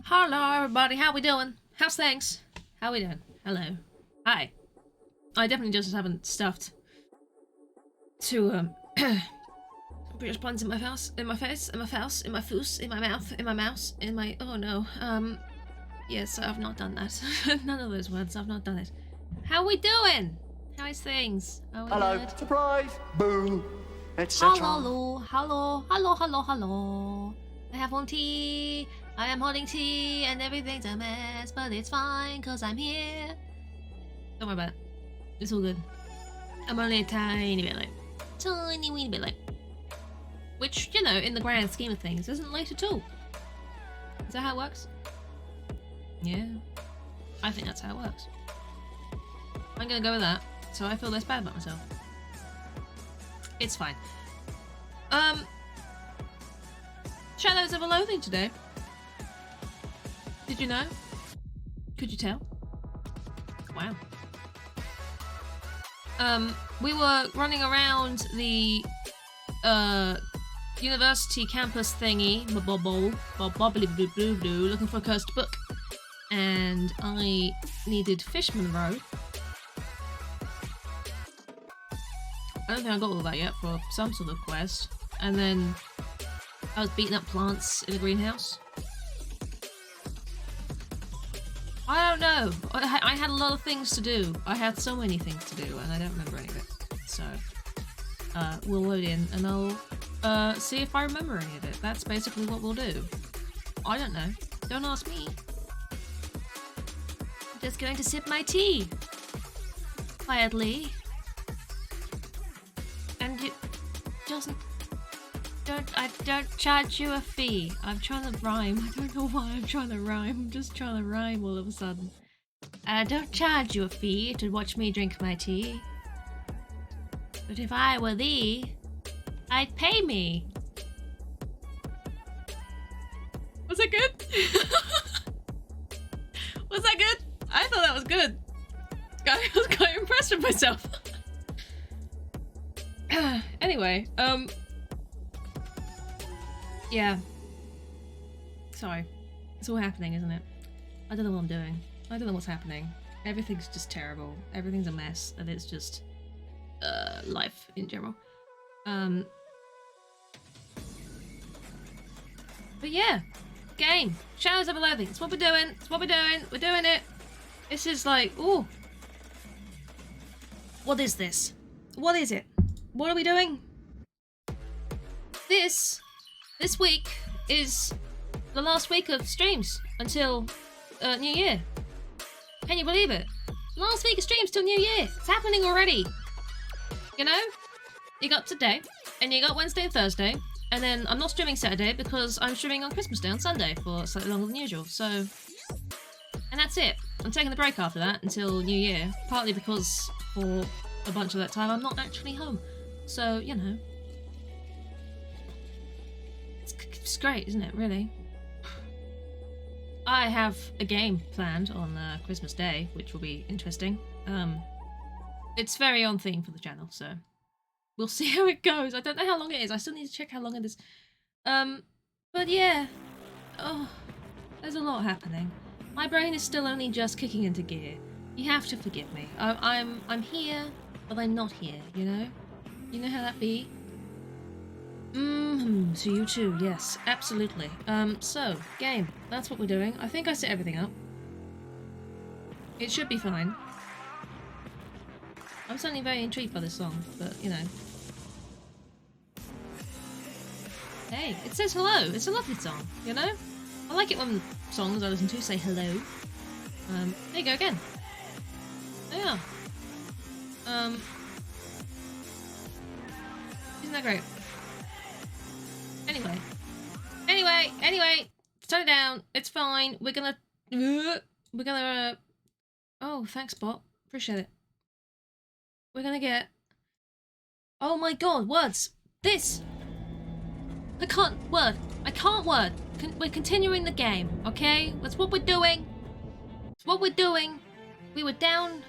Hello, everybody. How we doing? How's things? How we doing? Hello. Hi. I definitely just haven't stuffed two British puns in my face, in my face, in my face, in my foos, in my mouth, in my mouse, in my oh no. Yes, I've not done that. None of those words. I've not done it. How we doing? How is things? Are we Hello. good? Surprise. Boo. Etc. Hello, hello, hello, hello, hello. I have one tea. I am holding tea, and everything's a mess, but it's fine cause I'm here. Don't worry about it. It's all good. I'm only a tiny bit late. Tiny weeny bit late. Which, you know, in the grand scheme of things, isn't late at all. Is that how it works? Yeah. I think that's how it works. I'm gonna go with that, so I feel less bad about myself. It's fine. Shadows of a Loathing today. Did you know? Could you tell? Wow. We were running around the university campus thingy, looking for a cursed book, and I needed Fishman Row. I don't think I got all that yet for some sort of quest. and then I was beating up plants in a greenhouse. I don't know. I had a lot of things to do. I had so many things to do, and I don't remember any of it. So, we'll load in, and I'll see if I remember any of it. That's basically what we'll do. I don't know. Don't ask me. I'm just going to sip my tea. Quietly. And you doesn't... I don't charge you a fee. I'm trying to rhyme. I don't know why I'm trying to rhyme. I'm just trying to rhyme all of a sudden. I don't charge you a fee to watch me drink my tea. But if I were thee, I'd pay me. Was that good? Was that good? I thought that was good. I was quite impressed with myself. Anyway, yeah. Sorry. It's all happening, isn't it? I don't know what I'm doing. I don't know what's happening. Everything's just terrible. Everything's a mess, and it's just life in general. But yeah, game. Shadows of Loathing. It's what we're doing. It's what we're doing. We're doing it. This is like, ooh. What is this? What is it? What are we doing? This week is the last week of streams until New Year. Can you believe it? Last week of streams till New Year. It's happening already. You know? You got today, and you got Wednesday and Thursday, and then I'm not streaming Saturday because I'm streaming on Christmas Day on Sunday for slightly longer than usual, so... And that's it. I'm taking the break after that until New Year, partly because for a bunch of that time I'm not actually home. So, you know. It's great, isn't it, really? I have a game planned on Christmas Day, which will be interesting. It's very on theme for the channel, so we'll see how it goes. I don't know how long it is. I still need to check how long it is. But yeah. Oh, there's a lot happening. My brain is still only just kicking into gear. You have to forgive me. I'm here, but I'm not here, you know? You know how that be? So you too, yes, absolutely. So, game. That's what we're doing. I think I set everything up. It should be fine. I'm certainly very intrigued by this song, but, you know. Hey, it says hello. It's a lovely song, you know? I like it when songs I listen to say hello. There you go again. Yeah. Isn't that great? Anyway, turn it down. It's fine. We're gonna, oh, thanks, bot. Appreciate it. We're gonna get, oh my god, words. This. I can't word. We're continuing the game, okay? That's what we're doing. It's what we're doing. We were down.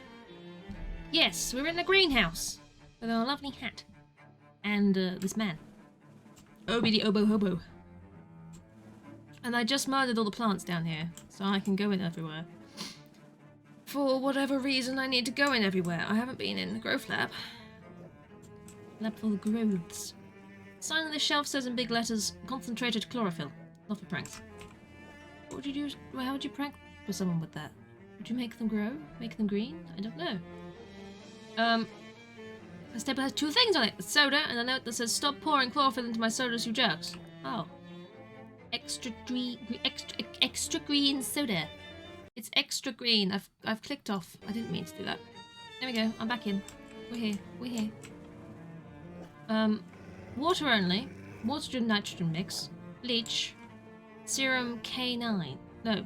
Yes, we were in the greenhouse with our lovely hat and this man. Obidi Obo Hobo. And I just murdered all the plants down here, so I can go in everywhere. For whatever reason, I need to go in everywhere. I haven't been in the growth lab. Lab for the growths. Sign on the shelf says in big letters, concentrated chlorophyll. Not for pranks. What would you do? How would you prank for someone with that? Would you make them grow? Make them green? I don't know. This table has two things on it. A soda and a note that says, stop pouring chlorophyll into my sodas, you jerks. Oh. Extra green soda. It's extra green. I've clicked off. I didn't mean to do that. There we go. I'm back in. We're here. Water only. Water and nitrogen mix. Bleach. Serum K9. No.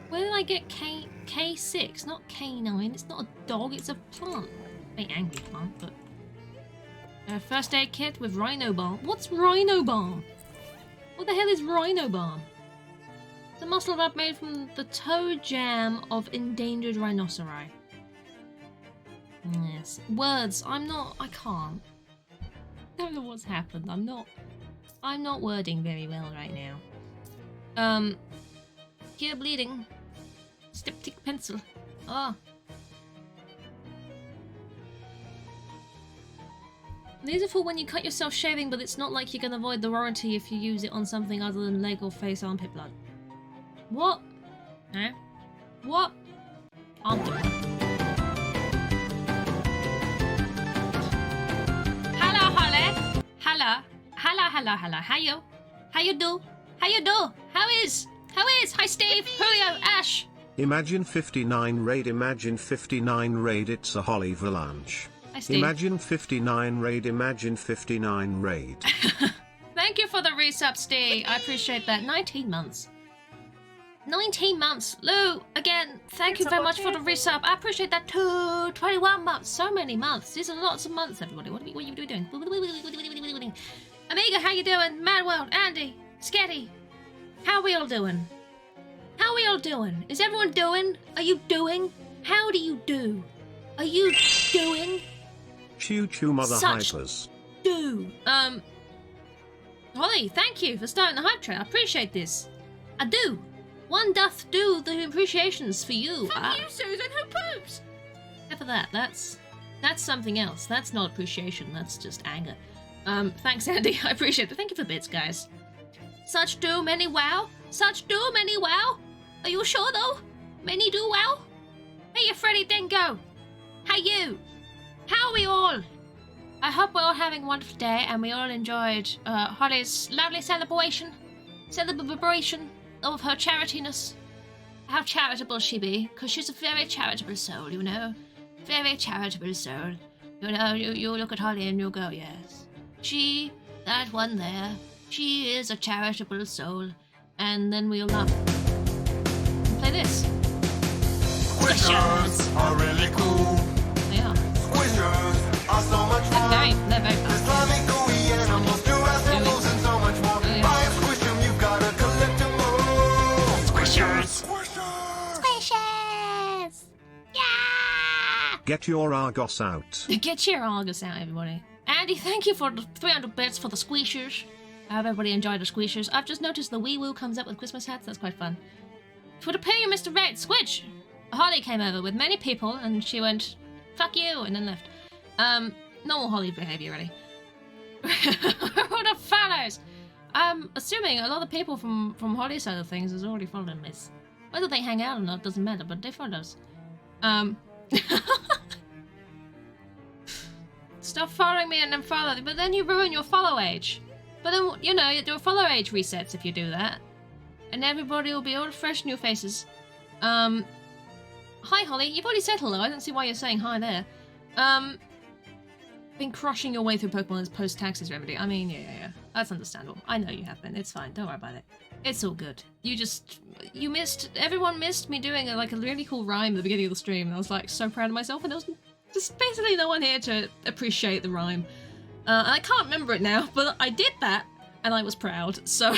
Where did I get K6? Not K9. It's not a dog. It's a plant. Very angry plant, but... first aid kit with Rhino Balm. What's Rhino Balm? What the hell is Rhino Balm? It's a muscle rub made from the toe jam of endangered rhinoceri. Yes. Words. I can't. I don't know what's happened. I'm not wording very well right now. Cure bleeding. Styptic pencil. Ah. These are for when you cut yourself shaving, but it's not like you can avoid the warranty if you use it on something other than leg or face armpit blood. What? Eh? What? Armpit blood. Hello, Holly. Hello. Hello, hello, hello. How you? How you do? How you do? How is? Hi, Steve, Julio, Ash. Imagine 59 raid, imagine 59 raid, it's a Holly Valanche. Hi, Steve. Imagine 59 raid, imagine 59 raid. Thank you for the resub, Steve. I appreciate that. 19 months. 19 months. Lou, again, thank you very much for the resub. I appreciate that too. 21 months. So many months. These are lots of months, everybody. What are you doing? Amiga, how you doing? Mad World, Andy, Sketty. How are we all doing? How are we all doing? Is everyone doing? Are you doing? How do you do? Are you doing? Choo choo mother hypers. Do. Holly, thank you for starting the hype train. I appreciate this. I do. One doth do the appreciations for you. Fuck you, Susan, who poops? Except for that, that's something else. That's not appreciation, that's just anger. Thanks, Andy. I appreciate it. Thank you for the bits, guys. Such do many wow. Such do many wow. Are you sure, though? Many do wow? Hey, you Freddy Dingo. How you? How are we all? I hope we're all having a wonderful day and we all enjoyed Holly's lovely celebration of her charitiness. How charitable she be, because she's a very charitable soul, you know. Very charitable soul. You know, you look at Holly and you go, yes. She, that one there, she is a charitable soul. And then we'll laugh. Play this. Squishers are really cool. They are. Squishers are so much fun. They're very fun. Islamic gooey animals, Jurassic fools, and so much more. Oh, yeah. Buy a squish 'em, you've gotta collect 'em all. Squishers. Squishes! Yeah! Get your Argos out. Get your Argus out, everybody. Andy, thank you for the 300 bits for the squeezers. I hope everybody enjoyed the squeezers. I've just noticed the wee woo comes up with Christmas hats. That's quite fun. For the pay, Mr. Red, Squidge! Holly came over with many people and she went, fuck you, and then left. Normal Holly behavior, really. What the fellas? I'm assuming a lot of people from Holly's side of things is already following this. Whether they hang out or not doesn't matter, but they follow us. Stop following me and then follow, but then you ruin your follow age. But then, you know, your follow age resets if you do that. And everybody will be all fresh new faces. Hi Holly, you've already said hello, I don't see why you're saying hi there. Been crushing your way through Pokemon's post-taxes remedy. I mean, yeah. That's understandable. I know you have been, it's fine, don't worry about it. It's all good. Everyone missed me doing a really cool rhyme at the beginning of the stream, and I was like so proud of myself, and there was just basically no one here to appreciate the rhyme. And I can't remember it now, but I did that, and I was proud, so...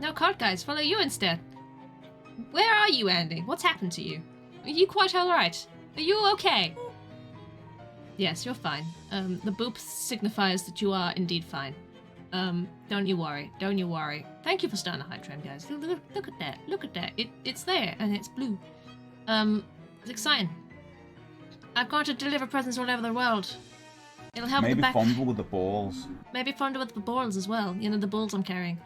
No card guys, follow you instead. Where are you, Andy? What's happened to you? Are you quite alright? Are you okay? Yes, you're fine. The boop signifies that you are indeed fine. Don't you worry. Don't you worry. Thank you for starting a hype train, guys. Look at that. Look at that. It's there, and it's blue. It's exciting. I've got to deliver presents all over the world. It'll help Maybe the back... fondle with the balls. Maybe fondle with the balls as well. You know, the balls I'm carrying.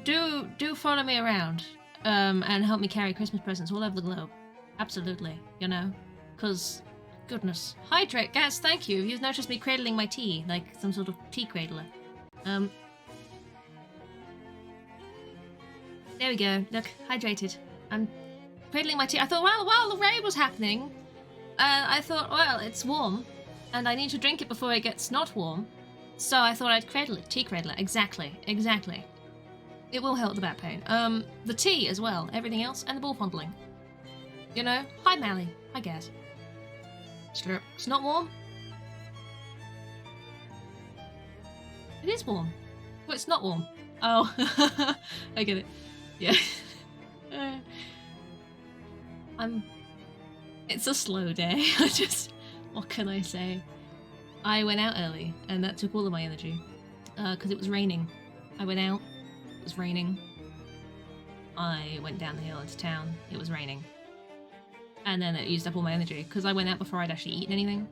Do follow me around. And help me carry Christmas presents all over the globe. Absolutely, you know? Because, goodness. Hydrate, guys, thank you. You've noticed me cradling my tea, like some sort of tea cradler. There we go. Look, hydrated. I'm cradling my tea. I thought, well, while the raid was happening, I thought, well, it's warm, and I need to drink it before it gets not warm. So I thought I'd cradle it. Tea cradler. Exactly. It will help the back pain. The tea as well. Everything else. And the ball fondling. You know? Hi, Mally. Hi, Gaz. Slurp. It's not warm? It is warm. Well, it's not warm. Oh. I get it. Yeah. It's a slow day. What can I say? I went out early, and that took all of my energy. Because it was raining. I went out. It was raining. I went down the hill into town. It was raining. And then it used up all my energy, because I went out before I'd actually eaten anything.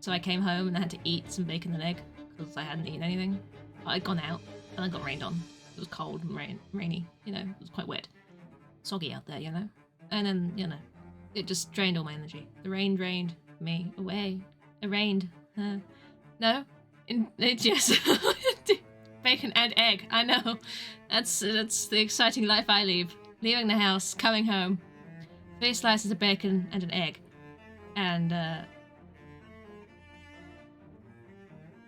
So I came home and I had to eat some bacon and egg because I hadn't eaten anything. I'd gone out and I got rained on. It was cold and rainy, you know, it was quite wet. Soggy out there, you know? And then, you know, it just drained all my energy. The rain drained me away. It rained. No? It just... Bacon and egg, I know. That's the exciting life I lead. Leaving the house, coming home. 3 slices of bacon and an egg. And, have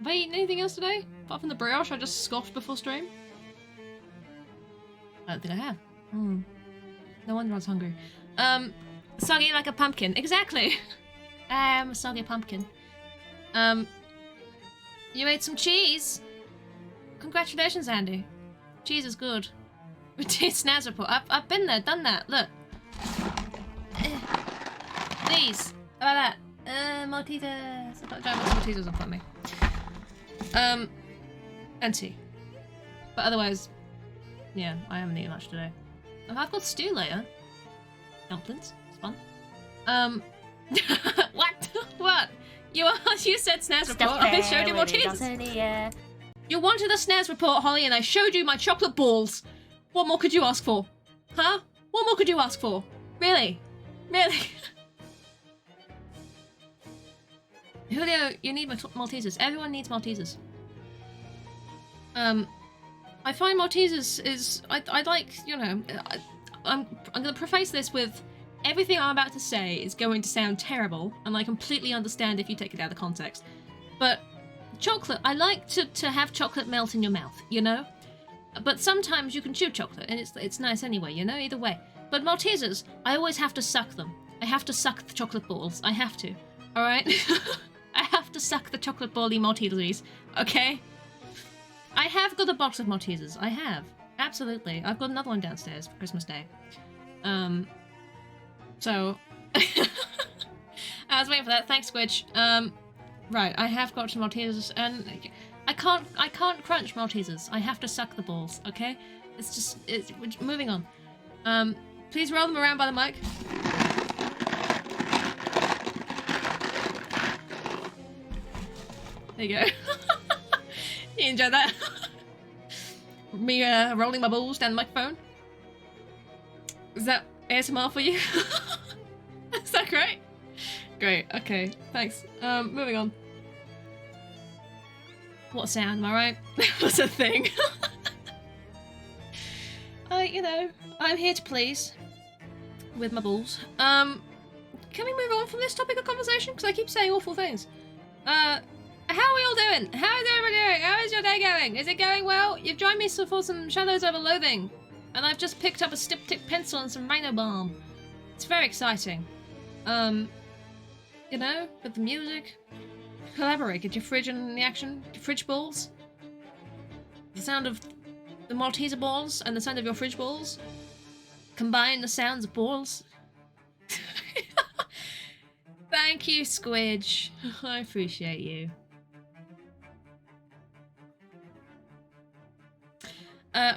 I eaten anything else today? Apart from the brioche I just scoffed before stream? I don't think I have. No wonder I was hungry. Soggy like a pumpkin. Exactly! I am a soggy pumpkin. You ate some cheese? Congratulations, Andy. Cheese is good. We did Snaz report. I've been there, done that. Look. These. How about that? Maltesers. I've got giant Maltesers in front of me. And tea. But otherwise, yeah, I haven't eaten much today. I've got stew later. Dumplings. It's fun. What? What? You said Snaz report. I showed you Maltesers. You wanted a Snaz report, Holly, and I showed you my chocolate balls. What more could you ask for? Huh? What more could you ask for? Really? Really? Julio, you need Maltesers. Everyone needs Maltesers. I find Maltesers is... I like, you know... I'm going to preface this with... Everything I'm about to say is going to sound terrible, and I completely understand if you take it out of context. But chocolate, I like to have chocolate melt in your mouth, you know? But sometimes you can chew chocolate, and it's nice anyway, you know? Either way. But Maltesers, I always have to suck them. I have to suck the chocolate balls. I have to. Alright? I have to suck the chocolate bally Maltesers, okay? I have got a box of Maltesers. I have. Absolutely. I've got another one downstairs for Christmas Day. So... I was waiting for that. Thanks, Squidge. Right, I have got some Maltesers, and I can't crunch Maltesers. I have to suck the balls, okay? It's moving on. Please roll them around by the mic. There you go. You enjoyed that? Me rolling my balls down the microphone? Is that ASMR for you? Is that great? Great, okay, thanks. Moving on. What sound, am I right? What's a thing? You know, I'm here to please. With my balls. Can we move on from this topic of conversation? Because I keep saying awful things. How are we all doing? How is everybody doing? How is your day going? Is it going well? You've joined me for some Shadows over Loathing. And I've just picked up a Styptic pencil and some Rhino Balm. It's very exciting. You know, with the music. Collaborate, get your fridge in the action. Your fridge balls. The sound of the Malteser balls and the sound of your fridge balls. Combine the sounds of balls. Thank you, Squidge. I appreciate you.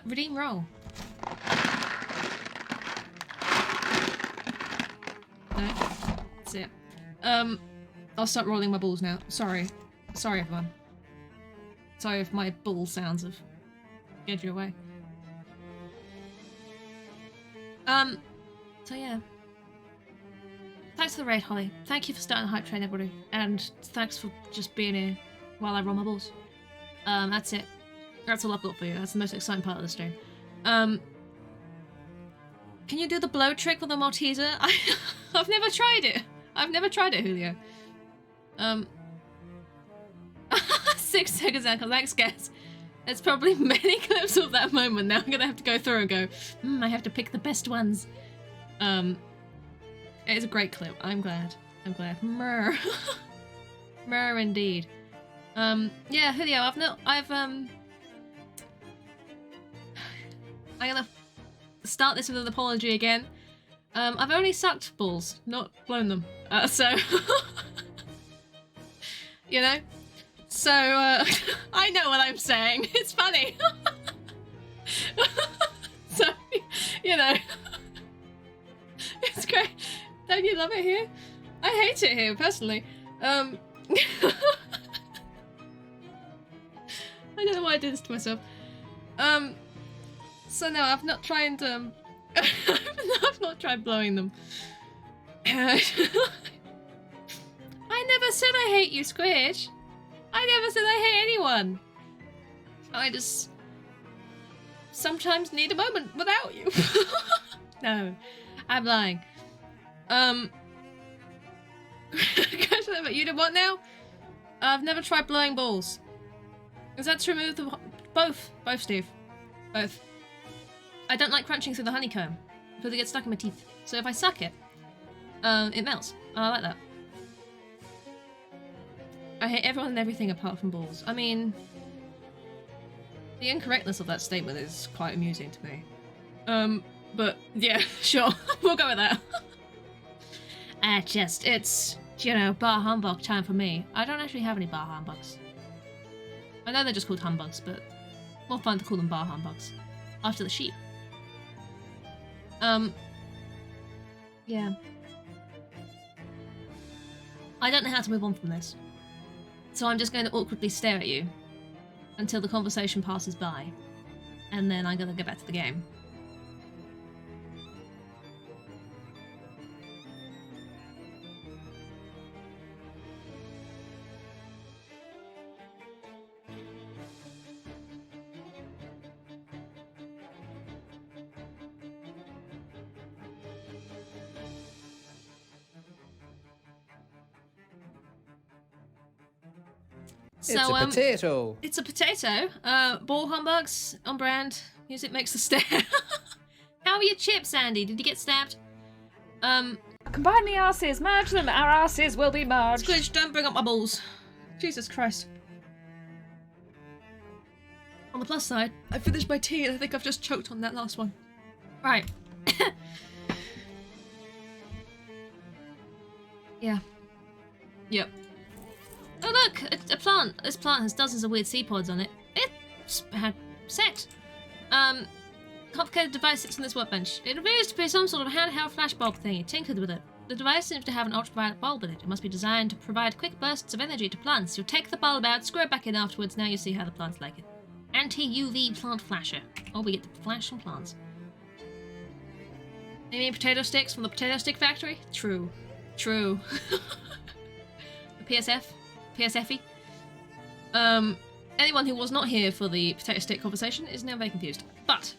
Redeem roll. No? That's it. I'll start rolling my balls now. Sorry. Sorry, everyone. Sorry if my ball sounds have scared you away. So yeah. Thanks for the raid, Holly. Thank you for starting the hype train, everybody. And thanks for just being here while I roll my balls. That's it. That's all I've got for you. That's the most exciting part of the stream. Can you do the blow trick with the Malteser? I've never tried it. I've never tried it, Julio. 6 seconds echo. Thanks, guys. There's probably many clips of that moment. Now I'm gonna have to go through and go, I have to pick the best ones. It is a great clip. I'm glad. I'm glad. Murr. Murr indeed. Yeah, Julio, I'm gonna start this with an apology again. I've only sucked balls, not blown them. So... you know? So, I know what I'm saying. It's funny. So, you know. It's great. Don't you love it here? I hate it here, personally. I don't know why I did this to myself. So no, I've not tried I've not tried blowing them. I never said I hate you, Squidge. I never said I hate anyone. I just sometimes need a moment without you. No, I'm lying. You did what now? I've never tried blowing balls. Is that to remove the... Both, Steve. Both. I don't like crunching through the honeycomb because it gets stuck in my teeth. So if I suck it, it melts. And I like that. I hate everyone and everything apart from balls. I mean, the incorrectness of that statement is quite amusing to me. But yeah, sure. We'll go with that. It's, you know, bar humbug time for me. I don't actually have any bar humbugs. I know they're just called humbugs, but more fun to call them bar humbugs. After the sheep. Yeah. I don't know how to move on from this. So I'm just going to awkwardly stare at you until the conversation passes by. And then I'm going to go back to the game. It's a potato. It's a potato. Ball humbugs on brand. Music makes the stare. How are your chips, Andy? Did you get stabbed? Combine the arses, merge them. Our arses will be merged. Squidge, don't bring up my balls. Jesus Christ. On the plus side, I finished my tea and I think I've just choked on that last one. Right. Yeah. Yep. Oh look! A plant! This plant has dozens of weird seed pods on it. It's had sex. Complicated device sits on this workbench. It appears to be some sort of handheld flashbulb thing. It tinkered with it. The device seems to have an ultraviolet bulb in it. It must be designed to provide quick bursts of energy to plants. You'll take the bulb out, screw it back in afterwards. Now you see how the plants like it. Anti-UV plant flasher. Oh, we get to flash some plants. You mean potato sticks from the potato stick factory? True. True. The PSFE. Anyone who was not here for the potato stick conversation is now very confused. But,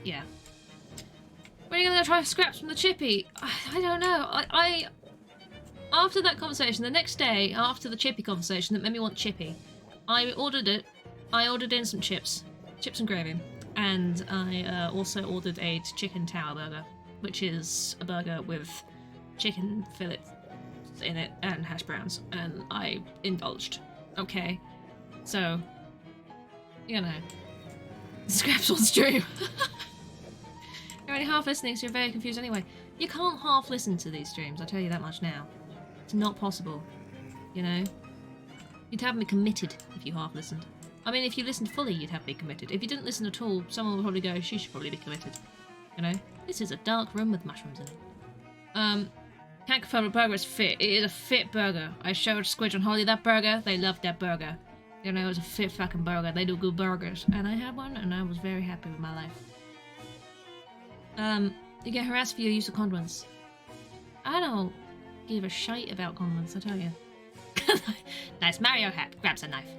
yeah. When are you gonna try scraps from the chippy? I don't know. I after that conversation, the next day after the chippy conversation that made me want chippy, I ordered it. I ordered in some chips and gravy, and I also ordered a chicken tower burger, which is a burger with chicken fillets in it and hash browns, and I indulged. Okay, so you know, scraps on stream. You're only half listening, so you're very confused anyway. You can't half listen to these streams, I'll tell you that much now. It's not possible, you know? You'd have me committed if you half listened. I mean, if you listened fully, you'd have me committed. If you didn't listen at all, someone would probably go, she should probably be committed. You know? This is a dark room with mushrooms in it. Can't confirm the burger is fit. It is a fit burger. I showed Squidge and Holly that burger. They loved that burger. You know, it was a fit fucking burger. They do good burgers. And I had one, and I was very happy with my life. You get harassed for your use of condiments. I don't give a shite about condiments, I tell you. Nice Mario hat. Grabs a knife.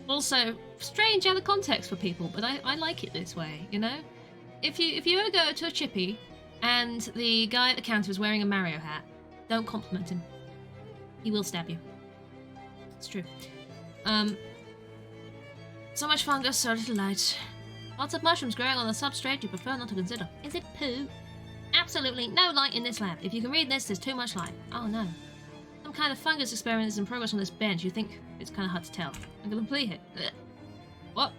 Also, strange out of context for people, but I like it this way, you know? If you ever go to a chippy and the guy at the counter is wearing a Mario hat, don't compliment him. He will stab you. It's true. So much fungus, so little light. Lots of mushrooms growing on the substrate you prefer not to consider. Is it poo? Absolutely no light in this lab. If you can read this, there's too much light. Oh no. Some kind of fungus experiment is in progress on this bench. You think it's kind of hard to tell. I'm gonna complete it. Ugh. What?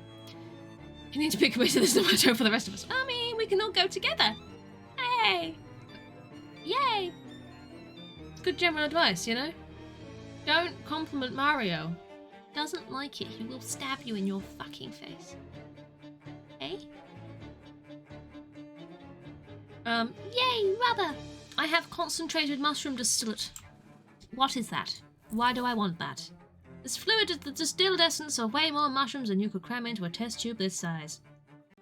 You need to be committed to this no matter for the rest of us. I mean, we can all go together. Hey! Yay! It's good general advice, you know? Don't compliment Mario. Doesn't like it, he will stab you in your fucking face. Hey? Yay, rubber! I have concentrated mushroom distillate. What is that? Why do I want that? This fluid is the distilled essence of way more mushrooms than you could cram into a test tube this size.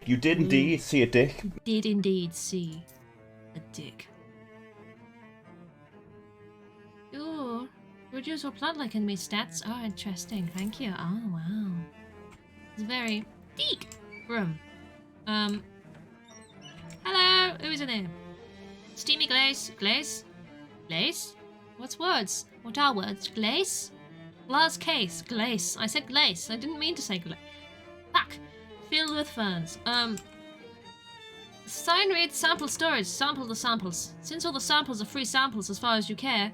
You did indeed see a dick. Did indeed see a dick. Ooh, reduce your blood-like enemy stats. Oh, interesting. Thank you. Oh, wow. It's very deep room. Hello. Who is in here? Steamy glaze. Glaze? Glaze? What's words? What are words? Glaze? Glass case. Glaze. I said glaze. I didn't mean to say glaze. Fuck. Filled with ferns. Sign reads sample storage. Sample the samples. Since all the samples are free samples as far as you care,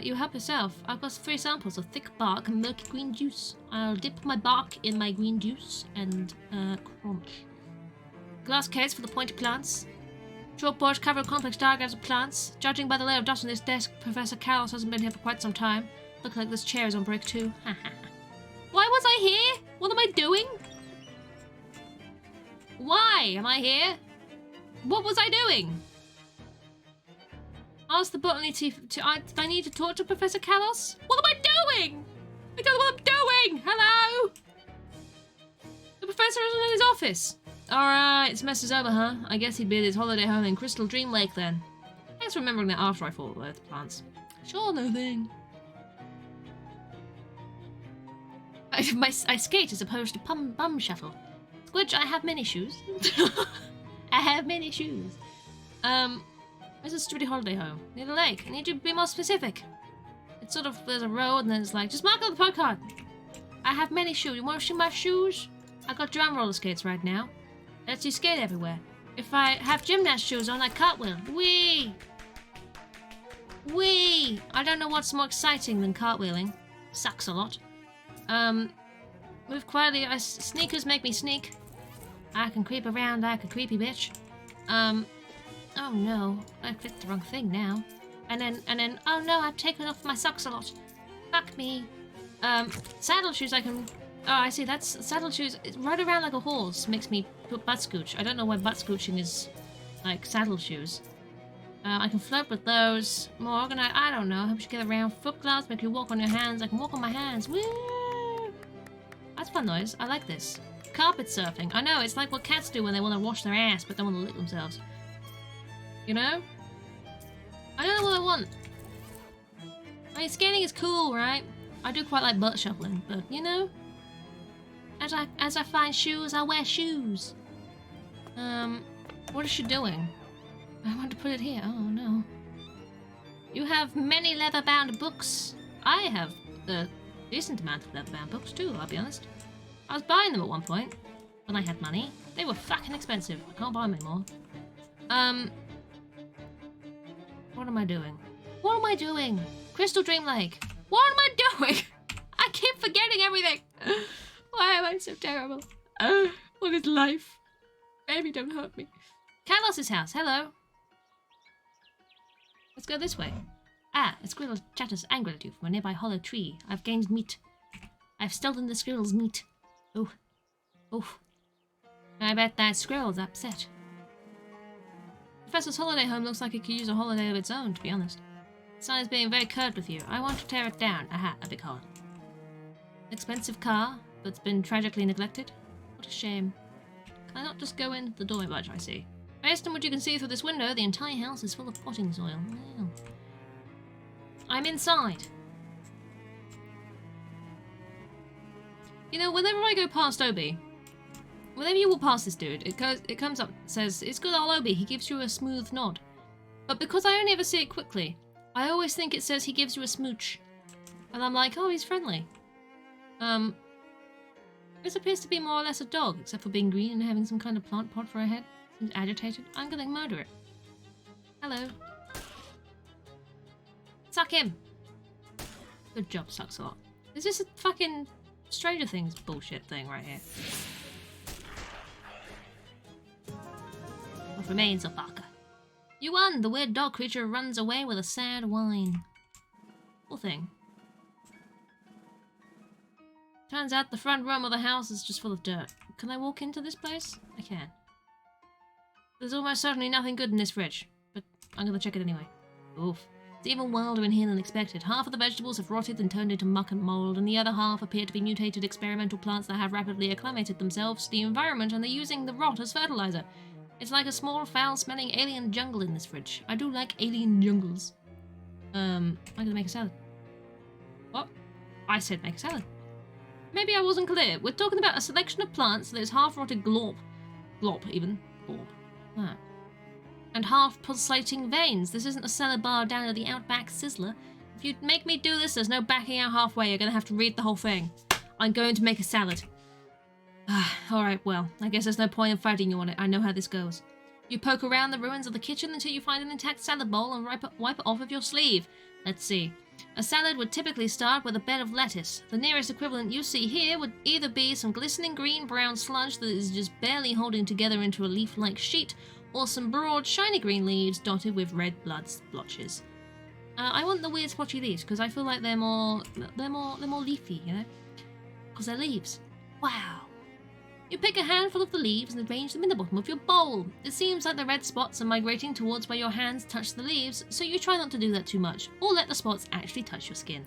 you help yourself. I've got 3 samples of thick bark and milky green juice. I'll dip my bark in my green juice and, crunch. Glass case for the pointy plants. Chalkboard covered with complex diagrams of plants. Judging by the layer of dust on this desk, Professor Carlos hasn't been here for quite some time. Looks like this chair is on break too. Why was I here? What am I doing? Why am I here? What was I doing? Ask the botany I need to talk to Professor Carlos? What am I doing? I don't know what I'm doing! Hello? The professor isn't in his office. Alright, this mess is over, huh? I guess he'd be at his holiday home in Crystal Dream Lake then. Thanks for remembering that after I fought with the plants. Sure, no thing. I skate as opposed to bum shuffle. Squidge, I have many shoes. I have many shoes. Where's a stupid holiday home? Near the lake. I need you to be more specific. It's sort of, there's a road and then it's like, just mark on the postcard. I have many shoes. You want to see my shoes? I got drum roller skates right now. Lets you skate everywhere. If I have gymnast shoes on, I cartwheel. Whee! Whee! I don't know what's more exciting than cartwheeling. Sucks a lot. Move quietly. Sneakers make me sneak. I can creep around like a creepy bitch. Oh no, I clicked the wrong thing now. And then, oh no, I've taken off my socks a lot. Fuck me. Saddle shoes I can... Oh, I see, that's... Saddle shoes, ride around like a horse makes me put butt scooch. I don't know why butt scooching is, like, saddle shoes. I can float with those. More organized, I don't know. Helps you get around. Foot gloves make you walk on your hands. I can walk on my hands. Woo! That's fun noise. I like this. Carpet surfing. I know, it's like what cats do when they want to wash their ass but don't want to lick themselves. You know? I don't know what I want. I mean, skating is cool, right? I do quite like butt shuffling, but, you know? As I find shoes, I wear shoes. What is she doing? I want to put it here. Oh, no. You have many leather-bound books. I have a decent amount of leather-bound books, too, I'll be honest. I was buying them at one point, when I had money. They were fucking expensive. I can't buy them anymore. What am I doing? What am I doing? Crystal Dream Lake. What am I doing? I keep forgetting everything. Why am I so terrible? What is life? Baby, don't hurt me. Carlos's house. Hello. Let's go this way. Ah, a squirrel chatters angrily at you from a nearby hollow tree. I've gained meat. I've stolen the squirrel's meat. Oh. Oh. I bet that squirrel's upset. Professor's holiday home looks like it could use a holiday of its own, to be honest. The sign is being very curt with you. I want to tear it down. Aha, a big hole. Expensive car that's been tragically neglected. What a shame. Can I not just go in? The door may budge, I see. Based on what you can see through this window, the entire house is full of potting soil. Wow. I'm inside. You know, whenever I go past Obi, whenever you walk past this dude, it comes up, says, it's good old Obi, he gives you a smooth nod. But because I only ever see it quickly, I always think it says he gives you a smooch. And I'm like, oh, he's friendly. This appears to be more or less a dog, except for being green and having some kind of plant pot for a head. Seems agitated. I'm gonna murder it. Hello. Suck him! Good job, sucks a lot. Is this a fucking Stranger Things bullshit thing right here? What remains of Barker? You won! The weird dog creature runs away with a sad whine. Poor thing. Turns out the front room of the house is just full of dirt. Can I walk into this place? I can. There's almost certainly nothing good in this fridge. But I'm gonna check it anyway. Oof. It's even wilder in here than expected. Half of the vegetables have rotted and turned into muck and mould, and the other half appear to be mutated experimental plants that have rapidly acclimated themselves to the environment, and they're using the rot as fertilizer. It's like a small, foul-smelling alien jungle in this fridge. I do like alien jungles. I'm gonna make a salad. What? I said make a salad. Maybe I wasn't clear. We're talking about a selection of plants that is half-rotted glop, even. Glop. Ah. And half pulsating veins. This isn't a salad bar down at the Outback Sizzler. If you make me do this, there's no backing out halfway. You're gonna have to read the whole thing. I'm going to make a salad. Alright, well, I guess there's no point in fighting you on it. I know how this goes. You poke around the ruins of the kitchen until you find an intact salad bowl and wipe it off with your sleeve. Let's see. A salad would typically start with a bed of lettuce. The nearest equivalent you see here would either be some glistening green-brown sludge that is just barely holding together into a leaf-like sheet, or some broad, shiny green leaves dotted with red blood splotches. I want the weird splotchy leaves because I feel like they're more leafy, you know? Because they're leaves. Wow. You pick a handful of the leaves and arrange them in the bottom of your bowl. It seems like the red spots are migrating towards where your hands touch the leaves, so you try not to do that too much, or let the spots actually touch your skin.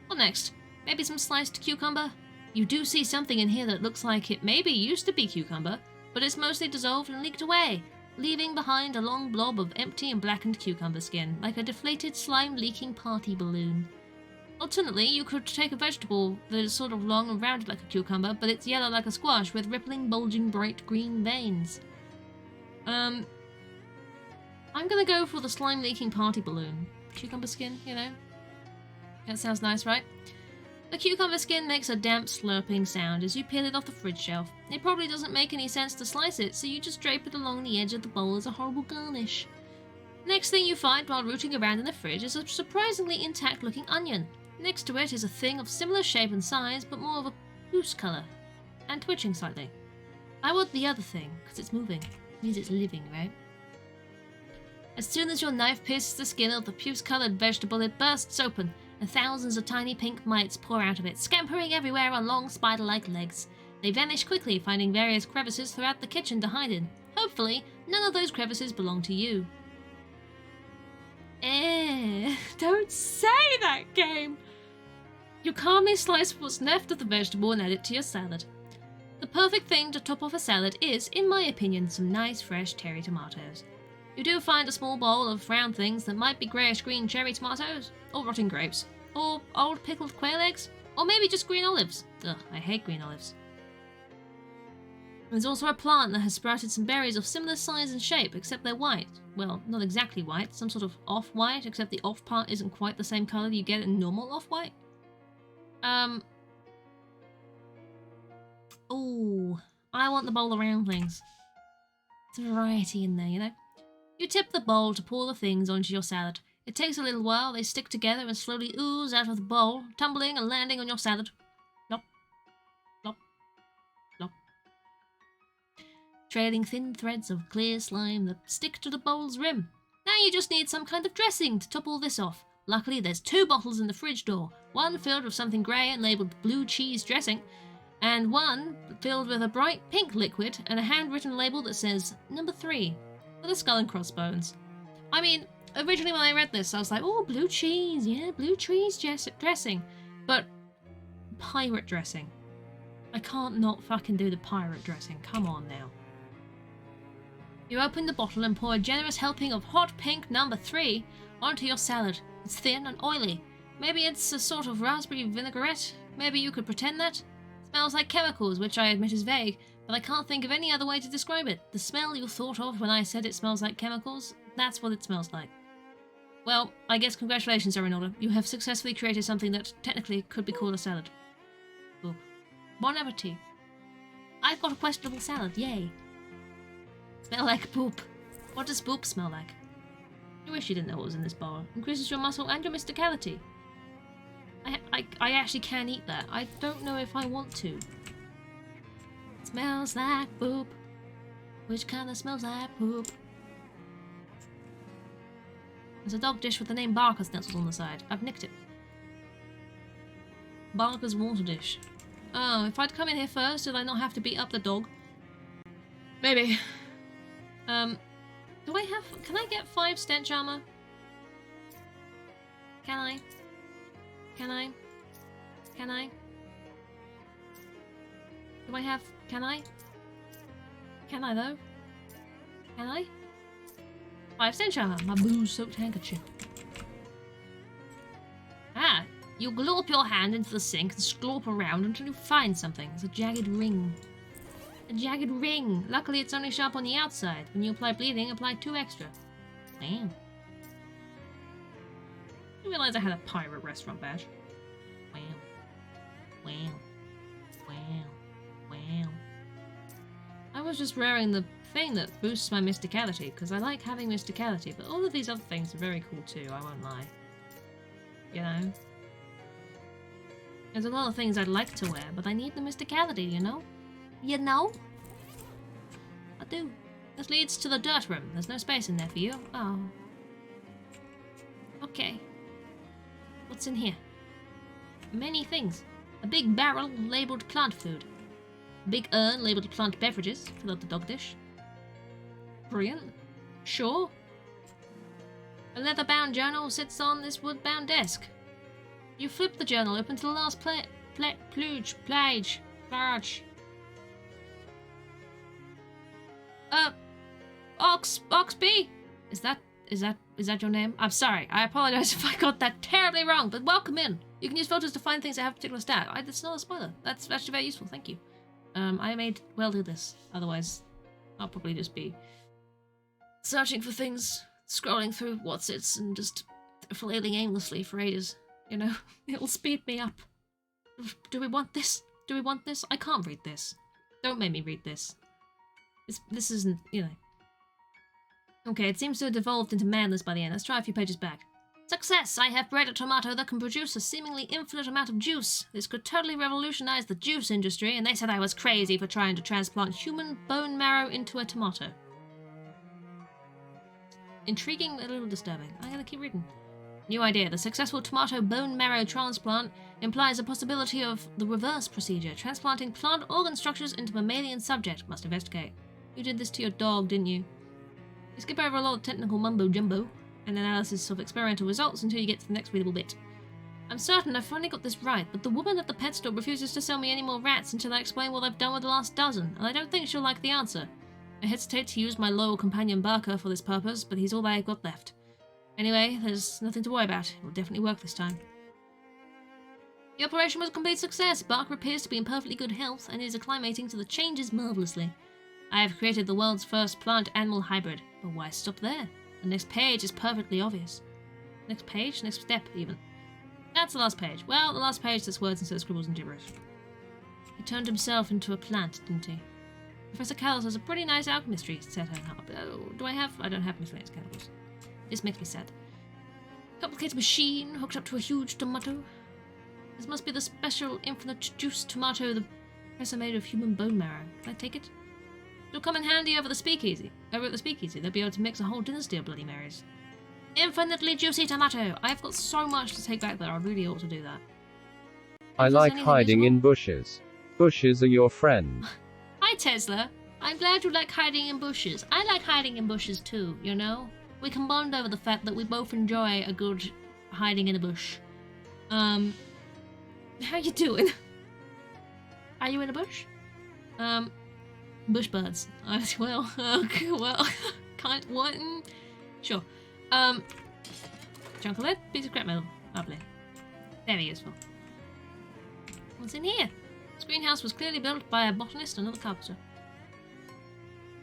What next? Maybe some sliced cucumber? You do see something in here that looks like it maybe used to be cucumber, but it's mostly dissolved and leaked away, leaving behind a long blob of empty and blackened cucumber skin, like a deflated, slime-leaking party balloon. Alternately, you could take a vegetable that is sort of long and rounded like a cucumber, but it's yellow like a squash with rippling, bulging, bright green veins. I'm gonna go for the slime-leaking party balloon. Cucumber skin, you know? That sounds nice, right? The cucumber skin makes a damp, slurping sound as you peel it off the fridge shelf. It probably doesn't make any sense to slice it, so you just drape it along the edge of the bowl as a horrible garnish. Next thing you find while rooting around in the fridge is a surprisingly intact-looking onion. Next to it is a thing of similar shape and size, but more of a loose colour, and twitching slightly. I want the other thing, because it's moving. It means it's living, right? As soon as your knife pierces the skin of the puce-coloured vegetable, it bursts open, and thousands of tiny pink mites pour out of it, scampering everywhere on long spider-like legs. They vanish quickly, finding various crevices throughout the kitchen to hide in. Hopefully, none of those crevices belong to you. Don't say that, game! You calmly slice what's left of the vegetable and add it to your salad. The perfect thing to top off a salad is, in my opinion, some nice fresh cherry tomatoes. You do find a small bowl of round things that might be greyish-green cherry tomatoes, or rotting grapes, or old pickled quail eggs, or maybe just green olives. Ugh, I hate green olives. There's also a plant that has sprouted some berries of similar size and shape, except they're white. Well, not exactly white, some sort of off-white, except the off part isn't quite the same colour you get in normal off-white. Ooh, I want the bowl of round things. There's variety in there, you know? You tip the bowl to pour the things onto your salad. It takes a little while, they stick together and slowly ooze out of the bowl, tumbling and landing on your salad. Plop, plop, plop. Trailing thin threads of clear slime that stick to the bowl's rim. Now you just need some kind of dressing to top all this off. Luckily, there's 2 bottles in the fridge door, one filled with something grey and labelled blue cheese dressing, and one filled with a bright pink liquid and a handwritten label that says number 3, with a skull and crossbones. I mean, originally when I read this, I was like, oh, blue cheese, yeah, blue cheese dressing. But pirate dressing. I can't not fucking do the pirate dressing, come on now. You open the bottle and pour a generous helping of hot pink number 3 onto your salad. It's thin and oily. Maybe it's a sort of raspberry vinaigrette. Maybe you could pretend that. Smells like chemicals, which I admit is vague, but I can't think of any other way to describe it. The smell you thought of when I said it smells like chemicals, that's what it smells like. Well, I guess congratulations are in order. You have successfully created something that technically could be called a salad. Boop. Bon appetit. I've got a questionable salad, yay. Smell like poop. What does poop smell like? I wish you didn't know what was in this bowl. Increases your muscle and your mysticality. I actually can eat that. I don't know if I want to. Smells like poop. Which kind of smells like poop? There's a dog dish with the name Barker's stenciled on the side. I've nicked it. Barker's water dish. Oh, if I'd come in here first, did I not have to beat up the dog? Maybe. Do I have... Can I get 5 stench armor? Can I? Can I? Can I? Do I have... Can I? Can I, though? Can I? 5 stench armor. My booze-soaked handkerchief. Ah! You glorp your hand into the sink and sklorp around until you find something. It's a jagged ring. A jagged ring! Luckily it's only sharp on the outside. When you apply bleeding, apply 2 extra. Wow. I didn't realise I had a pirate restaurant badge. Wow. Wow. Wow. Wow. I was just wearing the thing that boosts my mysticality, because I like having mysticality, but all of these other things are very cool too, I won't lie. You know? There's a lot of things I'd like to wear, but I need the mysticality, you know? You know? I do. This leads to the dirt room. There's no space in there for you. Oh. Okay. What's in here? Many things. A big barrel labelled plant food. A big urn labelled plant beverages. Fill out the dog dish. Brilliant. Sure. A leather-bound journal sits on this wood-bound desk. You flip the journal open to the last page. Oxby? Is that your name? I'm sorry. I apologize if I got that terribly wrong, but welcome in. You can use photos to find things that have a particular stat. That's not a spoiler. That's actually very useful, thank you. I may well do this. Otherwise, I'll probably just be searching for things, scrolling through what's-its, and just flailing aimlessly for ages. You know? It'll speed me up. Do we want this? Do we want this? I can't read this. Don't make me read this. This isn't, you know. Okay, it seems to have devolved into madness by the end. Let's try a few pages back. Success! I have bred a tomato that can produce a seemingly infinite amount of juice. This could totally revolutionize the juice industry, and they said I was crazy for trying to transplant human bone marrow into a tomato. Intriguing, a little disturbing. I'm gonna keep reading. New idea. The successful tomato bone marrow transplant implies a possibility of the reverse procedure, transplanting plant organ structures into mammalian subject. Must investigate. You did this to your dog, didn't you? You skip over a lot of technical mumbo-jumbo and analysis of experimental results until you get to the next readable bit. I'm certain I finally got this right, but the woman at the pet store refuses to sell me any more rats until I explain what I've done with the last dozen, and I don't think she'll like the answer. I hesitate to use my loyal companion Barker for this purpose, but he's all I've got left. Anyway, there's nothing to worry about. It will definitely work this time. The operation was a complete success. Barker appears to be in perfectly good health and is acclimating to the changes marvellously. I have created the world's first plant-animal hybrid. But why stop there? The next page is perfectly obvious. Next page? Next step, even. That's the last page. Well, the last page says words instead of scribbles and gibberish. He turned himself into a plant, didn't he? Professor Callis has a pretty nice alchemist tree set up. Do I have? I don't have miscellaneous chemicals. This makes me sad. Complicated machine hooked up to a huge tomato. This must be the special infinite juice tomato the professor made of human bone marrow. Can I take it? It'll come in handy over at the speakeasy. They'll be able to mix a whole dynasty of Bloody Marys. Infinitely juicy tomato. I've got so much to take back there. I really ought to do that. I like hiding in bushes. Bushes are your friend. Hi, Tesla. I'm glad you like hiding in bushes. I like hiding in bushes too, you know? We can bond over the fact that we both enjoy a good hiding in a bush. How you doing? Are you in a bush? Bush birds. Well, what? Sure. Chunk of lead, piece of scrap metal. Lovely. Very useful. What's in here? This greenhouse was clearly built by a botanist and another carpenter.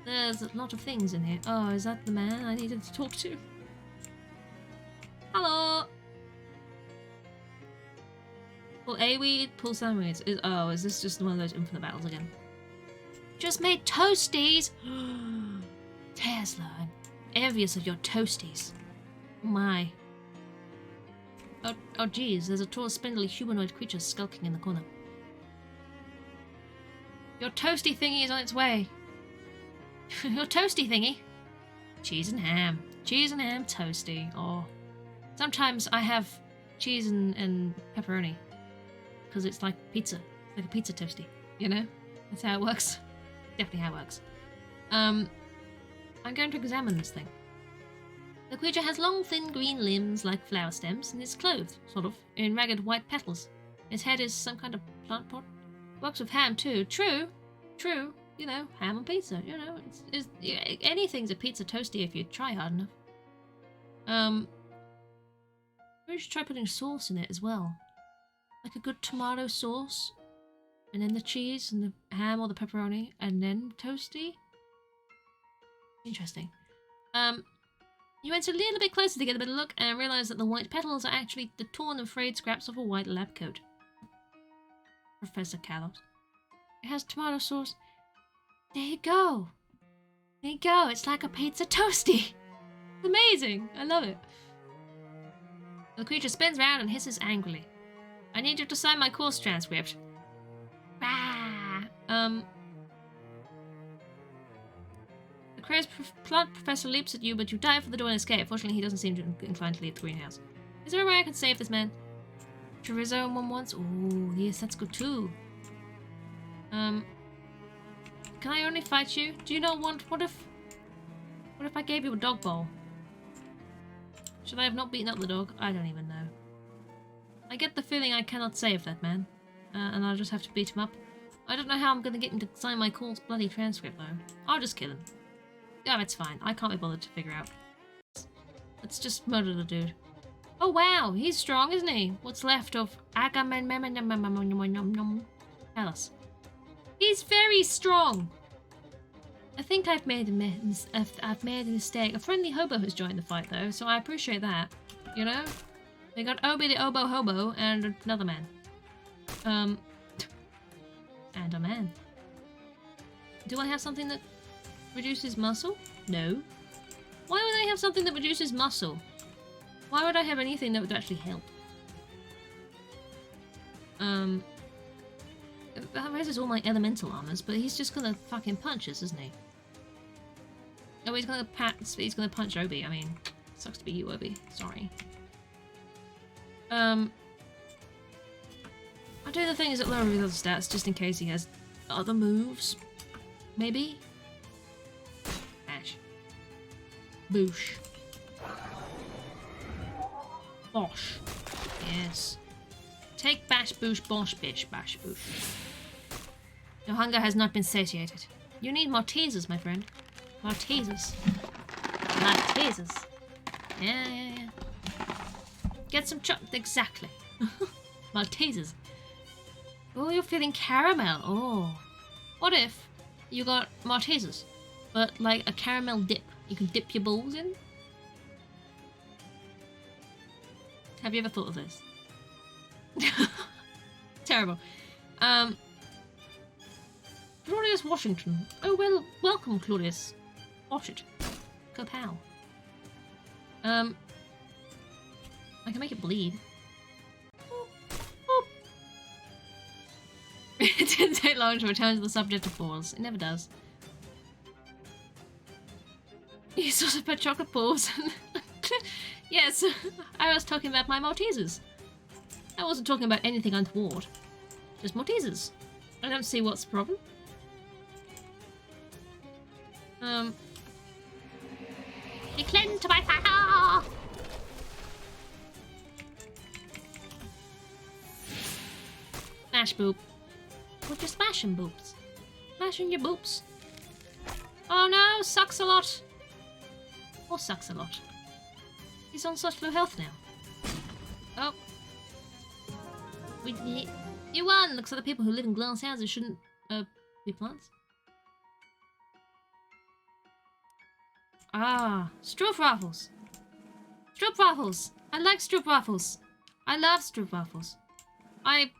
There's a lot of things in here. Oh, is that the man I needed to talk to? Hello! Pull A-weed, pull sandweeds. Is this just one of those infinite battles again? Just made toasties! Tesla, I'm envious of your toasties. Oh my. Oh geez, there's a tall, spindly humanoid creature skulking in the corner. Your toasty thingy is on its way. Your toasty thingy. Cheese and ham. Cheese and ham toasty. Oh. Sometimes I have cheese and pepperoni. Because it's like pizza. It's like a pizza toasty. You know? That's how it works. Definitely how it works. I'm going to examine this thing. The creature has long, thin green limbs like flower stems, and is clothed, sort of, in ragged white petals. Its head is some kind of plant pot. Works with ham, too. True. You know, ham and pizza, you know. Anything's a pizza toasty if you try hard enough. Maybe we should try putting sauce in it as well. Like a good tomato sauce. And then the cheese and the ham or the pepperoni. And then toasty. Interesting. You went a little bit closer to get a better look and realised that the white petals are actually the torn and frayed scraps of a white lab coat. Professor Kalos. It has tomato sauce. There you go. There you go. It's like a pizza toasty. Amazing. I love it. The creature spins round and hisses angrily. I need you to sign my course transcript. Ah. The crazed plant professor leaps at you, but you dive for the door and escape. Fortunately, he doesn't seem inclined to leave the greenhouse. Is there a way I can save this man? Chorizo one once? Oh, yes, that's good too. Can I only fight you? Do you not want... What if I gave you a dog bowl? Should I have not beaten up the dog? I don't even know. I get the feeling I cannot save that man. And I'll just have to beat him up. I don't know how I'm going to get him to sign my course bloody transcript though. I'll just kill him. Yeah, it's fine. I can't be bothered to figure out. Let's just murder the dude. Oh wow, he's strong, isn't he? What's left of Agamemnon? Tell us. He's very strong. I think I've made a mistake. A friendly hobo has joined the fight though, so I appreciate that. You know, we got Obi the Obo Hobo and another man. And a man. Do I have something that reduces muscle? No. Why would I have something that reduces muscle? Why would I have anything that would actually help? That raises all my elemental armors, but he's just gonna fucking punch us, isn't he? Oh, he's gonna punch Obi. I mean, sucks to be you, Obi. Sorry. I'll do the things that lower his other stats just in case he has other moves. Maybe? Bash. Boosh. Bosh. Yes. Take bash boosh bosh bitch bash boosh. Your hunger has not been satiated. You need more teasers, my friend. More teasers. More teasers. Yeah. Get some exactly. Maltesers. Oh, you're feeling caramel. Oh. What if you got Maltesers, but like a caramel dip you can dip your balls in? Have you ever thought of this? Terrible. Claudius Washington. Oh, well, welcome, Claudius. Wash it. Kapow. I can make it bleed. It didn't take long to return to the subject of balls. It never does. You sort of put chocolate balls. Yes, I was talking about my Maltesers. I wasn't talking about anything untoward. Just Maltesers. I don't see what's the problem. You cling to my fire! Smash boop. What you smashing boops? Smashing your boops. Oh no, sucks a lot. Or sucks a lot. He's on such low health now. Oh. You won! Looks like the people who live in glass houses shouldn't, be plants. Ah, stroopwafels. Stroopwafels. I like stroopwafels. I love stroopwafels. I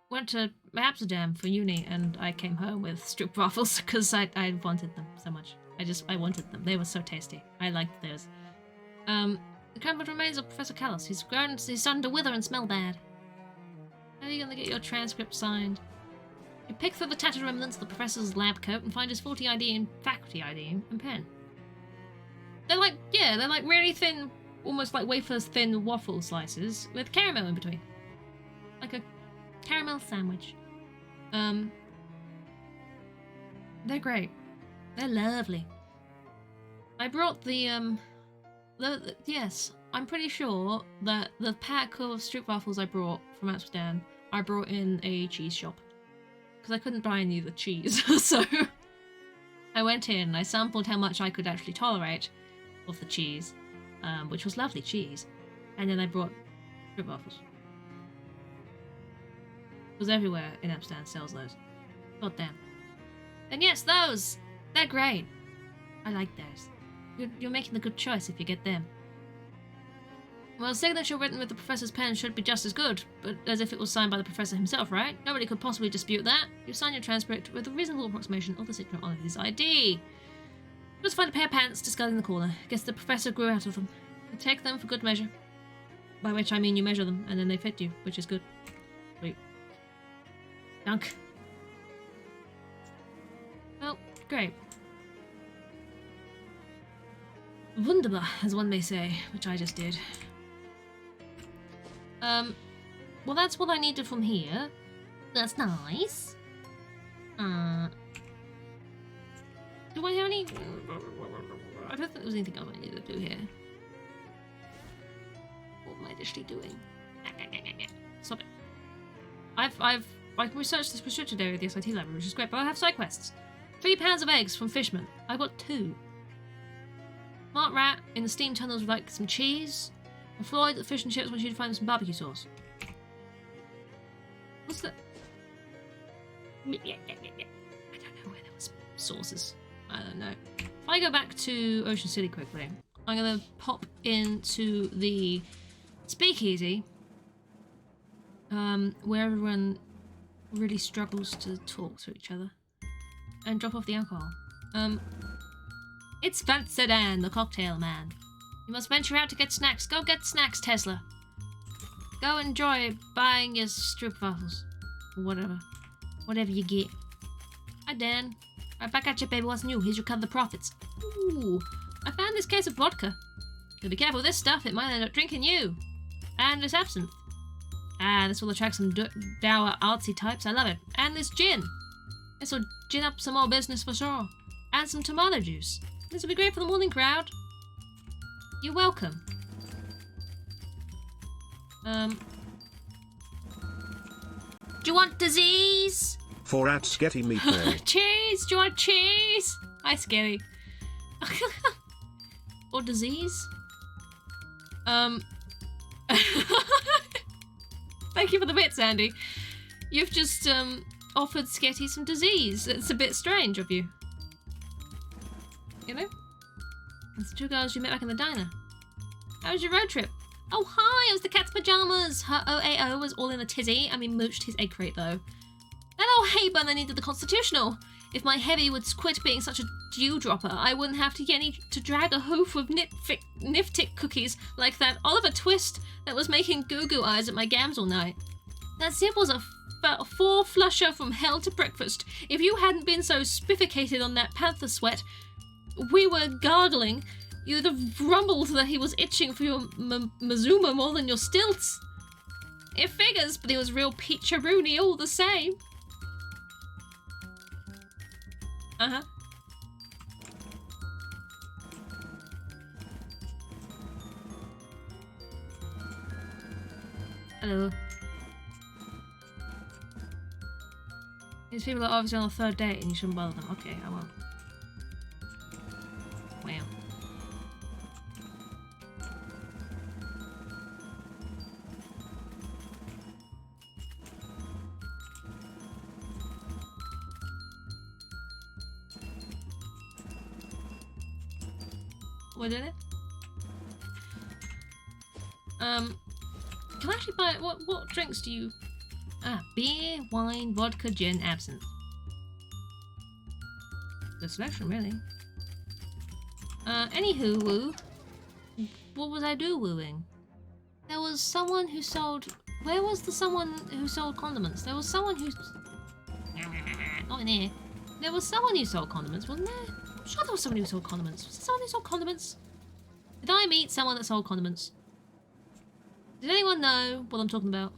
went to Amsterdam for uni and I came home with stroopwafels because I wanted them so much. I wanted them. They were so tasty. I liked those. The crumbled remains of Professor Kalos. He's starting to wither and smell bad. How are you going to get your transcript signed? You pick through the tattered remnants of the professor's lab coat and find his 40 ID and faculty ID and pen. They're like really thin, almost like wafer thin waffle slices with caramel in between. Like a caramel sandwich. They're great. They're lovely. I brought yes, I'm pretty sure that the pack of stroopwafels I brought from Amsterdam, I brought in a cheese shop. Because I couldn't buy any of the cheese, so I went in, I sampled how much I could actually tolerate of the cheese, which was lovely cheese, and then I brought stroopwafels. Because everywhere in Amsterdam sells those. God damn. And yes, those! They're great. I like those. You're making a good choice if you get them. Well, signature written with the professor's pen should be just as good, but as if it was signed by the professor himself, right? Nobody could possibly dispute that. You sign your transcript with a reasonable approximation of the signature on his ID. Just find a pair of pants discarded in the corner. Guess the professor grew out of them. You take them for good measure. By which I mean you measure them, and then they fit you, which is good. Sweet. Dunk. Well, great. Wunderbar, as one may say, which I just did. Well, that's what I needed from here. That's nice. Do I have any? I don't think there was anything else I needed to do here. What am I actually doing? Stop it. I've researched this restricted area of the SIT library, which is great, but I have side quests. 3 pounds of eggs from fishermen. I got 2. Smart rat in the steam tunnels would like some cheese. And Floyd at the fish and chips wants you to find some barbecue sauce. What's that? I don't know where there was sauces. I don't know. If I go back to Ocean City quickly, I'm gonna pop into the speakeasy, where everyone really struggles to talk to each other, and drop off the alcohol. It's Vansedan, the cocktail man. You must venture out to get snacks. Go get snacks, Tesla. Go enjoy buying your stroopwafels. Or whatever. Whatever you get. Hi, Dan. Right back at you, baby. What's new? Here's your cut of the profits. Ooh. I found this case of vodka. Gotta be careful with this stuff. It might end up drinking you. And this absinthe. Ah, this will attract some dour, artsy types. I love it. And this gin. This will gin up some more business for sure. And some tomato juice. This will be great for the morning crowd. You're welcome. Do you want disease? 4 at Sketty Meatball. Cheese? Do you want cheese? Hi, Scary. Or disease? Thank you for the bits, Andy. You've just offered Sketty some disease. It's a bit strange of you. You know? It's the 2 girls you met back in the diner. How was your road trip? Oh, hi! It was the cat's pajamas! Her OAO was all in a tizzy, and we mooched his egg crate, though. That old hay-burner needed the constitutional. If my heavy would quit being such a dew-dropper, I wouldn't have to get any to drag a hoof of niftic cookies like that Oliver Twist that was making goo-goo eyes at my gams all night. That zip was a 4-flusher from hell to breakfast. If you hadn't been so spifficated on that panther sweat, we were gargling, you'd have rumbled that he was itching for your Mazuma more than your stilts. It figures, but he was real peach-a-rooney all the same. Uh-huh. Hello. These people are obviously on the 3rd date and you shouldn't bother them. Okay, I won't. Wow. What did it? Can I actually buy what drinks do you? Ah, beer, wine, vodka, gin, absinthe. Good selection, really. Anywho, woo. What was I wooing? There was someone who sold. Where was the someone who sold condiments? There was someone who. Not in here. There was someone who sold condiments, wasn't there? I'm sure there was someone who sold condiments. Was there someone who sold condiments? Did I meet someone that sold condiments? Did anyone know what I'm talking about?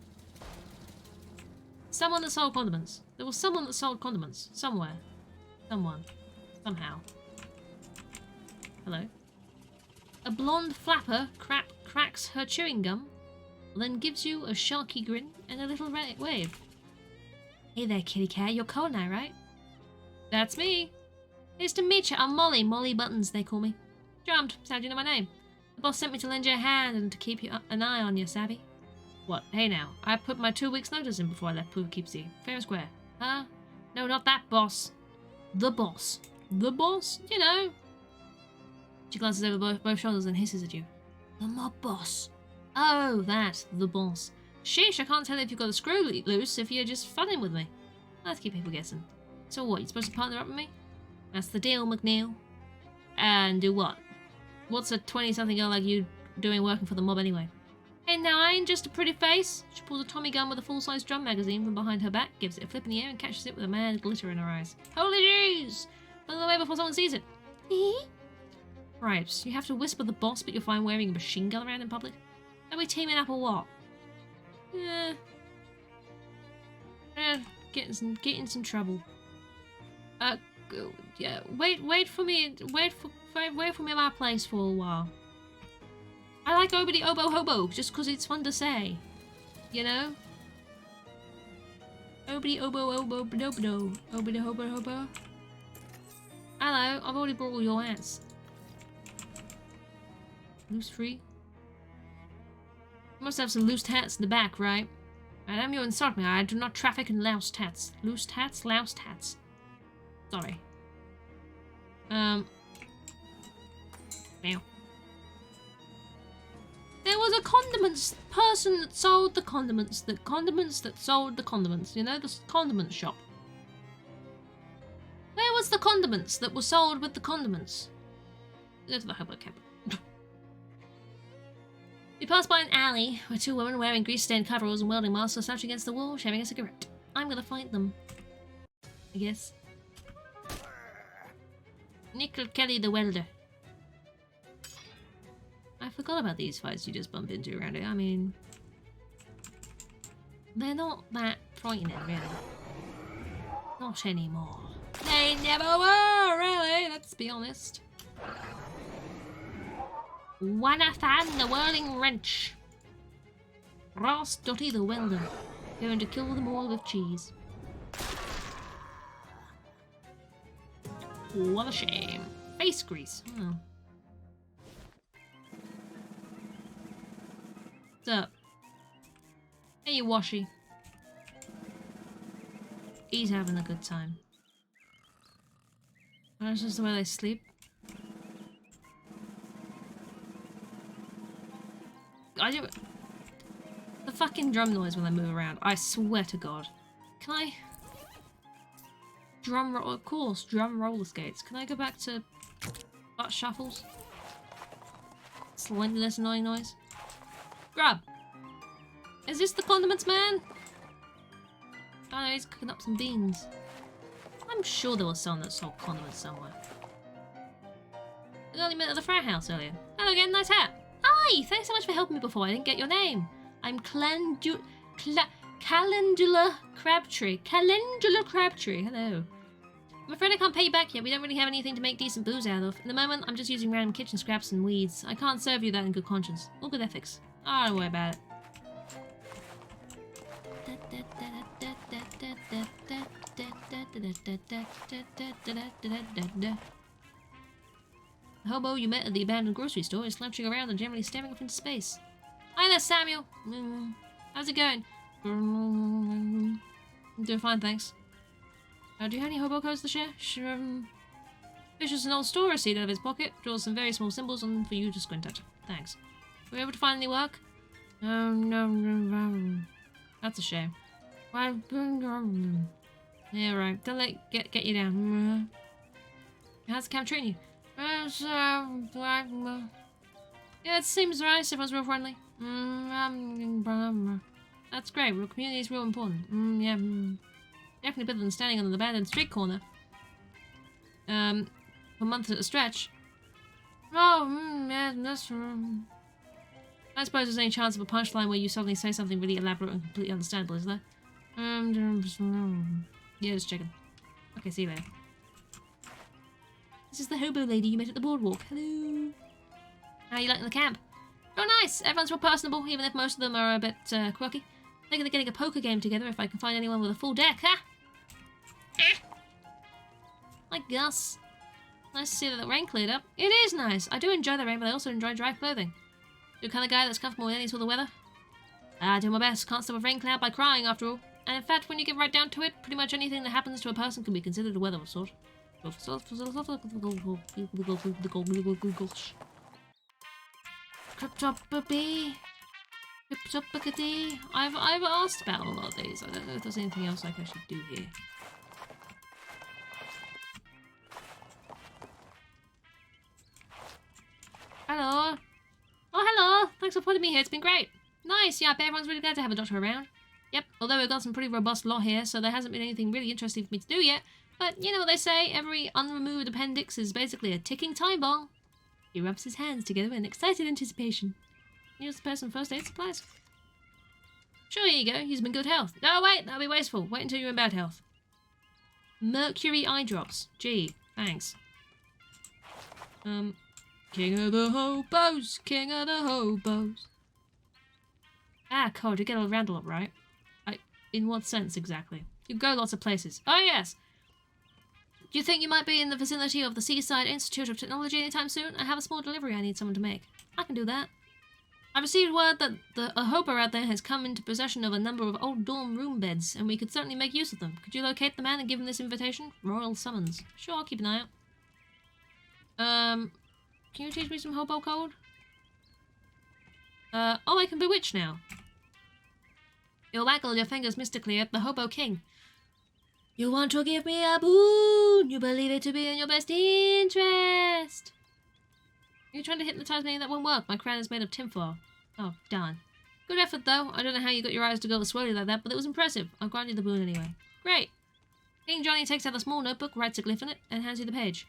Someone that sold condiments. There was someone that sold condiments. Somewhere. Someone. Somehow. Hello. A blonde flapper cracks her chewing gum, then gives you a sharky grin and a little wave. Hey there, kitty cat. You're cold now, right? That's me. Nice to meet you. I'm Molly. Molly Buttons, they call me. Charmed. How do you know my name? The boss sent me to lend you a hand and to keep an eye on you, savvy? What? Hey now. I put my 2 weeks notice in before I left Poughkeepsie. Fair and square. Huh? No, not that boss. The boss. The boss? You know. She glances over both shoulders and hisses at you. The mob boss. Oh, that. The boss. Sheesh, I can't tell if you've got a screw loose if you're just funning with me. Let's keep people guessing. So what, you supposed to partner up with me? That's the deal, McNeil. And do what? What's a 20-something girl like you doing working for the mob anyway? Hey, now I ain't just a pretty face. She pulls a Tommy gun with a full-size drum magazine from behind her back, gives it a flip in the air and catches it with a mad glitter in her eyes. Holy jeez! Put it away before someone sees it. Right, you have to whisper the boss, but you're fine wearing a machine gun around in public? Are we teaming up or what? Get in some trouble. Yeah, wait for me at my place for a while. I like Obity Obo Hobo just because it's fun to say, you know. Obity Obo Obo Dobo Obity Hobo Hobo. Hello, I've already brought all your ants. Loose free. You must have some loose tats in the back, right? Madam, you insult me. I do not traffic in louse tats. Loose tats, louse tats. Sorry. Now. There was a condiments person that sold the condiments. The condiments that sold the condiments. You know, the condiment shop. Where was the condiments that were sold with the condiments? Go to the hobo camp. We pass by an alley where two women wearing grease-stained coveralls and welding masks are slouched against the wall, sharing a cigarette. I'm gonna fight them. I guess. Nickel Kelly the welder. I forgot about these fights you just bump into around here. I mean, they're not that frightening, really. Not anymore. They never were, really, let's be honest. Wanathan the whirling wrench. Ross Dotty the welder. Going to kill them all with cheese. What a shame. Face grease. Oh. What's up? Hey, you washy. He's having a good time. That's just the way they sleep. I do the fucking drum noise when I move around. I swear to God. Can I drum roll? Of course, drum roller skates. Can I go back to butt shuffles? Slightly less annoying noise. Grub. Is this the condiments man? Oh no, he's cooking up some beans. I'm sure there was someone that sold condiments somewhere. We only met at the frat house earlier. Hello again, nice hat. Hi! Thanks so much for helping me before. I didn't get your name. I'm Calendula Crabtree. Calendula Crabtree. Hello. I'm afraid I can't pay you back yet. We don't really have anything to make decent booze out of. In the moment, I'm just using random kitchen scraps and weeds. I can't serve you that in good conscience. Or good ethics. Oh, don't worry about it. The hobo you met at the abandoned grocery store is slouching around and generally staring off into space. Hi there, Samuel. How's it going? I'm doing fine, thanks. Do you have any hobo codes to share? Sure. Fishes an old store receipt out of his pocket, draws some very small symbols on for you to squint at. Thanks. Were you able to find any work? No. That's a shame. Why? Yeah, right. Don't let get you down. How's the camp treating you? Yeah, it seems right. Everyone's real friendly. That's great. Real community is real important. Yeah. Definitely better than standing on an abandoned street corner. For months at a stretch. Oh, yeah, that's. I suppose there's any chance of a punchline where you suddenly say something really elaborate and completely understandable, is there? Yeah, just checking. Okay, see you later. This is the hobo lady you met at the boardwalk. Hello. How are you liking the camp? Oh, nice. Everyone's real personable, even if most of them are a bit quirky. Thinking of getting a poker game together if I can find anyone with a full deck, huh? Hi, Gus. Nice to see that the rain cleared up. It is nice. I do enjoy the rain, but I also enjoy dry clothing. You're the kind of guy that's comfortable with any sort of weather. I do my best. Can't stop a rain cloud by crying, after all. And in fact, when you get right down to it, pretty much anything that happens to a person can be considered a weather of sort. Cryptopopy. Cryptopopy. I've asked about a lot of these. I don't know if there's anything else like I should do here. Hello. Oh, hello. Thanks for putting me here. It's been great. Nice. Yeah, I bet everyone's really glad to have a doctor around. Yep. Although we've got some pretty robust law here, so there hasn't been anything really interesting for me to do yet. But you know what they say, every unremoved appendix is basically a ticking time bomb. He rubs his hands together in excited anticipation. Use the person first aid supplies. Sure, here you go. He's in good health. No, wait, that'll be wasteful. Wait until you're in bad health. Mercury eye drops. Gee, thanks. King of the hobos, king of the hobos. Ah, cold. You get old Randall up, right? In what sense exactly? You go lots of places. Oh yes. Do you think you might be in the vicinity of the Seaside Institute of Technology anytime soon? I have a small delivery I need someone to make. I can do that. I received word that a hobo out there has come into possession of a number of old dorm room beds, and we could certainly make use of them. Could you locate the man and give him this invitation? Royal summons. Sure, I'll keep an eye out. Can you teach me some hobo code? Oh, I can bewitch now. You'll waggle your fingers mystically at the hobo king. You want to give me a boon. You believe it to be in your best interest. You're trying to hypnotize me? That won't work. My crown is made of tinfoil. Oh, darn. Good effort, though. I don't know how you got your eyes to go swirly like that, but it was impressive. I'll grant you the boon anyway. Great. King Johnny takes out a small notebook, writes a glyph in it, and hands you the page.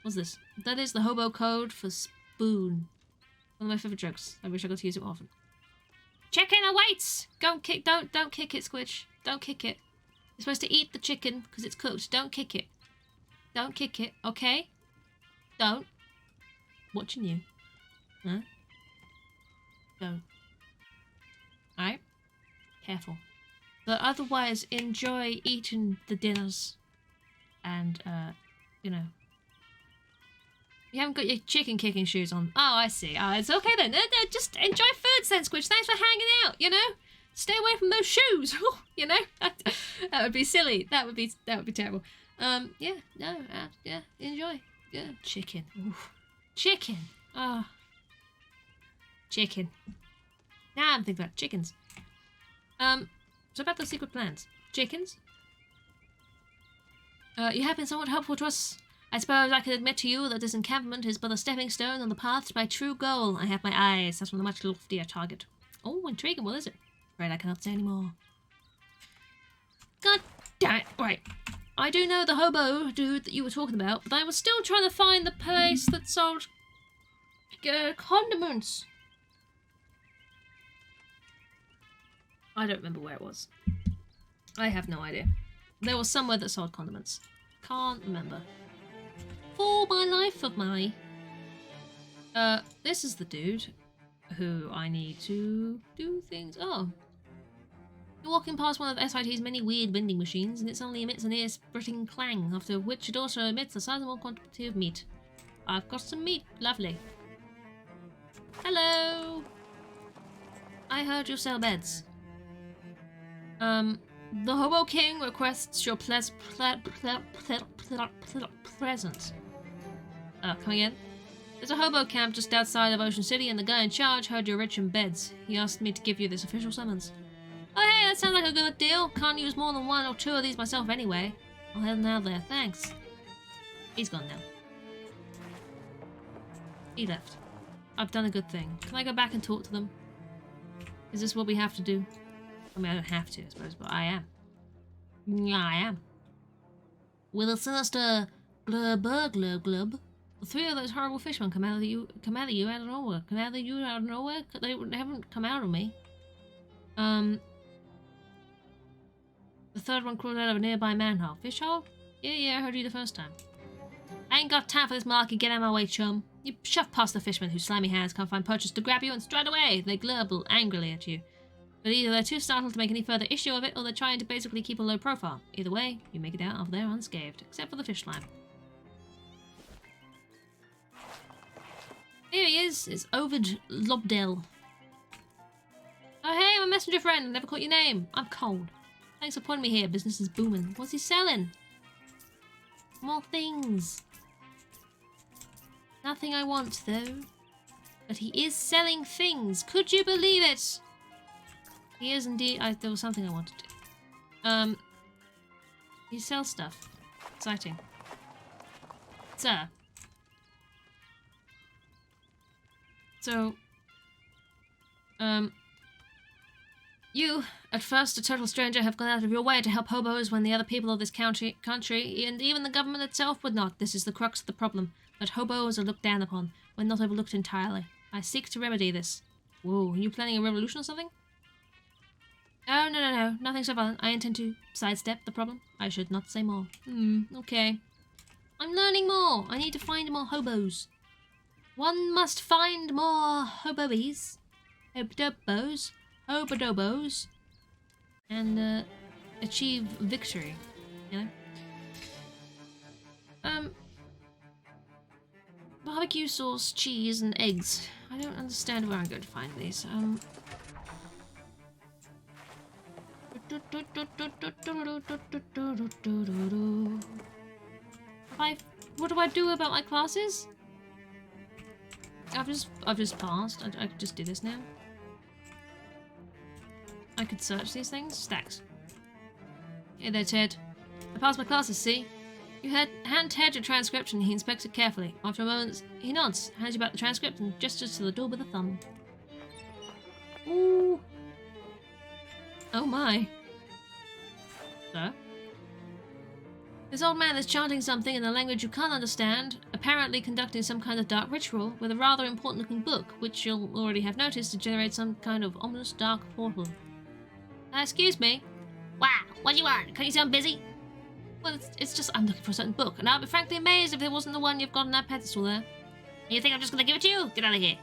What's this? That is the hobo code for spoon. One of my favourite jokes. I wish I got to use it more often. Chicken awaits! Don't kick it, Squidge. Don't kick it. You're supposed to eat the chicken because it's cooked. Don't kick it. Don't kick it, okay? Don't. Watching you. Huh? Don't. Alright? Careful. But otherwise, enjoy eating the dinners. And, you know. You haven't got your chicken kicking shoes on. Oh, I see. Oh, it's okay then. Just enjoy food, then, Squidge. Thanks for hanging out, you know? Stay away from those shoes. You know? That would be silly. That would be terrible. Yeah, no, yeah, enjoy. Yeah, chicken. Oof. Chicken. Oh. Chicken. Now I'm thinking about chickens. So about the secret plans. Chickens? You have been somewhat helpful to us. I suppose I can admit to you that this encampment is but a stepping stone on the path to my true goal. I have my eyes set on a much loftier target. Oh, intriguing. What is it? Right, I cannot say any more. God damn it. Right. I do know the hobo dude that you were talking about, but I was still trying to find the place that sold condiments. I don't remember where it was. I have no idea. There was somewhere that sold condiments. Can't remember. For my life of my... this is the dude who I need to do things... Oh. You're walking past one of the SIT's many weird vending machines, and it suddenly emits an ear-splitting clang, after which it also emits a sizable quantity of meat. I've got some meat. Lovely. Hello! I heard you sell beds. The Hobo King requests your presence. Come again? There's a hobo camp just outside of Ocean City, and the guy in charge heard you're rich in beds. He asked me to give you this official summons. Oh hey, that sounds like a good deal. Can't use more than one or two of these myself anyway. I'll head out there, thanks. He's gone now. He left. I've done a good thing. Can I go back and talk to them? Is this what we have to do? I mean, I don't have to, I suppose, but I am. Yeah, I am. With a sinister burglar glub, the three of those horrible fishmen come out of you out of nowhere. Come out of you out of nowhere? They haven't come out of me. The third one crawled out of a nearby manhole. Fish hole? Yeah, I heard you the first time. I ain't got time for this malarkey. Get out of my way, chum. You shove past the fishermen whose slimy hands can't find purchase to grab you and stride away. They glurble angrily at you. But either they're too startled to make any further issue of it, or they're trying to basically keep a low profile. Either way, you make it out of there unscathed, except for the fish slime. Here he is. It's Ovid Lobdell. Oh hey, my messenger friend. Never caught your name. I'm cold. Thanks for pointing me here. Business is booming. What's he selling? More things. Nothing I want, though. But he is selling things. Could you believe it? He is indeed. There was something I wanted to. He sells stuff. Exciting. Sir. So, you, at first a total stranger, have gone out of your way to help hobos when the other people of this country, and even the government itself would not. This is the crux of the problem, that hobos are looked down upon, when not overlooked entirely. I seek to remedy this. Whoa, are you planning a revolution or something? Oh, no, nothing so violent. I intend to sidestep the problem. I should not say more. Okay. I'm learning more. I need to find more hobos. One must find more hoboes, hobodobos, and achieve victory, you know? Barbecue sauce, cheese, and eggs. I don't understand where I'm going to find these. What do I do about my classes? I've just passed. I could just do this now. I could search these things. Stacks. Hey there, Ted. I passed my classes, see? You hand Ted your transcript and he inspects it carefully. After a moment, he nods, hands you back the transcript, and gestures to the door with a thumb. Ooh. Oh my. Sir? This old man is chanting something in a language you can't understand, apparently conducting some kind of dark ritual with a rather important-looking book, which you'll already have noticed to generate some kind of ominous dark portal. Excuse me? Wow, what do you want? Can you sound busy? Well, it's just I'm looking for a certain book, and I'll be frankly amazed if it wasn't the one you've got on that pedestal there. You think I'm just gonna give it to you? Get out of here.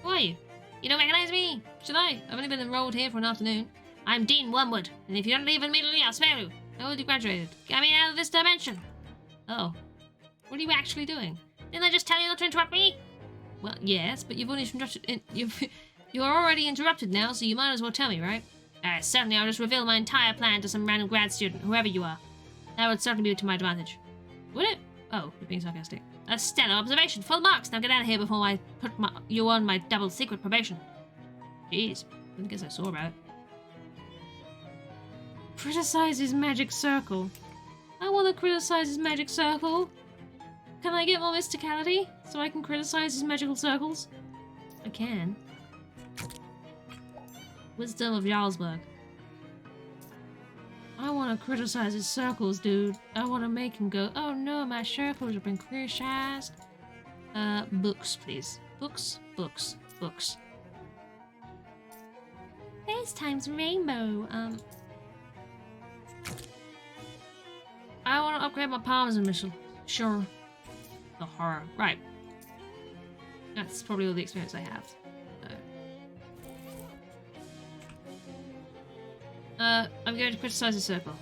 Who are you? You don't recognize me? Should I? I've only been enrolled here for an afternoon. I'm Dean Wormwood, and if you don't leave immediately, I'll spare you. I already graduated. Get me out of this dimension. Oh. What are you actually doing? Didn't I just tell you not to interrupt me? Well, yes, but you've only interrupted... You're already interrupted now, so you might as well tell me, right? Certainly, I'll just reveal my entire plan to some random grad student, whoever you are. That would certainly be to my advantage. Would it? Oh, you're being sarcastic. A stellar observation. Full marks. Now get out of here before I put you on my double secret probation. Jeez. I guess I saw about it. Criticize his magic circle. I want to criticize his magic circle. Can I get more mysticality so I can criticize his magical circles? I can. Wisdom of Jarlsberg. I want to criticize his circles, dude. I want to make him go, oh no, my circles have been criticized. Books, please. Books. FaceTime's rainbow. I want to upgrade my palms mission. Sure. The horror. Right. That's probably all the experience I have. I'm going to criticize the circle.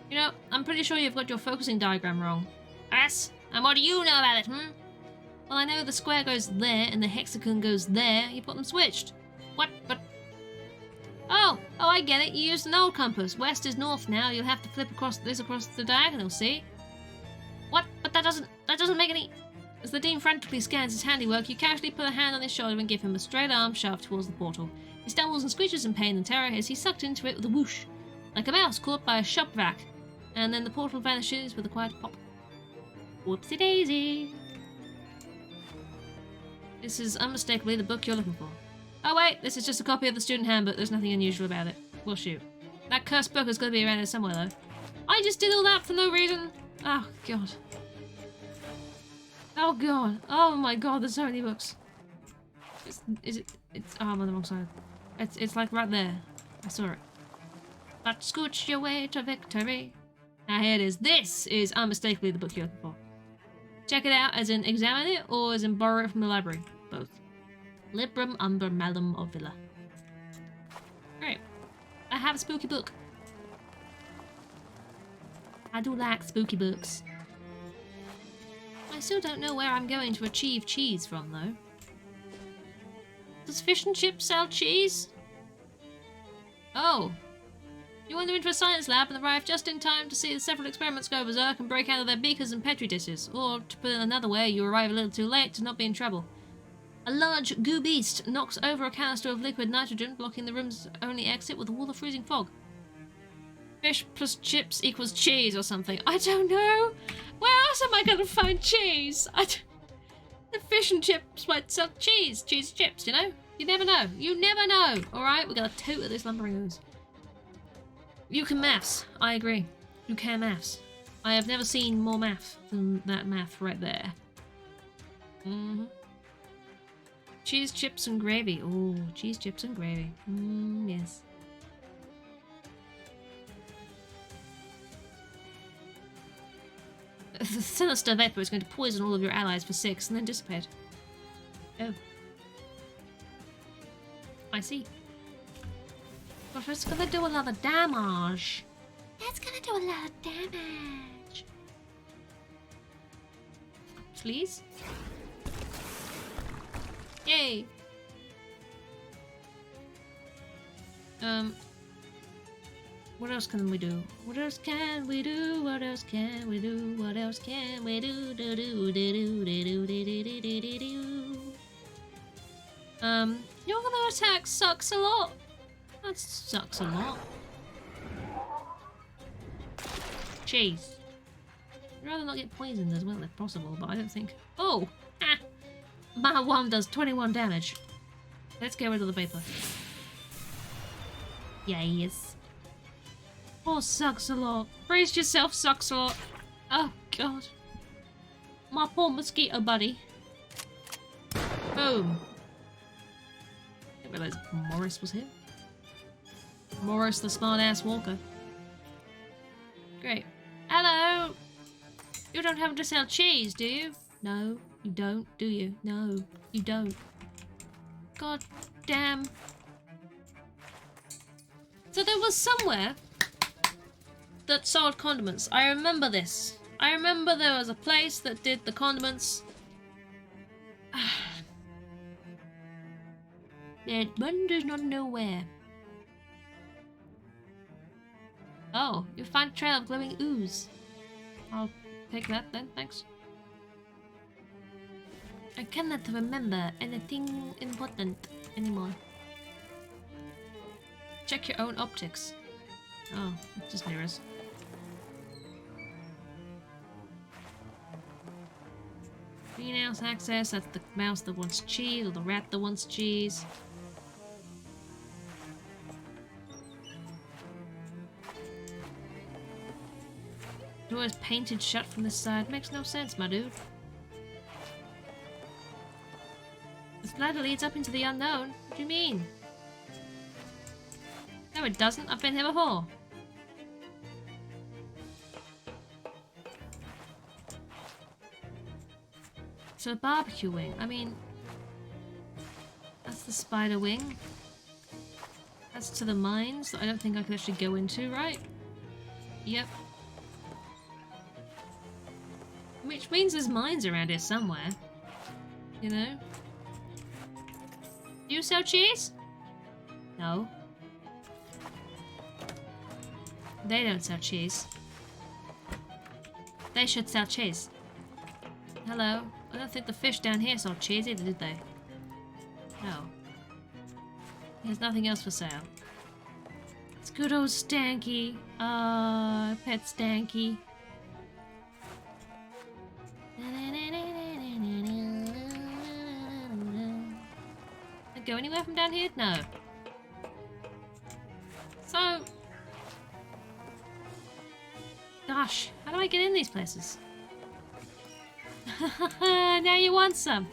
You know, I'm pretty sure you've got your focusing diagram wrong. Yes? And what do you know about it, Well, I know the square goes there and the hexagon goes there. You've got them switched. What? But... Oh, I get it. You used an old compass. West is north now. You'll have to flip across the diagonal, see? What? But that doesn't make any... As the Dean frantically scans his handiwork, you casually put a hand on his shoulder and give him a straight arm shove towards the portal. He stumbles and screeches in pain and terror as he's sucked into it with a whoosh, like a mouse caught by a shop vac, and then the portal vanishes with a quiet pop. Whoopsie daisy. This is unmistakably the book you're looking for. Oh wait, this is just a copy of the student handbook. There's nothing unusual about it. Well, shoot. That cursed book is going to be around here somewhere, though. I just did all that for no reason. Oh, God. Oh, God. Oh, my God, there's so many books. Oh, I'm on the wrong side. It's like right there. I saw it. But scooch your way to victory. Ah, here it is. This is unmistakably the book you're looking for. Check it out as in examine it or as in borrow it from the library. Both. Librum umber malum of villa. Great. I have a spooky book. I do like spooky books. I still don't know where I'm going to achieve cheese from, though. Does Fish and Chips sell cheese? Oh. You wander into a science lab and arrive just in time to see the several experiments go berserk and break out of their beakers and petri dishes. Or, to put it another way, you arrive a little too late to not be in trouble. A large goo beast knocks over a canister of liquid nitrogen, blocking the room's only exit with a wall of freezing fog. Fish plus chips equals cheese or something. I don't know. Where else am I going to find cheese? The fish and chips might sell cheese. Cheese and chips, you know? You never know. You never know. Alright, we're going to toot at this lumbering ooze. You can maths. I agree. You can maths. I have never seen more math than that math right there. Mm-hmm. Cheese, chips, and gravy. Oh, cheese, chips, and gravy. Yes. The sinister vapor is going to poison all of your allies for 6 and then dissipate. Oh. I see. But it's gonna do a lot of damage. It's gonna do a lot of damage. Please? Yay! What else can we do? What else can we do? What else can we do? What else can we do? Do do do do do do do do do do. Your other attack sucks a lot. That sucks a lot. Cheese. I'd rather not get poisoned as well if possible, but I don't think. Oh! Ah! My one does 21 damage. Let's get rid of the vapor. Yes. Oh, sucks a lot. Brace yourself, sucks a lot. Oh, God. My poor mosquito buddy. Boom. Didn't realise Morris was here. Morris the smart-ass walker. Great. Hello! You don't happen to sell cheese, do you? No, you don't, do you? No, you don't. God damn. So there was somewhere that sold condiments. I remember this. I remember there was a place that did the condiments. That one does not know where. Oh, you find a trail of glowing ooze. I'll take that then, thanks. I cannot remember anything important anymore. Check your own optics. Oh, it's just mirrors. Greenhouse access, that's the mouse that wants cheese, or the rat that wants cheese. Door is painted shut from this side. Makes no sense, my dude. This ladder leads up into the unknown. What do you mean? No, it doesn't. I've been here before. So barbecue wing. I mean, that's the spider wing. That's to the mines that I don't think I could actually go into, right? Yep. Which means there's mines around here somewhere. You know? Do you sell cheese? No. They don't sell cheese. They should sell cheese. Hello. I don't think the fish down here sold cheese either, did they? No. There's nothing else for sale. It's good old Stanky. Pet Stanky. Go anywhere from down here? No. So... Gosh, how do I get in these places? Now you want some.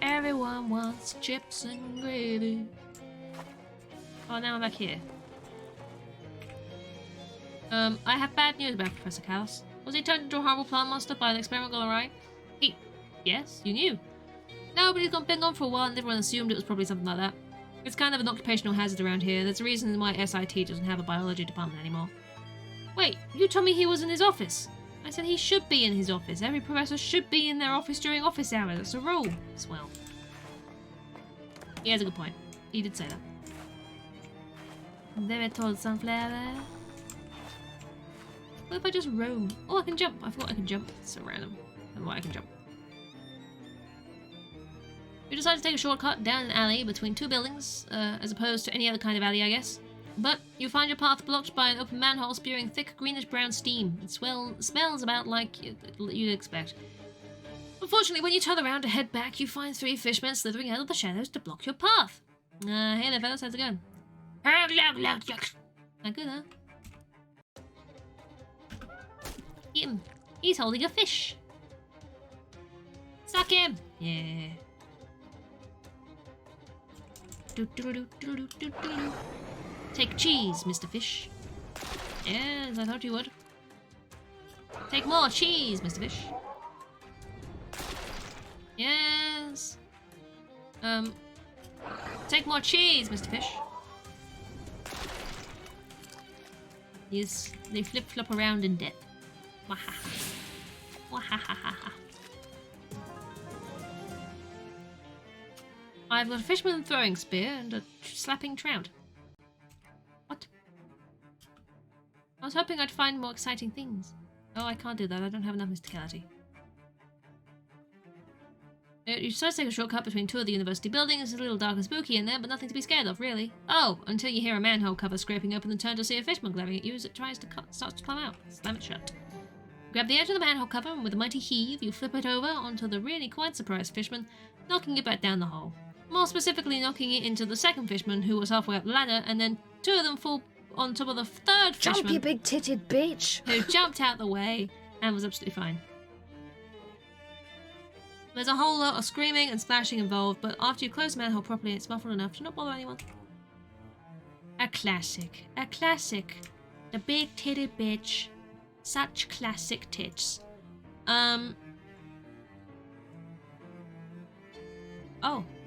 Everyone wants chips and gravy. Oh, now I'm back here. I have bad news about Professor Chaos. Was he turned into a horrible plant monster by the experiment gone awry? Yes, you knew. No, but he's been gone for a while and everyone assumed it was probably something like that. It's kind of an occupational hazard around here. There's a reason why SIT doesn't have a biology department anymore. Wait, you told me he was in his office. I said he should be in his office. Every professor should be in their office during office hours. That's a rule. Swell. He has a good point. He did say that. Very tall sunflower. What if I just roam? Oh, I can jump. I forgot I can jump. It's so random. I don't know why I can jump. You decide to take a shortcut down an alley between two buildings, as opposed to any other kind of alley, I guess. But you find your path blocked by an open manhole spewing thick greenish-brown steam. It smells about like you'd expect. Unfortunately, when you turn around to head back, you find three fishmen slithering out of the shadows to block your path. Hey there, fellas, how's it going? Not good, huh? Eat him. He's holding a fish. Suck him. Yeah. Take cheese, Mr. Fish. Yes, I thought you would. Take more cheese, Mr. Fish. Yes. Take more cheese, Mr. Fish. Yes, they flip-flop around in death. Wahaha. Wahahaha. I've got a fisherman throwing spear and a slapping trout. What? I was hoping I'd find more exciting things. Oh, I can't do that. I don't have enough mysticality. You decide to take a shortcut between two of the university buildings. It's a little dark and spooky in there, but nothing to be scared of, really. Oh, until you hear a manhole cover scraping open and turn to see a fishman glaring at you as it starts to climb out. Slam it shut. Grab the edge of the manhole cover, and with a mighty heave, you flip it over onto the really quite surprised fishman, knocking it back down the hole. More specifically, knocking it into the second fishman, who was halfway up the ladder, and then two of them fall on top of the third fishman. Jump, you big-titted bitch! Who jumped out the way and was absolutely fine. There's a whole lot of screaming and splashing involved, but after you close the manhole properly, it's muffled enough to not bother anyone. A classic. A classic. The big-titted bitch. Such classic tits. Oh,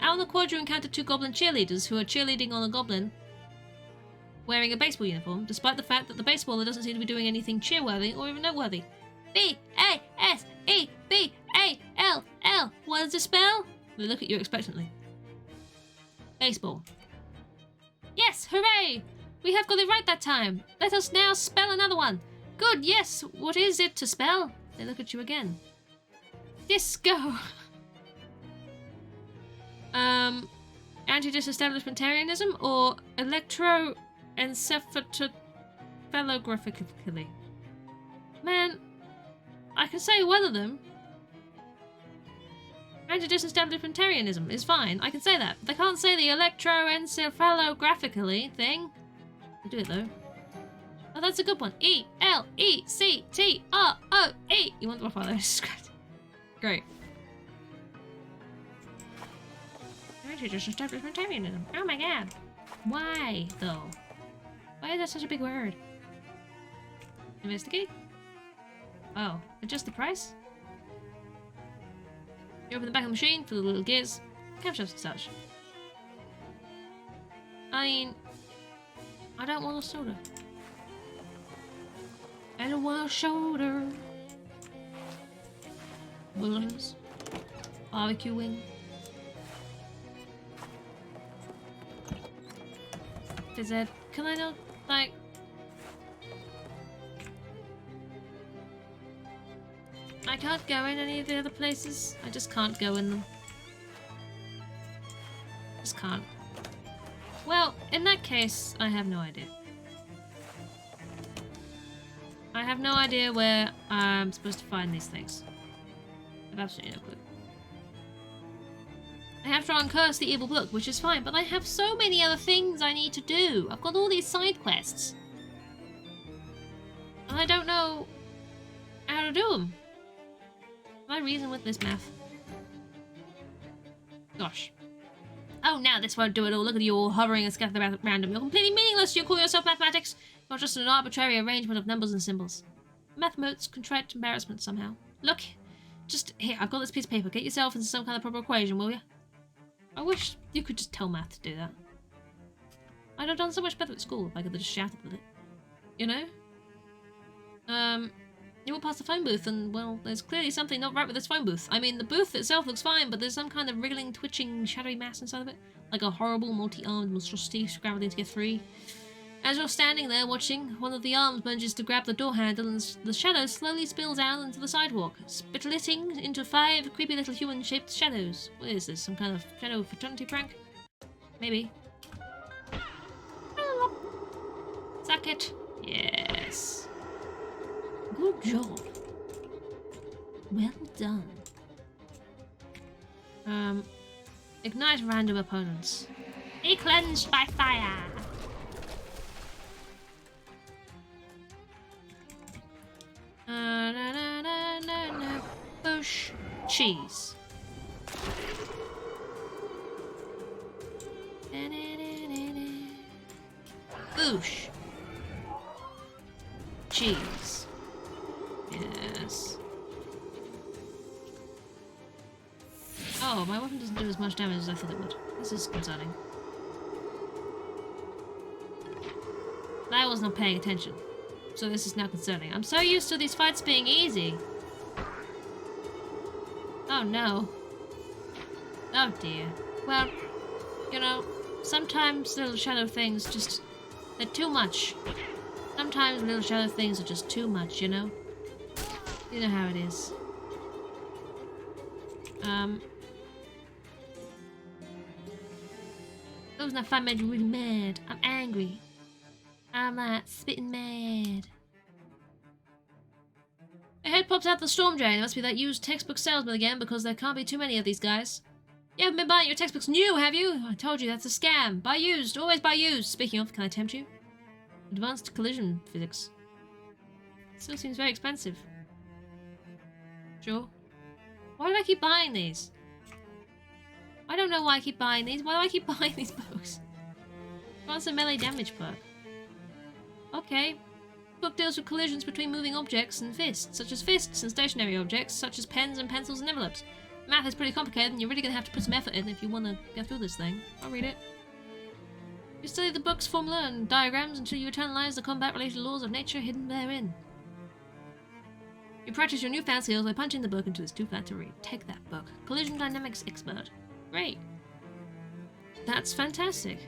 out in the quad you encounter two goblin cheerleaders who are cheerleading on a goblin wearing a baseball uniform, despite the fact that the baseballer doesn't seem to be doing anything cheer-worthy or even noteworthy. B-A-S-E-B-A-L-L. What does it spell? They look at you expectantly. Baseball. Yes, hooray! We have got it right that time. Let us now spell another one. Good, yes. What is it to spell? They look at you again. Disco. Anti-disestablishmentarianism or electroencephalographically? Man, I can say one of them. Anti-disestablishmentarianism is fine. I can say that. But I can't say the electroencephalographically thing. I'll do it though. Oh, that's a good one. E-L-E-C-T-R-O-E. You want the follow? This is great. Great. Anti-disestablishmentarianism. Oh my god. Why, though? Why is that such a big word? Investigate? Oh, adjust the price? You open the back of the machine for the little gears, camshafts and such. I mean, I don't want a soda. I don't want a shoulder. Balloons. Barbecue wing. Is it? Can I not, like... I can't go in any of the other places. I just can't go in them. Just can't. Well, in that case, I have no idea. I have no idea where I'm supposed to find these things. I have absolutely no clue. I have to uncurse the evil book, which is fine, but I have so many other things I need to do. I've got all these side quests. And I don't know how to do them. Can I reason with this math? Gosh. Oh, now this won't do it all. Look at you all hovering and scattering about at random. You're completely meaningless. You call yourself mathematics. not just an arbitrary arrangement of numbers and symbols. Math motes contrite embarrassment somehow. Look, just here, I've got this piece of paper. Get yourself into some kind of proper equation, will you? I wish you could just tell Math to do that. I'd have done so much better at school if I could have just shouted at it. You know? You walk past the phone booth and, well, there's clearly something not right with this phone booth. I mean, the booth itself looks fine, but there's some kind of wriggling, twitching, shadowy mass inside of it. Like a horrible, multi-armed monstrosity scrambling to get free. As you're standing there watching, one of the arms manages to grab the door handle and the shadow slowly spills out into the sidewalk, splitting into 5 creepy little human-shaped shadows. What is this, some kind of shadow fraternity prank? Maybe. Suck it. Yes. Good job. Well done. Ignite random opponents. Be cleansed by fire. Push. Cheese. Boosh. Cheese. Yes. Oh, my weapon doesn't do as much damage as I thought it would. This is concerning. I was not paying attention, so this is now concerning. I'm so used to these fights being easy. Oh no. Oh dear. Well, you know, sometimes little shadow things just... they're too much. Sometimes little shadow things are just too much, you know? You know how it is. Losing that fight made me really mad. I'm angry. I'm spitting mad. A head pops out the storm drain. It must be that used textbook salesman again, because there can't be too many of these guys. You haven't been buying your textbooks new, have you? I told you, that's a scam. Buy used. Always buy used. Speaking of, can I tempt you? Advanced collision physics. Still seems very expensive. Sure. Why do I keep buying these? I don't know why I keep buying these. Why do I keep buying these books? What's a melee damage perk? Okay. Book deals with collisions between moving objects and fists, such as fists, and stationary objects, such as pens and pencils and envelopes. Math is pretty complicated, and you're really going to have to put some effort in if you want to get through this thing. I'll read it. You study the book's formula and diagrams until you internalize the combat-related laws of nature hidden therein. You practice your newfound skills by punching the book until it's too flat to read. Take that book. Collision Dynamics Expert. Great. That's fantastic.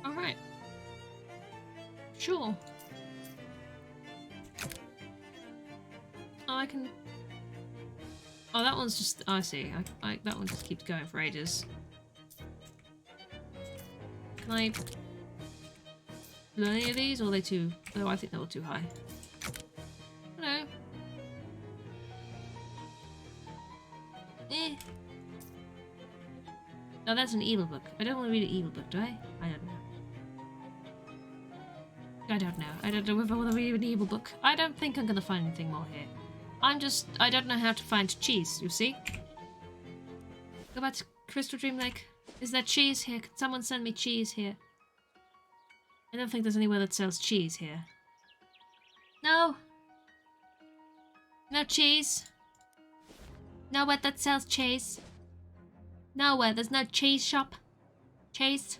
Alright. Sure. Oh, I can... Oh, that one's just... Oh, I see. That one just keeps going for ages. Can I... learn any of these, or are they too... Oh, I think they're all too high. Hello. Eh. Oh, that's an evil book. I don't want to read an evil book, do I? I don't know. I don't know. I don't know if I want to read an evil book. I don't think I'm going to find anything more here. I don't know how to find cheese, you see? Go back to Crystal Dream Lake. Is there cheese here? Can someone send me cheese here? I don't think there's anywhere that sells cheese here. No. No cheese. Nowhere that sells cheese. Nowhere. There's no cheese shop. Cheese.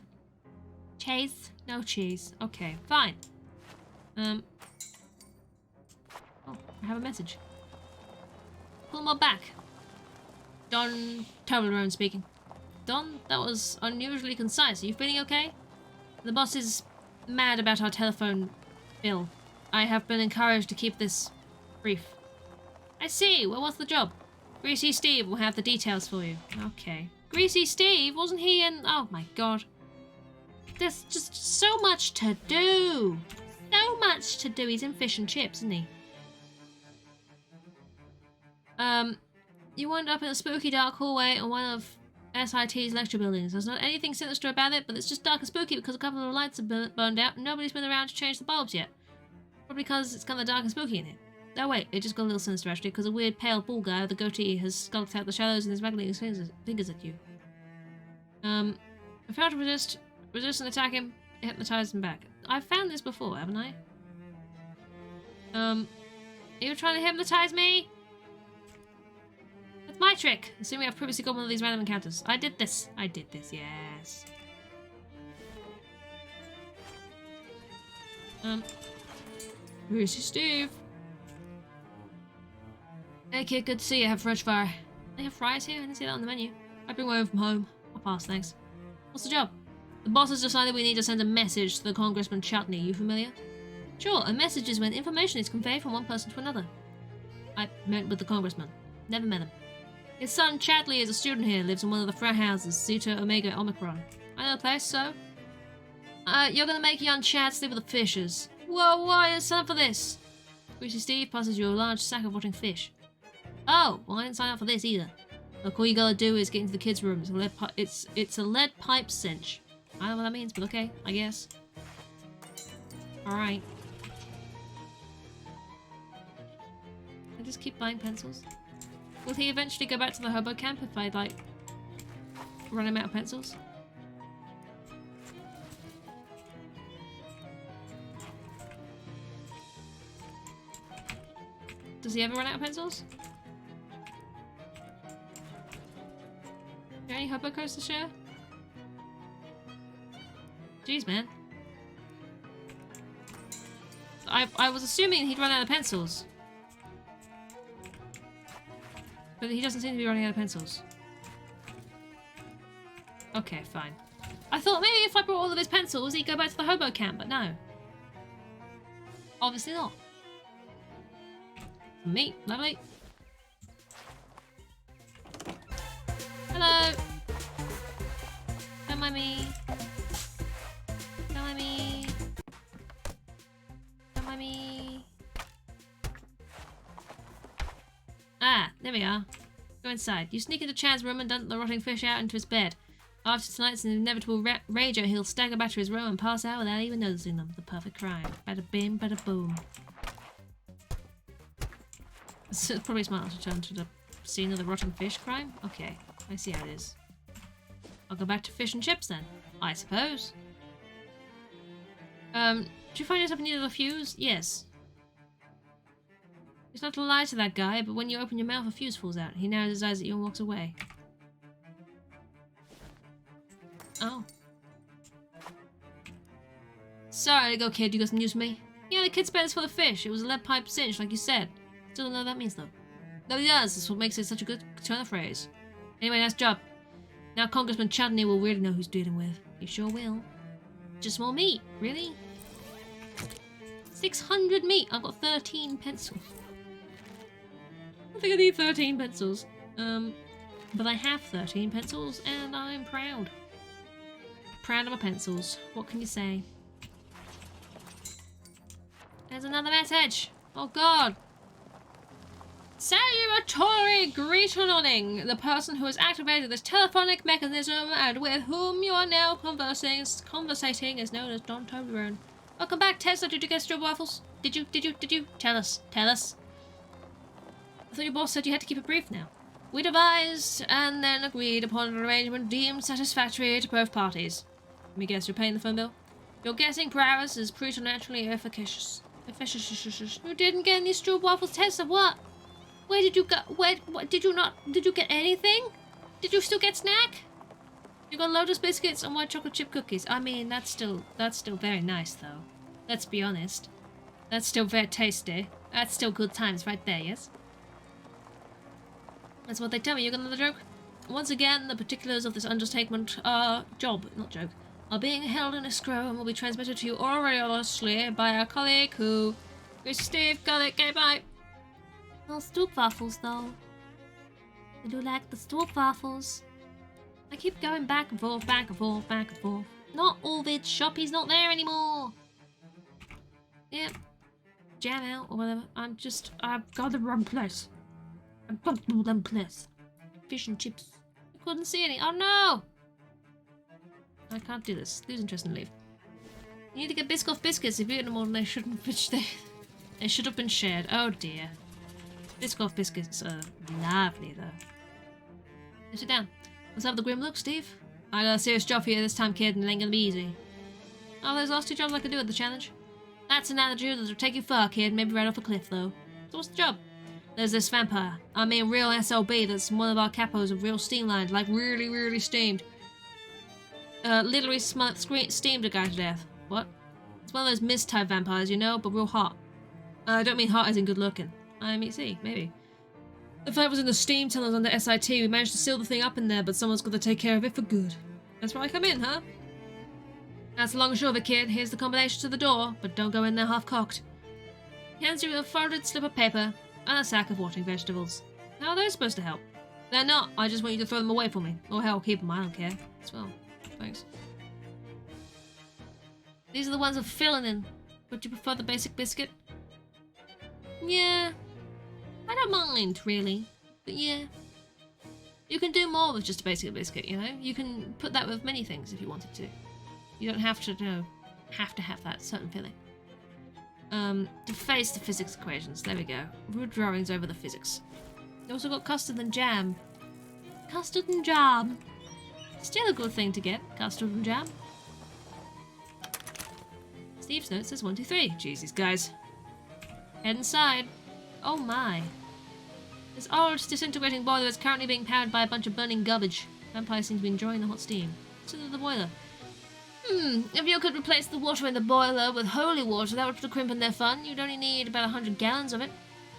Cheese. No cheese. Okay, fine. Oh, I have a message. Pull them all back. Don Toblerone speaking. Don, that was unusually concise. Are you feeling okay? The boss is mad about our telephone bill. I have been encouraged to keep this brief. I see. Well, what's the job? Greasy Steve will have the details for you. Okay. Greasy Steve? Wasn't he in... Oh my god. There's just so much to do. So much to do. He's in fish and chips, isn't he? You wound up in a spooky dark hallway in one of SIT's lecture buildings. There's not anything sinister about it, but it's just dark and spooky because a couple of the lights have burned out and nobody's been around to change the bulbs yet. Probably because it's kind of dark and spooky in here. Oh wait, it just got a little sinister actually, because a weird pale bald guy with a goatee has skulked out the shadows and is waggling his fingers at you. I failed to resist and attack him, hypnotize him back. I've found this before, haven't I? You were trying to hypnotize me? That's my trick. Assuming I've previously got one of these random encounters. I did this, yes. Where's Steve? Hey kid, good to see you. Have fresh fire. They have fries here? I didn't see that on the menu. I bring one from home. I'll pass, thanks. What's the job? The boss has decided we need to send a message to the Congressman Chutney. You familiar? Sure, a message is when information is conveyed from one person to another. I met with the Congressman. Never met him. His son Chadley is a student here, lives in one of the frat houses, Zeta Omega Omicron. I know the place, so... you're gonna make young Chad sleep with the fishes. Whoa, why is time for this? Greasy Steve passes you a large sack of rotting fish. Oh, well I didn't sign up for this either. Look, all you gotta do is get into the kids' room. It's a lead pipe cinch. I don't know what that means, but okay, I guess. Alright. I just keep buying pencils. Will he eventually go back to the hobo camp if I, like, run him out of pencils? Does he ever run out of pencils? Are there any hobo codes to share? Jeez, man. I was assuming he'd run out of pencils. But he doesn't seem to be running out of pencils. Okay, fine. I thought maybe if I brought all of his pencils, he'd go back to the hobo camp, but no. Obviously not. Meat, lovely. Hello! Don't mind me. Don't mind me. Don't mind me. Ah, there we are. Go inside. You sneak into Chad's room and dump the rotting fish out into his bed. After tonight's inevitable rager, he'll stagger back to his room and pass out without even noticing them. The perfect crime. Bada bim, bada boom. It's probably smart to turn to the scene of the rotting fish crime. Okay, I see how it is. I'll go back to fish and chips then, I suppose. Did you find yourself in need of a fuse? Yes. It's not to lie to that guy, but when you open your mouth, a fuse falls out. He narrows his eyes at you and walks away. Oh. Sorry to go, kid. You got some news for me? Yeah, the kid's bed is full of fish. It was a lead pipe cinch, like you said. Still don't know what that means, though. Nobody does. That's what makes it such a good turn of phrase. Anyway, nice job. Now Congressman Chutney will really know who's dealing with. He sure will. Just more meat, really? 600 meat. I've got 13 pencils. I think I need 13 pencils. But I have 13 pencils, and I'm proud. Proud of my pencils. What can you say? There's another message. Oh God. Salutatory greeting, the person who has activated this telephonic mechanism and with whom you are now conversating is known as Don Toblerone. Welcome back, Tesla. Did you get strobe waffles? Did you? Tell us. I thought your boss said you had to keep it brief now. We devised and then agreed upon an arrangement deemed satisfactory to both parties. Let me guess, you're paying the phone bill? Your guessing prowess is preternaturally efficacious. You didn't get any strobe waffles, Tesla. What? Where did you go? What did you not? Did you get anything? Did you still get snack? You got Lotus biscuits and white chocolate chip cookies. I mean, that's still very nice, though. Let's be honest. That's still very tasty. That's still good times right there, yes? That's what they tell me. You got another joke? Once again, the particulars of this undertaking are being held in escrow and will be transmitted to you orally by our colleague who... Steve, got it, okay, bye. No stoop waffles, though. I do like the stoop waffles. I keep going back and forth, back and forth, back and forth. Not Orvid shop, he's not there anymore. Yep. Jam out or whatever. I've got the wrong place. I've got the wrong place. Fish and chips. I couldn't see any. Oh no! I can't do this. Lose interest and leave. You need to get Biscoff biscuits if you eat them all and they shouldn't pitch there. It should have been shared. Oh dear. Biscoff biscuits are lovely though. Sit down. Let's have the grim look, Steve. I got a serious job here this time, kid, and it ain't gonna be easy. Oh, those last 2 jobs I could do at the challenge. That's an attitude that'll take you far, kid. Maybe right off a cliff, though. So what's the job? There's this vampire. I mean, real SLB that's one of our capos of real steam lined. Like, really, really steamed. Literally steamed a guy to death. What? It's one of those mist-type vampires, you know, but real hot. I don't mean hot as in good looking. I mean, see, maybe. The fight was in the steam tunnels under SIT. We managed to seal the thing up in there, but someone's got to take care of it for good. That's where I come in, huh? That's the long and short of it, kid. Here's the combination to the door, but don't go in there half-cocked. He hands you a folded slip of paper and a sack of watering vegetables. How are those supposed to help? They're not. I just want you to throw them away for me. Or hell, keep them. I don't care. As well. Thanks. These are the ones with filling in. Would you prefer the basic biscuit? Yeah. I don't mind, really. But yeah. You can do more with just a basic biscuit, you know? You can put that with many things if you wanted to. You don't have to, you know, have that certain filling. To face the physics equations. There we go. Rude drawings over the physics. You also got custard and jam. Custard and jam. Still a good thing to get, custard and jam. Steve's note says 1, 2, 3. Jesus, guys. Head inside. Oh my. This old disintegrating boiler is currently being powered by a bunch of burning garbage. Vampires seem to be enjoying the hot steam. What's in the boiler? If you could replace the water in the boiler with holy water, that would put a crimp in their fun. You'd only need about 100 gallons of it.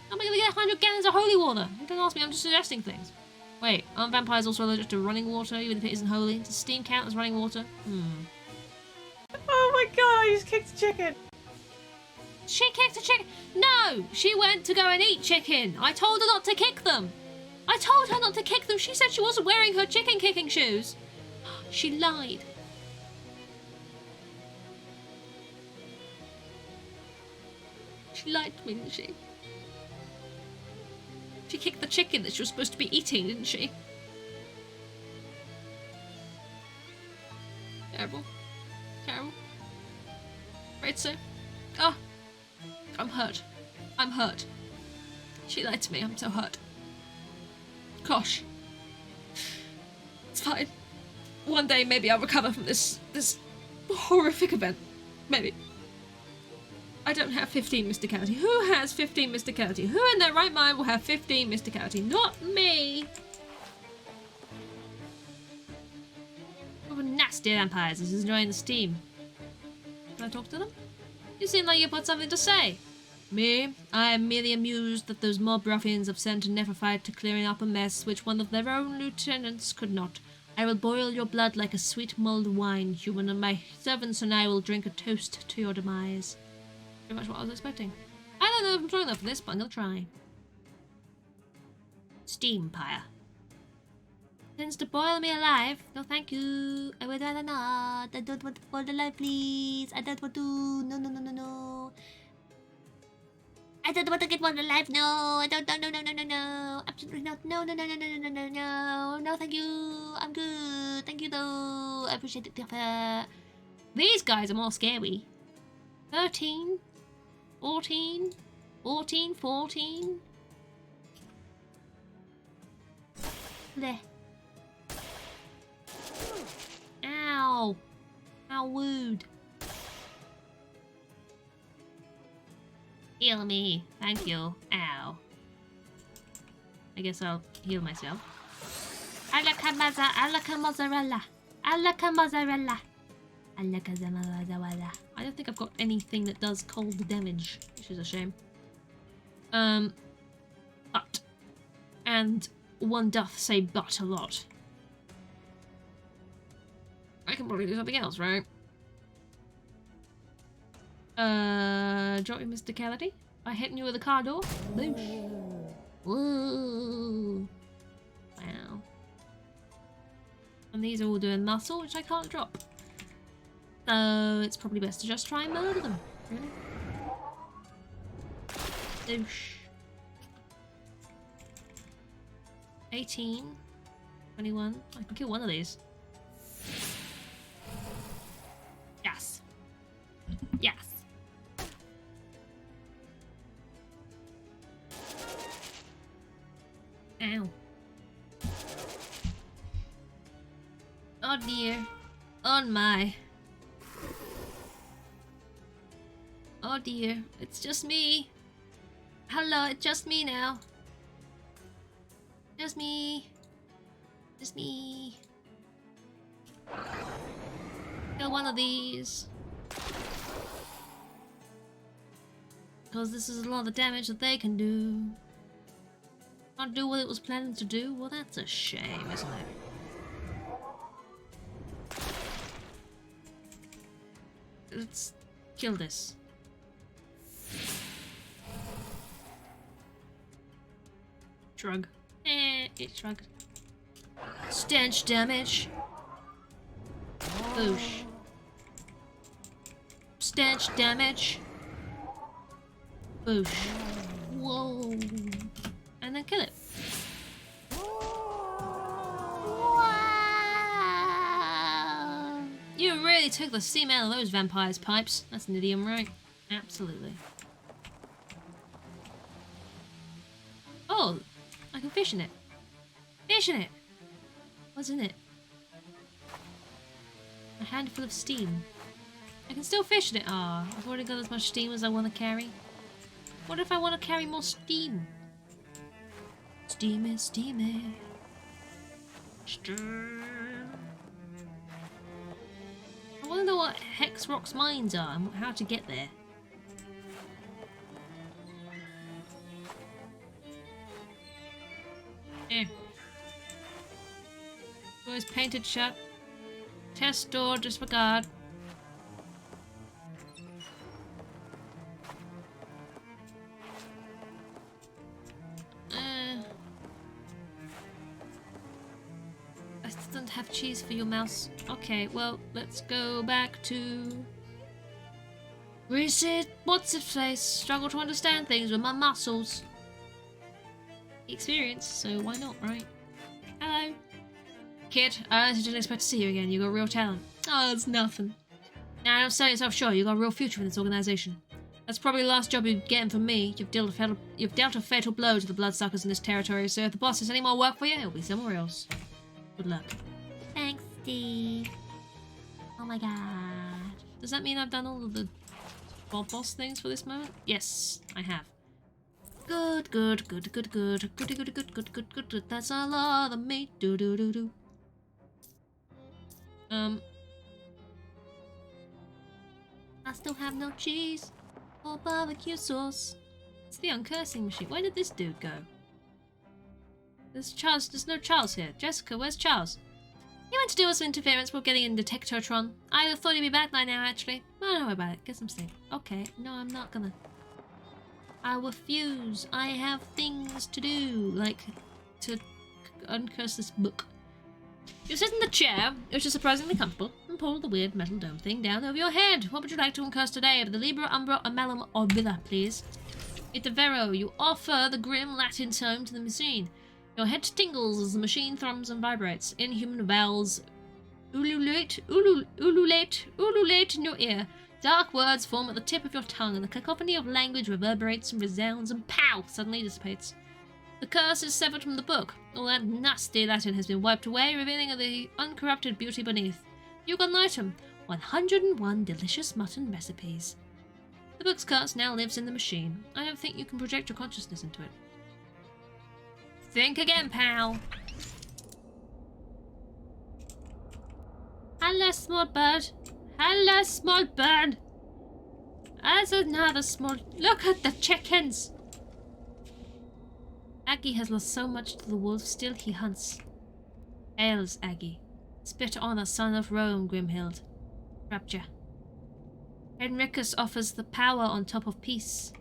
How am I going to get 100 gallons of holy water? Don't ask me, I'm just suggesting things. Wait, aren't vampires also allergic to running water, even if it isn't holy? Does steam count as running water? Oh my god, I just kicked a chicken! She kicked a chicken? No! She went to go and eat chicken! I told her not to kick them! I told her not to kick them! She said she wasn't wearing her chicken kicking shoes! She lied. She lied to me, didn't she? She kicked the chicken that she was supposed to be eating, didn't she? Terrible. Terrible. Right, so. Oh. I'm hurt. I'm hurt. She lied to me. I'm so hurt. Gosh. It's fine. One day maybe I'll recover from this horrific event. Maybe. I don't have 15 mysticality. Who has 15 mysticality? Who in their right mind will have 15 mysticality? Not me! Oh, nasty vampires. This is enjoying the steam. Can I talk to them? You seem like you've got something to say. Me? I am merely amused that those mob ruffians have sent a neophyte to clearing up a mess which one of their own lieutenants could not. I will boil your blood like a sweet mulled wine, human, and my servants and I will drink a toast to your demise. Pretty much what I was expecting. I don't know if I'm strong enough for this, but I'm gonna try. Steam pyre. Tends to boil me alive. No, thank you. I would rather not. I don't want to boil alive, please. I don't want to. No, no, no, no, no. I don't want to get one alive. No, I don't. No, no, no, no, no, no. Absolutely not. No, no, no, no, no, no, no, no. No, thank you. I'm good. Thank you, though. I appreciate the offer. These guys are more scary. 13. 14. 14. 14. Bleh. Ow. Ow, wound. Heal me. Thank you. Ow. I guess I'll heal myself. Alaka mozzarella. Alaka mozzarella. Alaka mozzarella. I don't think I've got anything that does cold damage, which is a shame. But. And one doth say but a lot. I can probably do something else, right? Drop your mysticality by hitting you with a car door. Boosh. Woo. Wow. And these are all doing muscle, which I can't drop. So it's probably best to just try and murder them. Really? Boosh. 18. 21. I can kill one of these. Yes. Yes. Ow. Oh dear. Oh my. Oh dear. It's just me. Hello, it's just me now. Just me. Just me. Kill one of these. Because this is a lot of the damage that they can do. Not do what it was planning to do? Well, that's a shame, isn't it? Let's kill this. Shrug. It shrugged. Stench damage. Boosh. Stench damage. Boosh. Whoa. And then kill it. Wow. You really took the steam out of those vampires' pipes. That's an idiom, right? Absolutely. Oh, I can fish in it. Fish in it! What's in it? A handful of steam. I can still fish in it. Ah, I've already got as much steam as I want to carry. What if I want to carry more steam? Steamy, steamy. Steam. I want to know what Hex Rock's mines are and how to get there. Door is painted shut. Test door, disregard. I still don't have cheese for your mouse. Okay, well, let's go back to... Reset, what's its face? Struggle to understand things with my muscles. Experience, so why not, right? Hello. Kid, I honestly didn't expect to see you again. You got real talent. Oh, it's nothing. Now, don't sell yourself short. You got a real future in this organization. That's probably the last job you're getting from me. You've dealt a fatal blow to the bloodsuckers in this territory, so if the boss has any more work for you, it'll be somewhere else. Good luck. Thanks, Steve. Oh my god. Does that mean I've done all of the boss things for this moment? Yes, I have. Good, good, good, good, good, goody, goody, good, good, good, good, good. That's a lot of meat. Do do do do. I still have no cheese or barbecue sauce. It's the uncursing machine. Where did this dude go? There's Charles. There's no Charles here. Jessica, where's Charles? He went to do us some interference. We're getting in Detectotron. I thought he'd be back by now, actually. Well, don't worry about it. Get some sleep. Okay. No, I'm not gonna. I refuse. I have things to do, like to uncurse this book. You sit in the chair, which is surprisingly comfortable, and pull the weird metal dome thing down over your head. What would you like to uncurse today? Of the Libra, Umbra, Amalum, or Villa, please. It the Vero, you offer the grim Latin tome to the machine. Your head tingles as the machine thrums and vibrates. Inhuman vowels ululate, ululate in your ear. Dark words form at the tip of your tongue, and the cacophony of language reverberates and resounds, and pow! Suddenly dissipates. The curse is severed from the book. All that nasty Latin has been wiped away, revealing the uncorrupted beauty beneath. You got an item. 101 delicious mutton recipes. The book's curse now lives in the machine. I don't think you can project your consciousness into it. Think again, pal. Hello, small bird. Hello, small bird. As another small... Look at the chickens. Aggie has lost so much to the wolves, still he hunts. Ails, Aggie. Spit on the son of Rome, Grimhild. Rapture. Henricus offers the power on top of peace.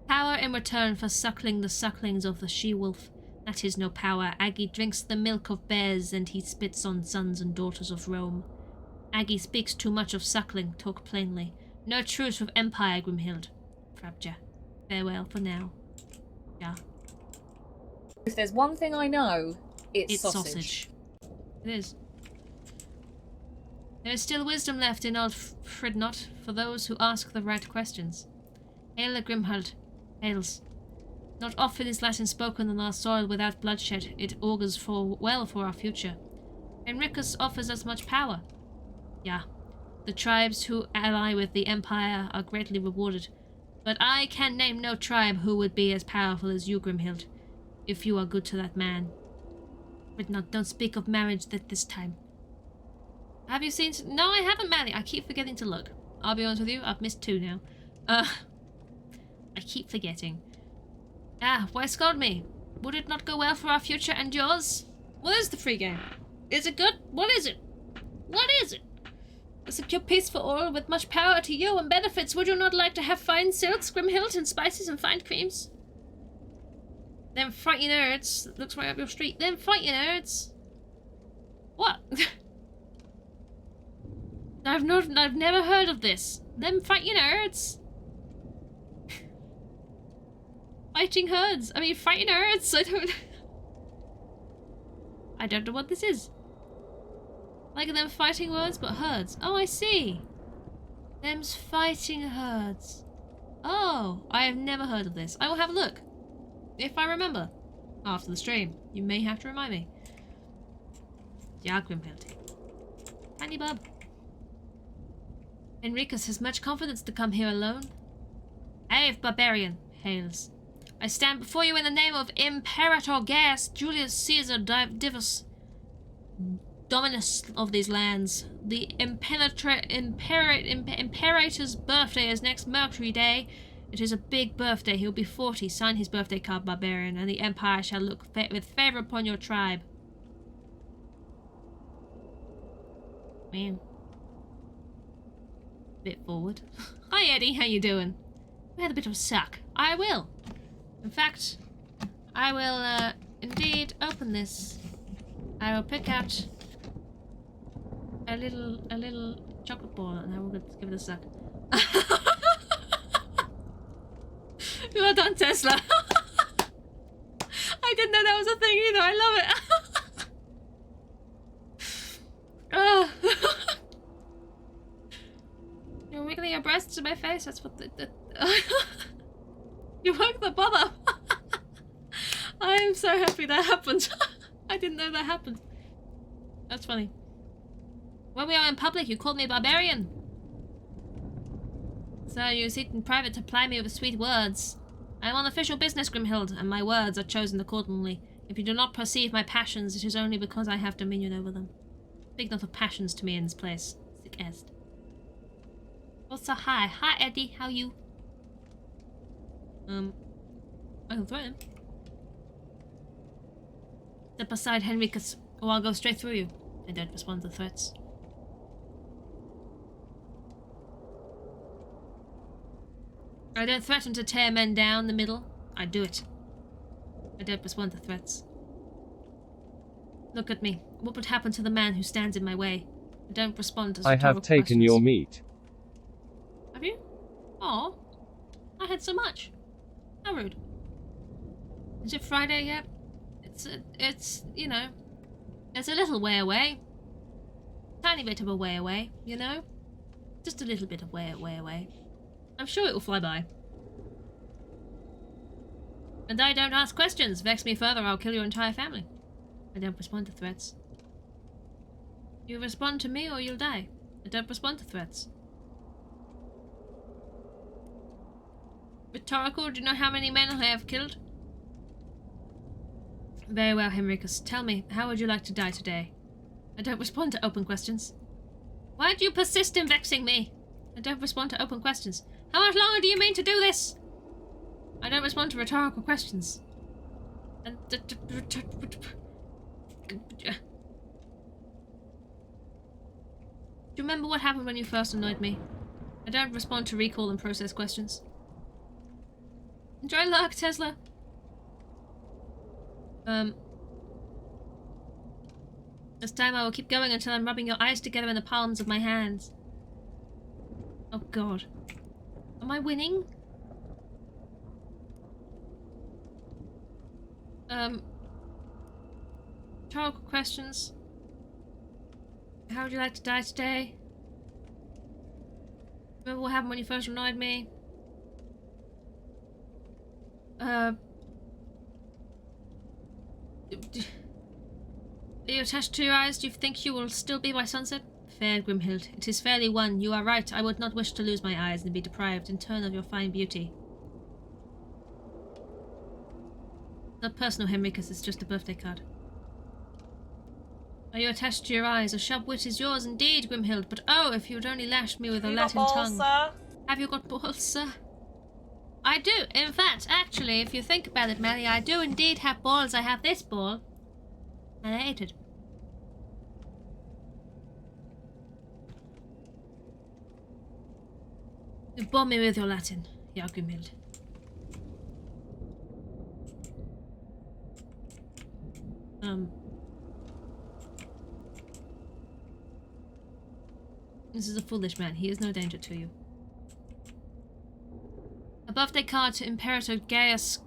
Power in return for suckling the sucklings of the she-wolf. That is no power. Aggie drinks the milk of bears, and he spits on sons and daughters of Rome. Aggie speaks too much of suckling, talk plainly. No truce with empire, Grimhild. Frabja. Farewell for now. Yeah. If there's one thing I know, it's sausage. It is. There is still wisdom left in old Fridnot for those who ask the right questions. Hail Grimhild. Hails. Not often is Latin spoken on our soil without bloodshed. It augurs well for our future. Henricus offers us much power. Yeah. The tribes who ally with the Empire are greatly rewarded. But I can name no tribe who would be as powerful as you, Grimhild, if you are good to that man. But don't speak of marriage at this time. Have you seen... No, I haven't, Maddie. I keep forgetting to look. I'll be honest with you, I've missed 2 now. I keep forgetting. Why scold me? Would it not go well for our future and yours? What is the free game? Is it good? What is it? What is it? A secure peace for all with much power to you and benefits. Would you not like to have fine silks, Grimhild, and spices and fine creams? Them frighty nerds. Looks right up your street. Them frighty nerds. What? I've never heard of this. Them fighting herds. Fighting herds. I mean, fighting herds. I don't know what this is. Like them fighting words, but herds. Oh, I see. Them's fighting herds. Oh, I have never heard of this. I will have a look. If I remember. After the stream. You may have to remind me. Yeah, Grimhild. Tiny bub. Henricus has much confidence to come here alone. Ave barbarian, hails. I stand before you in the name of Imperator Gaius Julius Caesar Divus, Dominus of these lands. The Imperator's birthday is next Mercury Day. It is a big birthday. He'll be 40. Sign his birthday card, barbarian, and the Empire shall look with favor upon your tribe. Man. Bit forward. Hi Eddie, how you doing? We had a bit of a suck. I will. In fact, I will indeed open this. I will pick out a little chocolate ball and I will give it a suck. Well done, Tesla. I didn't know that was a thing either. I love it. Oh. You're wiggling your breasts to my face. That's what the You woke the bot up. I am so happy that happened. I didn't know that happened. That's funny. When we are in public, you called me barbarian. So you sit in private to ply me with sweet words. I am on official business, Grimhild, and my words are chosen accordingly. If you do not perceive my passions, it is only because I have dominion over them. Speak not of passions to me in this place. Sick est. Also, hi. Hi, Eddie. How you? I can threaten him. Step aside, Henricus, or I'll go straight through you. I don't respond to threats. I don't threaten to tear men down the middle. I do it. I don't respond to threats. Look at me. What would happen to the man who stands in my way? I don't respond to I have taken questions. your meat. Have you? Oh, I had so much. How rude. Is it Friday yet? It's, you know, it's a little way away. Tiny bit of a way away, you know? Just a little bit of way away. I'm sure it will fly by. And I don't ask questions. Vex me further, I'll kill your entire family. I don't respond to threats. You respond to me or you'll die. I don't respond to threats. Rhetorical, do you know how many men I have killed? Very well, Henricus. Tell me, how would you like to die today? I don't respond to open questions. Why do you persist in vexing me? I don't respond to open questions. How much longer do you mean to do this? I don't respond to rhetorical questions. And do you remember what happened when you first annoyed me? I don't respond to recall and process questions. Enjoy luck, Tesla. This time I will keep going until I'm rubbing your eyes together in the palms of my hands. Oh god. Am I winning? Rhetorical questions. How would you like to die today? Remember what happened when you first annoyed me? Are you attached to your eyes? Do you think you will still be by sunset? Fair Grimhild, it is fairly won. You are right. I would not wish to lose my eyes and be deprived in turn of your fine beauty. Not personal, Henricus, it's just a birthday card. Are you attached to your eyes? A sharp wit is yours indeed, Grimhild, but oh, if you had only lashed me with a Latin tongue. Sir? Have you got balls, sir? I do. In fact, actually, if you think about it, Melly, I do indeed have balls. I have this ball. And I ate it. You bore me with your Latin, Grimhild. This is a foolish man. He is no danger to you. A birthday card to Imperator Gaius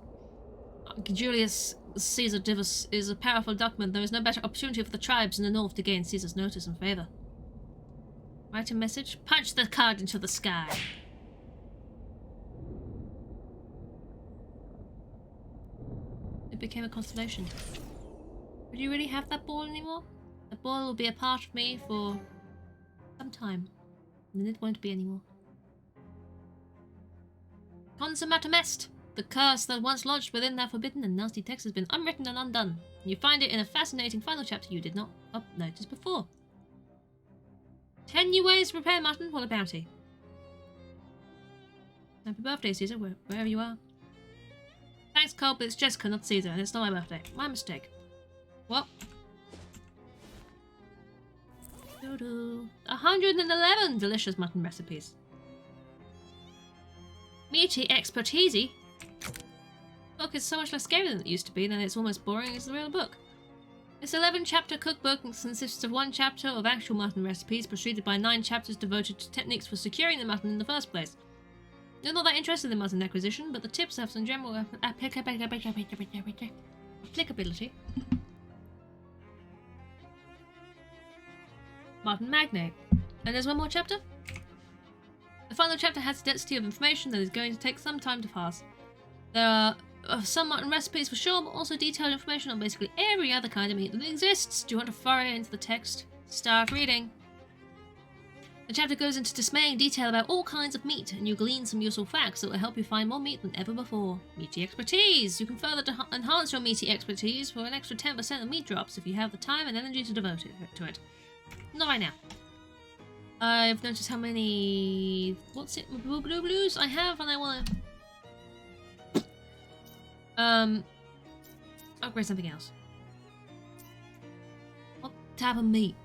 Julius Caesar Divus is a powerful document. There is no better opportunity for the tribes in the north to gain Caesar's notice and favour. Write a message? Punch the card into the sky. It became a constellation. Would you really have that ball anymore? The ball will be a part of me for some time. And then it won't be anymore. Consummata est! The curse that once lodged within that forbidden and nasty text has been unwritten and undone. You find it in a fascinating final chapter you did not notice before. 10 new ways to prepare mutton for the bounty. Happy birthday, Caesar, wherever you are. Thanks, Cole, but it's Jessica, not Caesar, and it's not my birthday. My mistake. What? 111 delicious mutton recipes. Meaty expertise. Book is so much less scary than it used to be, and it's almost boring as the real book. This 11-chapter cookbook consists of 1 chapter of actual mutton recipes, preceded by 9 chapters devoted to techniques for securing the mutton in the first place. You're not that interested in mutton acquisition, but the tips have some general applicability. Mutton magnate. And there's one more chapter? The final chapter has a density of information that is going to take some time to pass. There are some mutton recipes for sure, but also detailed information on basically every other kind of meat that exists. Do you want to foray into the text? Start reading. The chapter goes into dismaying detail about all kinds of meat, and you glean some useful facts that will help you find more meat than ever before. Meaty expertise! You can further enhance your meaty expertise for an extra 10% of meat drops if you have the time and energy to devote to it. Not right now. I've noticed how many... what's it? Blues I have, and I want to... upgrade something else. What type of meat?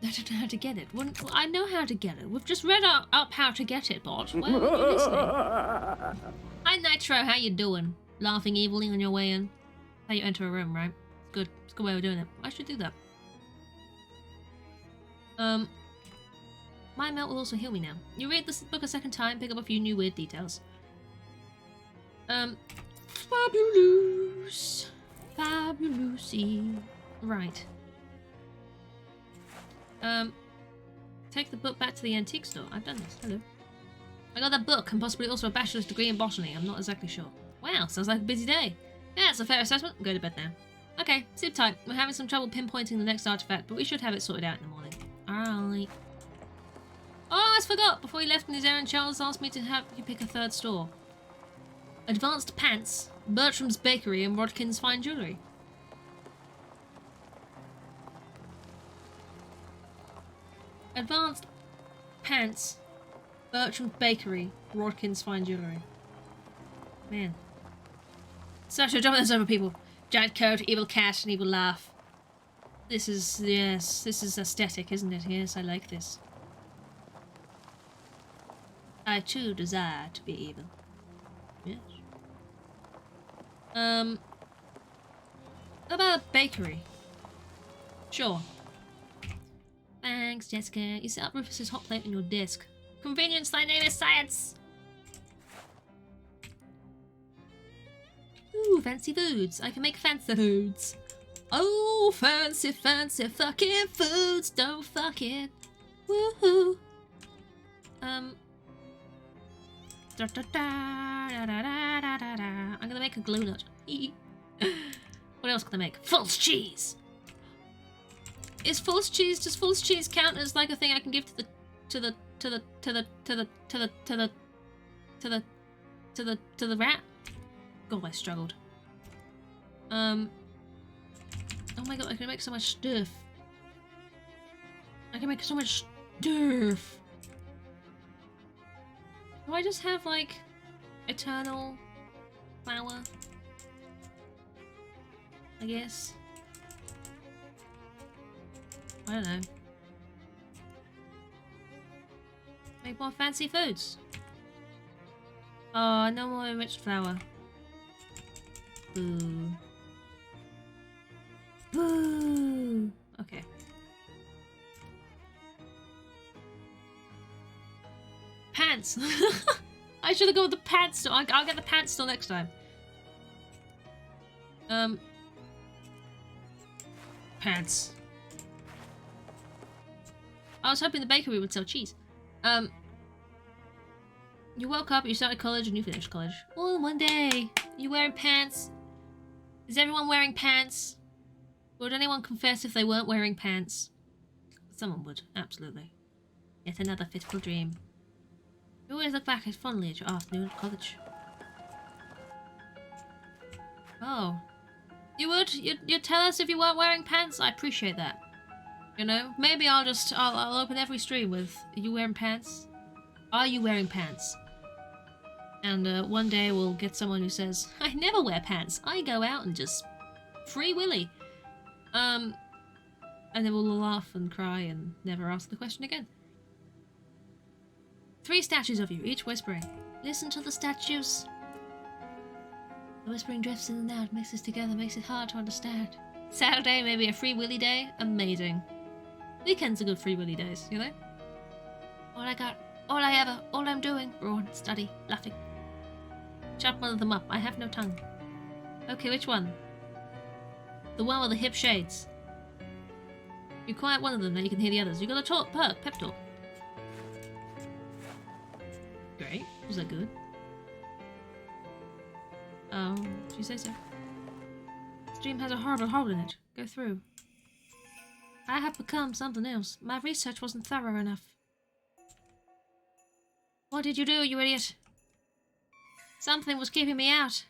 I don't know how to get it. I know how to get it. We've just read up how to get it, bot. Why aren't you listening? Hi, Nitro. How you doing? Laughing evilly on your way in. How you enter a room, right? Good. It's a good way of doing it. I should do that. My melt will also heal me now. You read this book a second time, pick up a few new weird details. Fabulous. Fabulousy. Right. Take the book back to the antique store. I've done this. Hello. I got that book and possibly also a bachelor's degree in botany. I'm not exactly sure. Wow, sounds like a busy day. Yeah, it's a fair assessment. Go to bed now. Okay, sit tight. We're having some trouble pinpointing the next artifact, but we should have it sorted out in the morning. Alright. Oh, I forgot! Before he left on his errand, Charles asked me to have you pick a third store. Advanced Pants, Bertram's Bakery, and Rodkin's Fine Jewellery. Advanced Pants, Bertram's Bakery, Rodkin's Fine Jewellery. Man. Such a dominance over people. Giant coat, evil cat, and evil laugh. This is, yes, this is aesthetic, isn't it? Yes, I like this. I too desire to be evil. Yes. About a bakery. Sure. Thanks, Jessica. You set up Rufus's hot plate on your desk. Convenience, thy name is science! Ooh, fancy foods. I can make fancy foods. Oh, fancy, fancy fucking foods. Don't fuck it. Woohoo. I'm gonna make a glue nut. What else can I make? False cheese! Does false cheese count as like a thing I can give to the rat? God, I struggled. Oh my god, I can make so much stuff. I can make so much stuff. Do I just have like eternal flour? I guess. I don't know. Make more fancy foods. Oh, no more enriched flour. Boo. Boo! Okay. Pants! I should have gone with the pants store. I'll get the pants store next time. Pants. I was hoping the bakery would sell cheese. You woke up, you started college, and you finished college. All in one day. You wearing pants? Is everyone wearing pants? Would anyone confess if they weren't wearing pants? Someone would, absolutely. Yet another fitful dream. You always look back fondly at your afternoon at college. Oh. You would? You'd tell us if you weren't wearing pants? I appreciate that. You know? Maybe I'll open every stream with, are you wearing pants? Are you wearing pants? And one day we'll get someone who says, I never wear pants. I go out and just free willy. And then we'll laugh and cry and never ask the question again. 3 statues of you, each whispering. Listen to the statues. The whispering drifts in and out, mixes together, makes it hard to understand. Saturday, maybe a free willy day? Amazing. Weekends are good free willy days, you know? All I'm doing, brawn, study, laughing. Chop one of them up, I have no tongue. Okay, which one? The one with the hip shades. You quiet one of them, then you can hear the others. You got a talk, pep talk. Great. Was that good? Did you say so? This dream has a horrible hole in it. Go through. I have become something else. My research wasn't thorough enough. What did you do, you idiot? Something was keeping me out.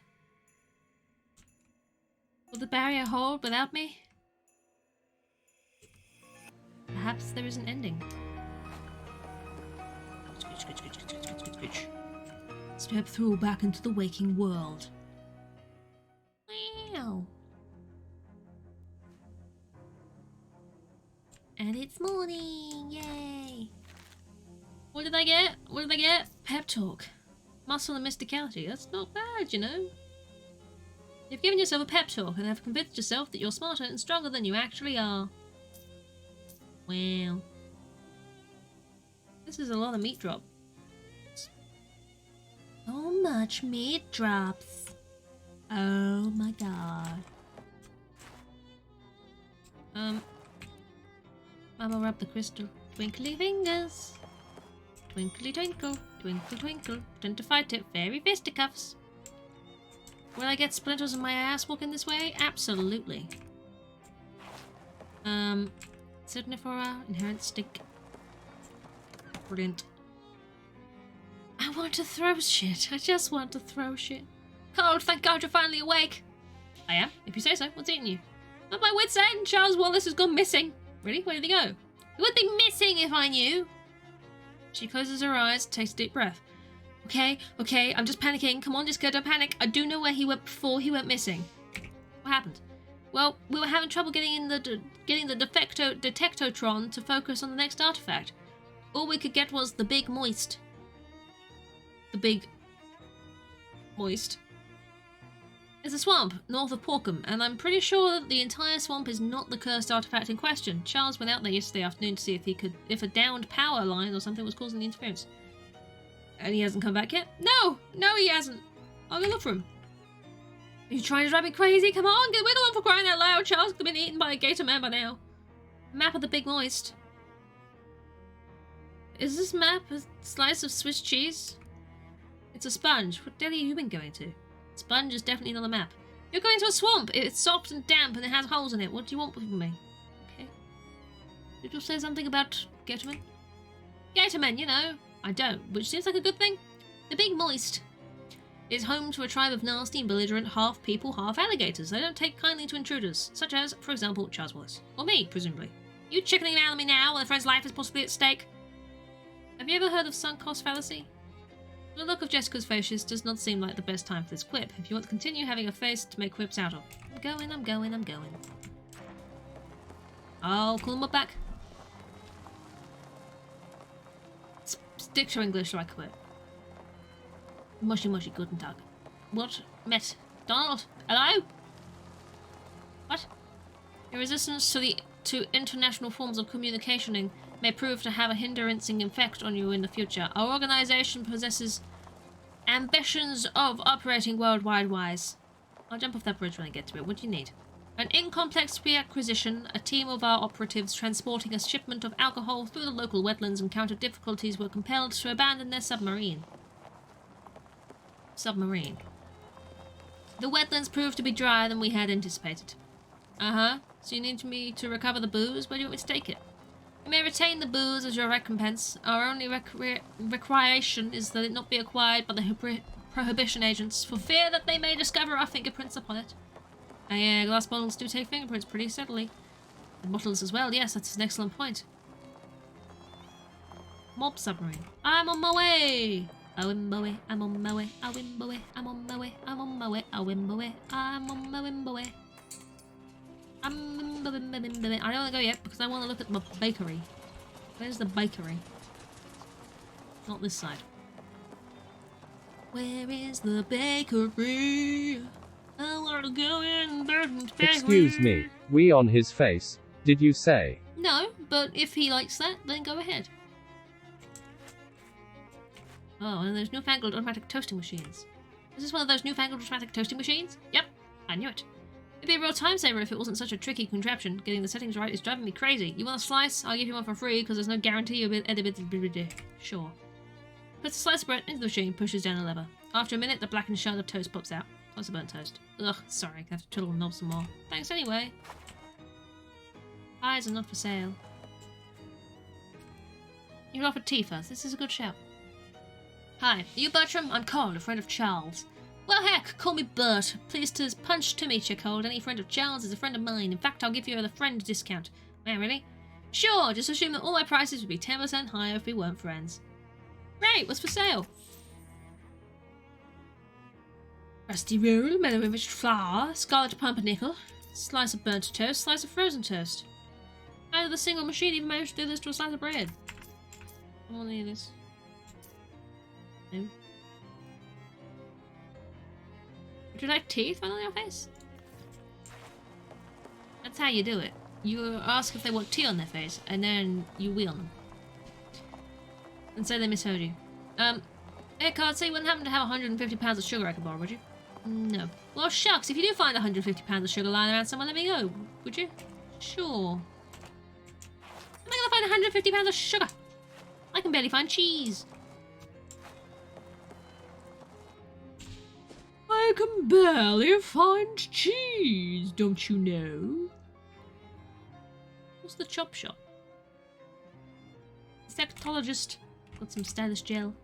Will the barrier hold without me? Perhaps there is an ending. Step through back into the waking world. Wow. And it's morning, yay! What did I get? What did I get? Pep talk. Muscle and mysticality. That's not bad, you know. You've given yourself a pep talk and have convinced yourself that you're smarter and stronger than you actually are. Wow. This is a lot of meat drop. So much meat drops. Oh my god. Mama rub the crystal. Twinkly fingers. Twinkly twinkle. Twinkle twinkle. Pretend to fight it. Fairy fisticuffs. Will I get splinters in my ass walking this way? Absolutely. Cernifora, inherent stink. Brilliant. I want to throw shit. I just want to throw shit. Cold, thank God you're finally awake. I am, if you say so. What's eating you? Not my wit's end. Charles Wallace has gone missing. Really? Where did he go? He would be missing if I knew. She closes her eyes, takes a deep breath. Okay, I'm just panicking. Come on, just go, don't panic. I do know where he went before he went missing. What happened? Well, we were having trouble getting the detectotron to focus on the next artifact. All we could get was the Big Moist. The Big Moist. It's a swamp north of Porkham, and I'm pretty sure that the entire swamp is not the cursed artifact in question. Charles went out there yesterday afternoon to see if a downed power line or something was causing the interference. And he hasn't come back yet? No, he hasn't. I'll go look for him. Are you trying to drive me crazy? Come on, get wiggle on for crying out loud. Charles could have been eaten by a gator man by now. Map of the Big Moist. Is this map a slice of Swiss cheese? It's a sponge. What deli have you been going to? Sponge is definitely not a map. You're going to a swamp. It's soft and damp and it has holes in it. What do you want from me? Okay. Did you say something about Gatormen? Gatormen, you know. I don't, which seems like a good thing. The Big Moist is home to a tribe of nasty and belligerent half people, half alligators. They don't take kindly to intruders, such as, for example, Charles Wallace. Or me, presumably. You chickening around on me now while a friend's life is possibly at stake? Have you ever heard of sunk cost fallacy? The look of Jessica's face does not seem like the best time for this quip, if you want to continue having a face to make quips out of. I'm going. I'll call them up back. Stick to English or I quit. Mushy, guten Tag. What? Met. Donald? Hello? What? Your resistance to international forms of communicating may prove to have a hindering effect on you in the future. Our organization possesses ambitions of operating worldwide-wise. I'll jump off that bridge when I get to it. What do you need? An incomplex reacquisition. A team of our operatives transporting a shipment of alcohol through the local wetlands encountered difficulties, were compelled to abandon their submarine. The wetlands proved to be drier than we had anticipated. So you need me to recover the booze? Where do you want me to take it? You may retain the booze as your recompense. Our only requisition is that it not be acquired by the prohibition agents, for fear that they may discover our fingerprints upon it. Glass bottles do take fingerprints pretty steadily. And bottles as well, yes, that's an excellent point. Mob submarine. I'm on my way! I'm on my way, I'm on my way, I'm on my way, I'm on my way, I'm on my way, I'm on my way, I'm on my way. I don't want to go yet because I want to look at my bakery. Where's the bakery? Not this side. Where is the bakery? I want to go in the bakery. Excuse me, we on his face, did you say? No, but if he likes that, then go ahead. Oh, and those newfangled automatic toasting machines. Is this one of those newfangled automatic toasting machines? Yep, I knew it. It'd be a real time saver if it wasn't such a tricky contraption. Getting the settings right is driving me crazy. You want a slice? I'll give you one for free because there's no guarantee you'll be edible. Sure. Puts a slice of bread into the machine, pushes down a lever. After a minute, the blackened shell of toast pops out. That's a burnt toast. Ugh, sorry, I have to twiddle the knob some more. Thanks anyway. Pies are not for sale. You can offer tea first. This is a good shout. Hi, are you Bertram? I'm Cole, a friend of Charles. Well, heck, call me Bert. Pleased to punch to meet you, Cole. Any friend of Charles is a friend of mine. In fact, I'll give you the friend discount. Man, really? Sure, just assume that all my prices would be 10% higher if we weren't friends. Great, what's for sale? Rusty roll, mellow enriched flour, scarlet pumpernickel, slice of burnt toast, slice of frozen toast. How did the single machine even manage to do this to a slice of bread? I want any of this. No. Would you like teeth on your face? That's how you do it. You ask if they want tea on their face, and then you wheel them. And say they misheard you. Hey, card, so you wouldn't happen to have 150 pounds of sugar I could borrow, would you? No. Well, shucks, if you do find 150 pounds of sugar lying around somewhere, let me go. Would you? Sure. How am I gonna find 150 pounds of sugar? I can barely find cheese. I can barely find cheese, don't you know? What's the chop shop? Insectologist. Got some stylish gel.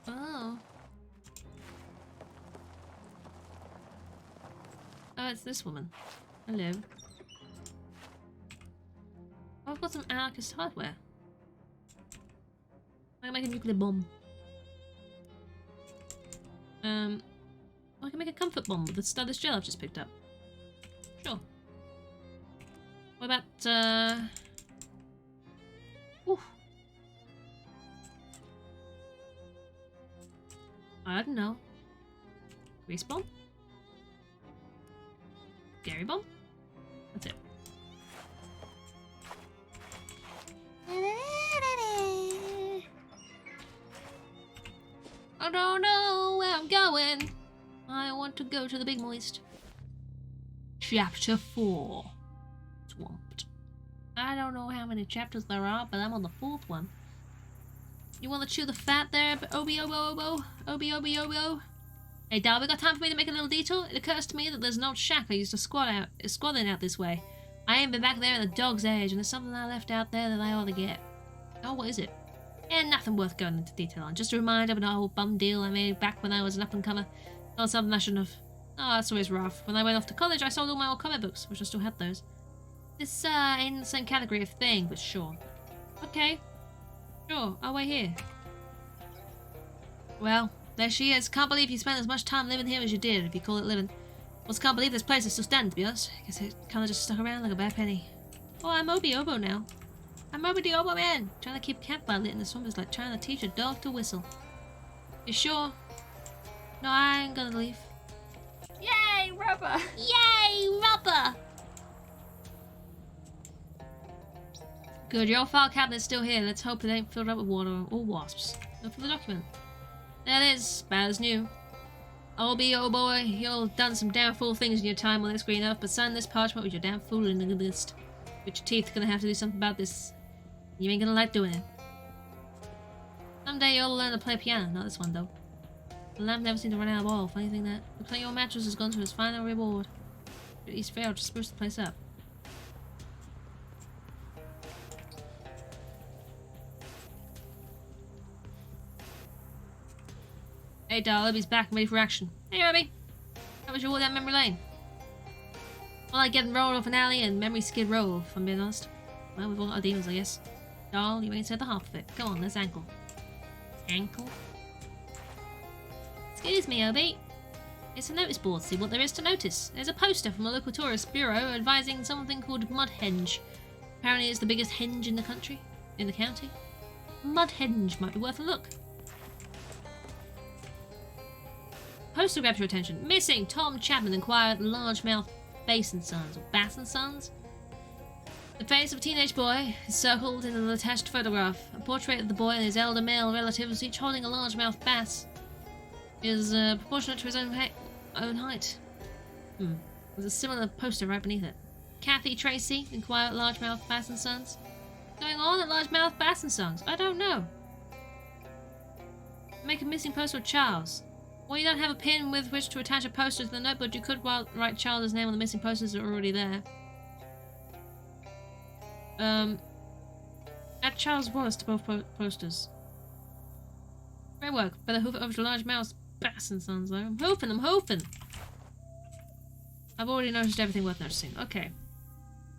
Oh. Oh, it's this woman. Hello. Oh, I've got some anarchist hardware. I can make a nuclear bomb. I can make a comfort bomb with the stylish gel I've just picked up. Sure. What about, Ooh. I don't know. Grease bomb? Gary bomb? That's it. I don't know where I'm going. I want to go to the Big Moist. Chapter 4. Swamped. I don't know how many chapters there are, but I'm on the 4th one. You wanna chew the fat there, Obi-Obo-Obo? Obi-Obi-Obo? Hey, Dal, we got time for me to make a little detour? It occurs to me that there's an old shack I used to squat in out this way. I ain't been back there in a dog's age, and there's something I left out there that I ought to get. Oh, what is it? Nothing worth going into detail on. Just a reminder of an old bum deal I made back when I was an up-and-comer. Not something I shouldn't have. Oh, that's always rough. When I went off to college, I sold all my old comic books, which I still had those. This, ain't in the same category of thing, but sure. Okay. Sure, I'll wait here. Well, there she is. Can't believe you spent as much time living here as you did, if you call it living. Also can't believe this place is still standing, to be honest. Guess it kinda just stuck around like a bad penny. Oh, I'm Obi-Obo now. I'm Obi-Obo man. Trying to keep a campfire lit in the swamp is like trying to teach a dog to whistle. You sure? No, I ain't gonna leave. Yay, rubber! Yay, rubber! Good, your file cabinet's still here. Let's hope it ain't filled up with water or wasps. Look for the document. There it is, bad as new. Oh boy, you've done some damn fool things in your time on this green earth, but sign this parchment with your damn fool in the list. But your teeth are gonna have to do something about this. You ain't gonna like doing it. Someday you'll learn to play piano, not this one though. The lamp never seemed to run out of oil. Funny thing that looks like your mattress has gone to its final reward. But he's failed to spruce the place up. Hey, Darl, Libby's back and ready for action. Hey, Robbie. How was your walk down memory lane? Well, like getting rolled off an alley and memory skid row, if I'm being honest. Well, we've all got our demons, I guess. Darl, you ain't said the half of it. Come on, let's ankle. Ankle? Excuse me, Obi. It's a notice board. See what there is to notice. There's a poster from a local tourist bureau advising something called Mudhenge. Apparently it's the biggest henge in the country. In the county. Mudhenge might be worth a look. Poster grabs your attention. Missing! Tom Chapman inquired at Largemouth Basin Sons, or Bassin Sons? The face of a teenage boy is circled in an attached photograph. A portrait of the boy and his elder male relatives, each holding a largemouth bass, is proportionate to his own height. There's a similar poster right beneath it. Kathy Tracy inquired at Largemouth Bassin Sons. What's going on at Largemouth Bassin Sons? I don't know. Make a missing poster of Charles. Well, you don't have a pin with which to attach a poster to the notebook. You could write Charles' name on the missing posters that are already there. Add Charles Wallace to both posters. Great work. Better hoof it over to Largemouth Bassin Sons, though. I'm hoofing. I've already noticed everything worth noticing. Okay.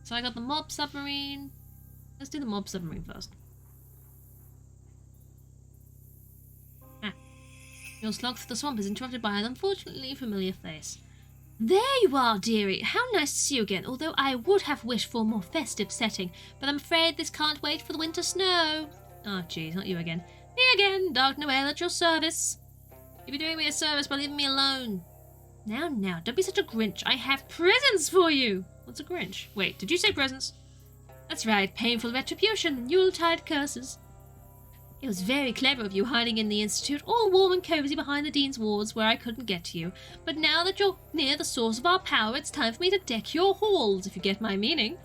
So I got the mob submarine. Let's do the mob submarine first. Your slog through the swamp is interrupted by an unfortunately familiar face. There you are, dearie. How nice to see you again, although I would have wished for a more festive setting, but I'm afraid this can't wait for the winter snow. Oh, jeez, not you again. Me again, Dark Noel at your service. You'll be doing me a service by leaving me alone. Now, don't be such a Grinch. I have presents for you. What's a Grinch? Wait, did you say presents? That's right, painful retribution and Yuletide curses. It was very clever of you hiding in the Institute, all warm and cozy behind the Dean's wards where I couldn't get to you. But now that you're near the source of our power, it's time for me to deck your halls, if you get my meaning.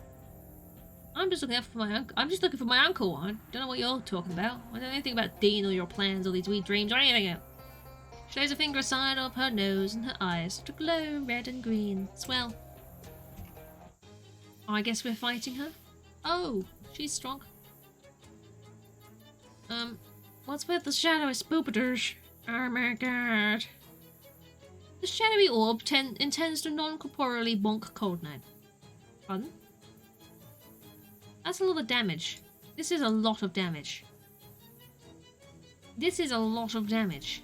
I'm just looking for my uncle. I'm just looking for my uncle. I don't know what you're talking about. I don't know anything about Dean or your plans or these weird dreams or anything else. She lays a finger aside of her nose and her eyes to glow red and green. Swell. Oh, I guess we're fighting her? Oh, she's strong. What's with the shadowy spoopers? Oh my god. The shadowy orb intends to non-corporeally bonk Cold Night. Pardon? That's a lot of damage. This is a lot of damage. This is a lot of damage.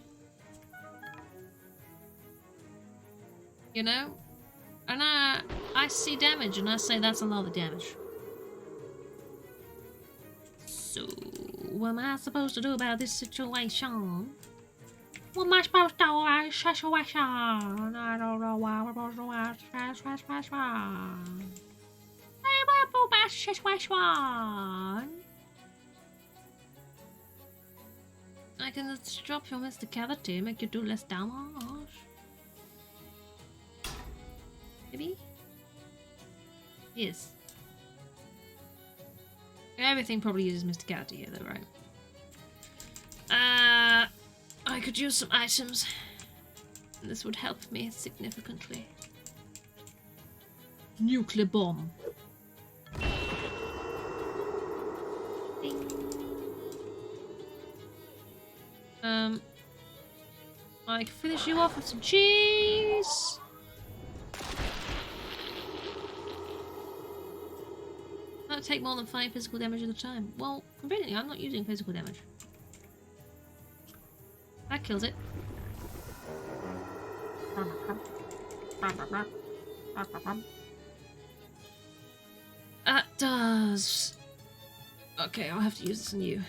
You know? And I see damage and I say that's a lot of damage. So, what am I supposed to do about this situation? What am I supposed to do about this situation? I don't know what I'm supposed to do about this situation. I can drop your mysticality, make you do less damage. Maybe? Yes. Everything probably uses mysticality here though, right? could use some items. This would help me significantly. Nuclear bomb. Ding. I can finish you off with some cheese. That'll take more than 5 physical damage at a time. Well, conveniently, I'm not using physical damage. That kills it. That does. Okay, I'll have to use this on you.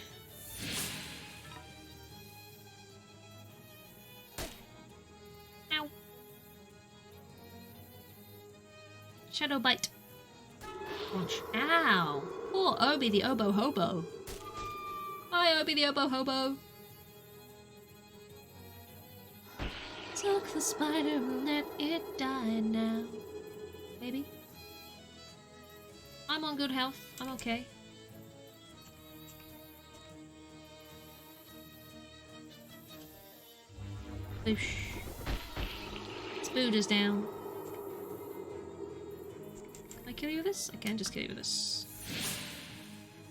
Ow. Shadow bite. Punch. Ow. Poor Obi the Obo Hobo. Hi, Obi the Obo Hobo. Took the spider and let it die now. Maybe. I'm on good health. I'm okay. Boosh. Spood is down. Can I kill you with this? I can just kill you with this.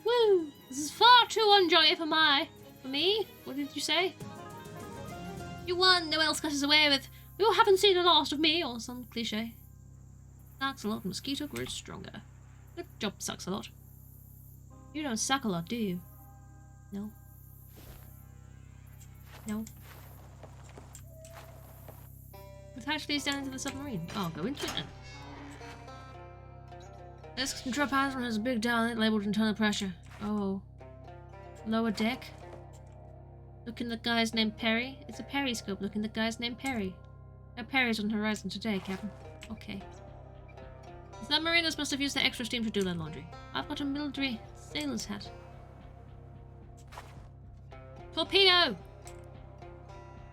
Woo! This is far too enjoyable for me. What did you say? You won! No else got us away with. You haven't seen the last of me, or some cliche. Sucks a lot. Mosquito grows stronger. Good job, sucks a lot. You don't suck a lot, do you? No. No. Attach these down into the submarine. Oh, go into it then. This control panel has a big dial labeled internal pressure. Oh. Lower deck. Look in the guy's named Perry. It's a periscope. Look in the guy's named Perry. No Perry's on the horizon today, Captain. Okay. The submariners must have used the extra steam to do their laundry. I've got a military sailor's hat. Torpedo!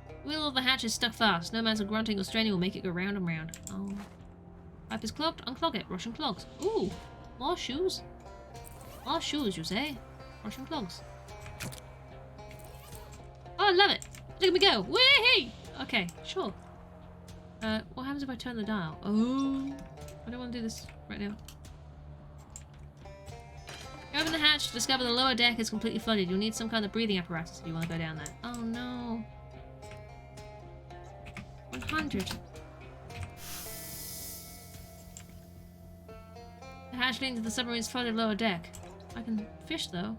The wheel of the hatch is stuck fast. No amount of grunting or straining will make it go round and round. Oh. Pipe is clogged. Unclog it. Russian clogs. Ooh. More shoes. More shoes, you say? Russian clogs. Oh, I love it! Look at me go! Whee! Okay, sure. What happens if I turn the dial? Oh, I don't want to do this right now. Open the hatch to discover the lower deck is completely flooded. You'll need some kind of breathing apparatus if you want to go down there. Oh no. 100. The hatch leading to the submarine's flooded lower deck. I can fish though.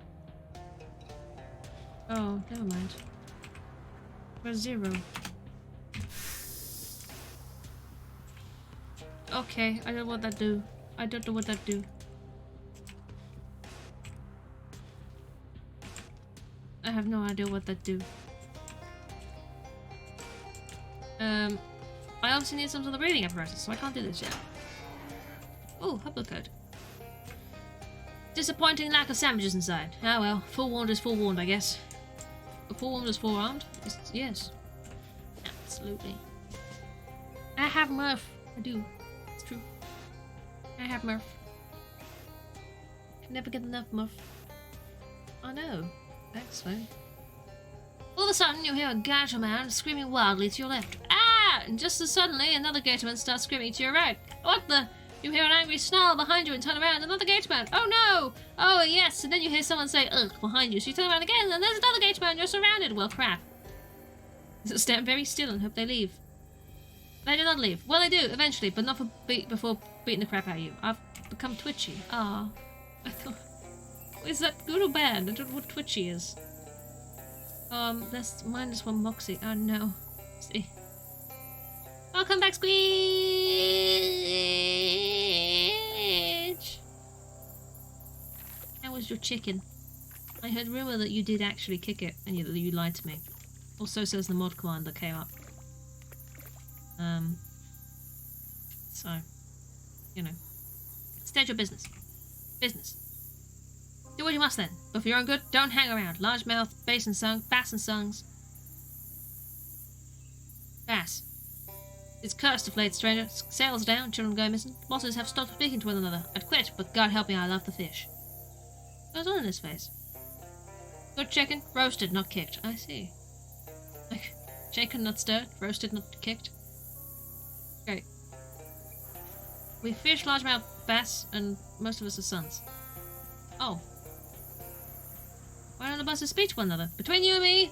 Oh, never mind. Where's 0? Okay, I don't know what that do. I don't know what that do. I have no idea what that do. I obviously need some sort of breathing apparatus, so I can't do this yet. Oh, Hubble code. Disappointing lack of sandwiches inside. Ah well, forewarned is forewarned, I guess. Forewarned is forearmed? Yes. Absolutely. I have Murph. I do. It's true. I have Murph. Can never get enough Murph. Oh no. Thanks, phone. All of a sudden, you hear a gator man screaming wildly to your left. Ah! And just as suddenly, another gator man starts screaming to your right. What the? You hear an angry snarl behind you and turn around. Another gator man. Oh no! Oh yes! And then you hear someone say, ugh, behind you. So you turn around again, and there's another gator man. You're surrounded. Well, crap. So stand very still and hope they leave. They do not leave. Well, they do, eventually, but not before beating the crap out of you. I've become twitchy. Ah. I thought... Is that good or bad? I don't know what twitchy is. That's -1 moxie. Oh no. See. Welcome back, Squeech! How was your chicken? I heard rumor that you did actually kick it, and you lied to me. Also says the mod command that came up. So, you know. State your business. Business. Do what you must then, but for your own good, don't hang around. Large mouth, bass and songs. Bass. It's cursed of late, stranger. Sails down, children go missing. Bosses have stopped speaking to one another. I'd quit, but God help me, I love the fish. What goes on in his face? Good chicken, roasted, not kicked. I see. Shaken, not stirred. Roasted, not kicked. Great. We fish largemouth bass, and most of us are sons. Oh. Why don't the buses speak to one another? Between you and me,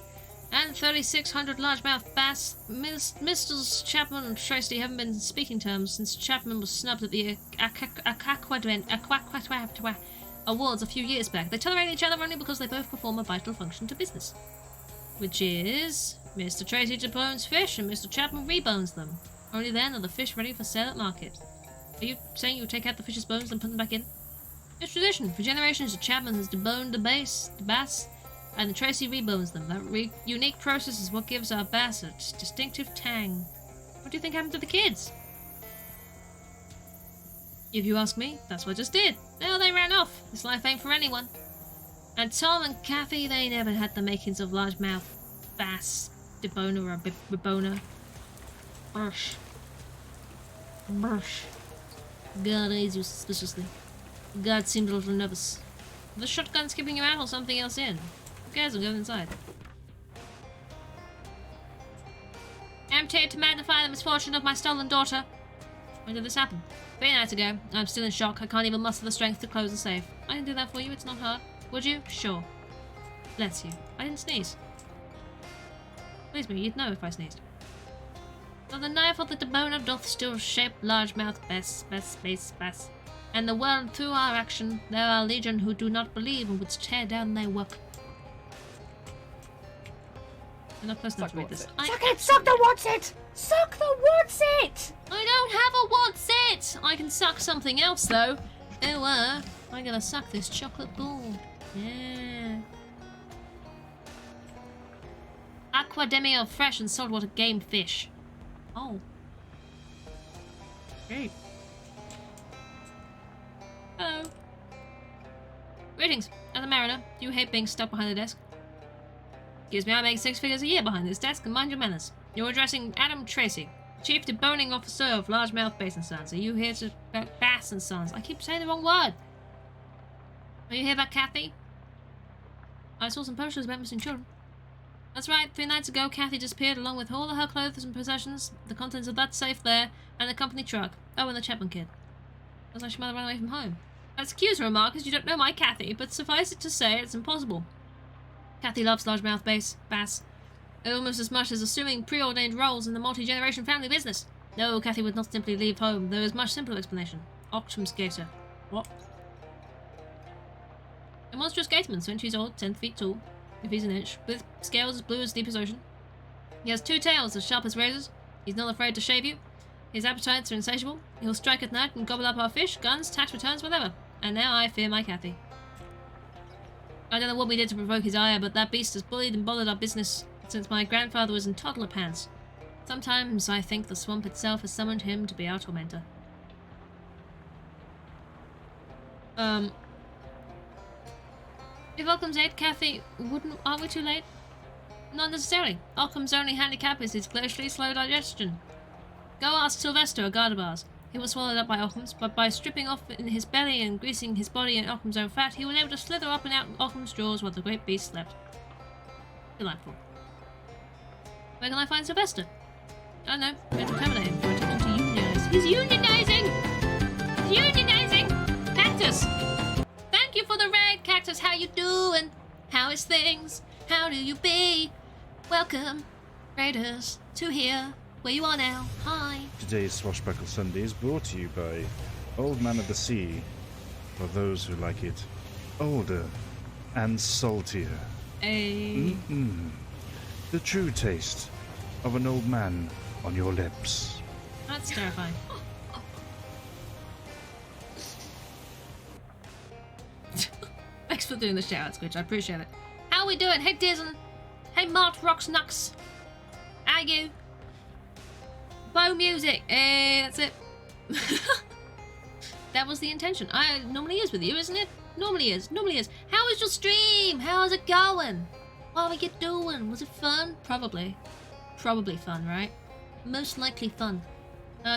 and 3,600 largemouth bass, Mr. Chapman and Tracy haven't been speaking terms since Chapman was snubbed at the Awards a few years back. They tolerate each other only because they both perform a vital function to business. Which is, Mr. Tracy debones fish and Mr. Chapman rebones them. Only then are the fish ready for sale at market. Are you saying you take out the fish's bones and put them back in? It's tradition. For generations, the Chapman has deboned the bass, and the Tracy rebones them. That unique process is what gives our bass a distinctive tang. What do you think happened to the kids? If you ask me, that's what I just did. Now they ran off. This life ain't for anyone. And Tom and Kathy, they never had the makings of largemouth bass, deboner or reboner. Bursh. Bursh. God eyes you suspiciously. God seemed a little nervous. The shotgun's keeping you out or something else in. Who cares? I'll go inside. I'm here to magnify the misfortune of my stolen daughter. When did this happen? 3 nights ago. I'm still in shock. I can't even muster the strength to close the safe. I can do that for you. It's not hard. Would you? Sure. Bless you. I didn't sneeze. Please me, you'd know if I sneezed. But the knife of the deboner doth still shape largemouth bass. And the world through our action, there are legion who do not believe and would tear down their work. I'm not close enough to read this. Suck it! Suck the what's it! Suck the what's it! I don't have a what's it! I can suck something else though. I'm gonna suck this chocolate ball. Yeah. Aquademia of fresh and saltwater game fish. Oh. Great. Hello. Greetings. As a mariner, do you hate being stuck behind a desk? Excuse me, I make 6 figures a year behind this desk, and mind your manners. You're addressing Adam Tracy, Chief Deboning Officer of Largemouth Basin Sons. Are you here to about Bass and Sons? I keep saying the wrong word. Are you here about Kathy? I saw some posters about missing children. That's right, 3 nights ago, Kathy disappeared along with all of her clothes and possessions, the contents of that safe there, and the company truck. Oh, and the Chapman kid. Looks like she might have run away from home. Excuse the remark, as you don't know my Kathy, but suffice it to say it's impossible. Kathy loves largemouth bass, almost as much as assuming preordained roles in the multi-generation family business. No, Kathy would not simply leave home. There is much simpler explanation. Octom's gator. What? A monstrous gatorman, 20 years old, 10 feet tall, if he's an inch, with scales as blue as deep as ocean. He has 2 tails as sharp as razors. He's not afraid to shave you. His appetites are insatiable. He'll strike at night and gobble up our fish, guns, tax returns, whatever. And now I fear my Kathy. I don't know what we did to provoke his ire, but that beast has bullied and bothered our business since my grandfather was in toddler pants. Sometimes I think the swamp itself has summoned him to be our tormentor. If Occam's 8, Kathy, aren't we too late? Not necessarily. Occam's only handicap is his glacially slow digestion. Go ask Sylvester, a guard of ours. He was swallowed up by Occam's, but by stripping off in his belly and greasing his body in Occam's own fat, he was able to slither up and out Occam's jaws while the great beast slept. Delightful. Where can I find Sylvester? I don't know. Going to terminate him. Going to want to unionize. He's unionizing! He's unionizing! Cactus! Thank you for the raid, Cactus. How you doing? How is things? How do you be? Welcome, raiders, to here. Where you are now. Hi. Today's Swashbuckle Sunday is brought to you by Old Man of the Sea, for those who like it older and saltier. Hey. The true taste of an old man on your lips. That's terrifying. Thanks for doing the shout-out, Squidge. I appreciate it. How are we doing? Hey, Dizzon. Hey, Mart Rocks Nux. How are you? Bow music. That's it. That was the intention. I normally is with you, isn't it? Normally is. How is your stream? How's it going? What are you doing? Was it fun? Probably. Probably fun, right? Most likely fun.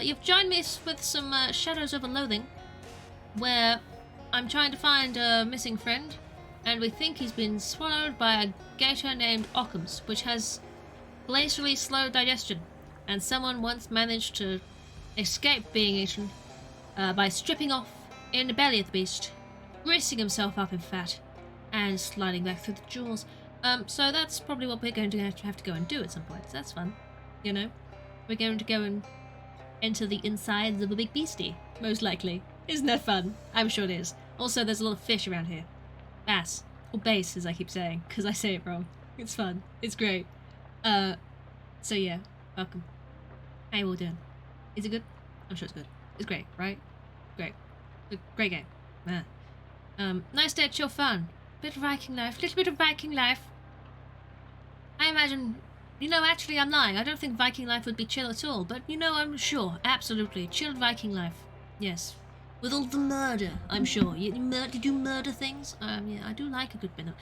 You've joined me with some Shadows over Loathing, where I'm trying to find a missing friend, and we think he's been swallowed by a gator named Occam's, which has glacially slow digestion, and someone once managed to escape being eaten by stripping off in the belly of the beast, greasing himself up in fat, and sliding back through the jaws. So that's probably what we're going to have to go and do at some point. So that's fun, you know. We're going to go and enter the insides of a big beastie, most likely. Isn't that fun? I'm sure it is. Also, there's a lot of fish around here. Bass. Or bass, as I keep saying, because I say it wrong. It's fun. It's great. So yeah, welcome. How you all doing? Is it good? I'm sure it's good. It's great, right? Great. Great game. Nice day, chill fun. Bit of Viking life. Little bit of Viking life. I imagine... You know, actually, I'm lying. I don't think Viking life would be chill at all, but, you know, I'm sure. Absolutely. Chilled Viking life. Yes. With all the murder, I'm sure. You do murder things? Yeah, I do like a good bit of...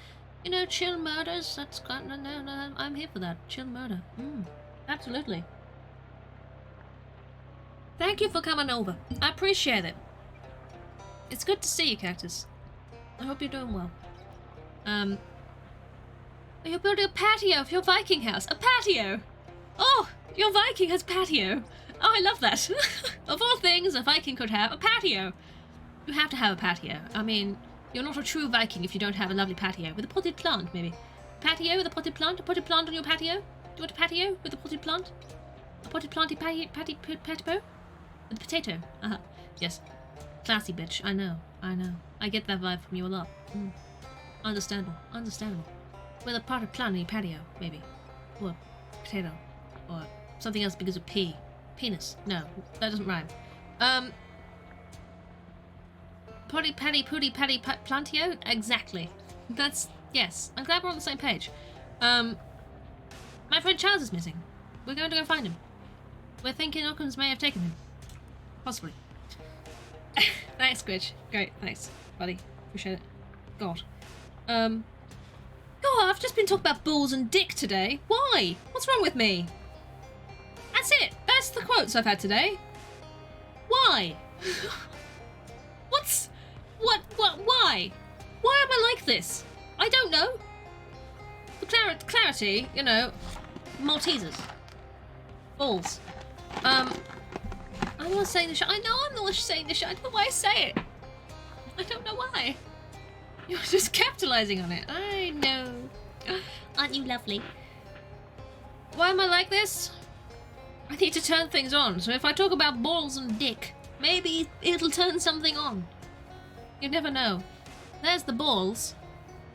You know, chill murders, that's kind of... No, I'm here for that. Chill murder. Absolutely. Thank you for coming over. I appreciate it. It's good to see you, Cactus. I hope you're doing well. You're building a patio for your Viking house. A patio! Oh, your Viking has patio. Oh, I love that. Of all things a Viking could have, a patio. You have to have a patio. I mean, you're not a true Viking if you don't have a lovely patio. With a potted plant, maybe. Patio with a potted plant? A potted plant on your patio? Do you want a patio with a potted plant? A potted planty patio? With a potato? Uh-huh. Yes. Classy bitch. I know. I get that vibe from you a lot. Understandable. With a potted plant on your patio, maybe. Or a potato. Or something else because of P. Penis. No, that doesn't rhyme. Potty patty pooty patty plantio? Exactly. That's... Yes. I'm glad we're on the same page. My friend Charles is missing. We're going to go find him. We're thinking Occam's may have taken him. Possibly. Thanks, Squidge. Great, thanks, buddy. Appreciate it. God. God, I've just been talking about balls and dick today. Why? What's wrong with me? That's it. That's the quotes I've had today. Why? Why? Why am I like this? I don't know. For clarity, you know, Maltesers. Balls. I'm not saying this shit. I know I'm not saying this shit. I don't know why I say it. I don't know why. You're just capitalizing on it. I know. Aren't you lovely? Why am I like this? I need to turn things on. So if I talk about balls and dick, maybe it'll turn something on. You never know. There's the balls.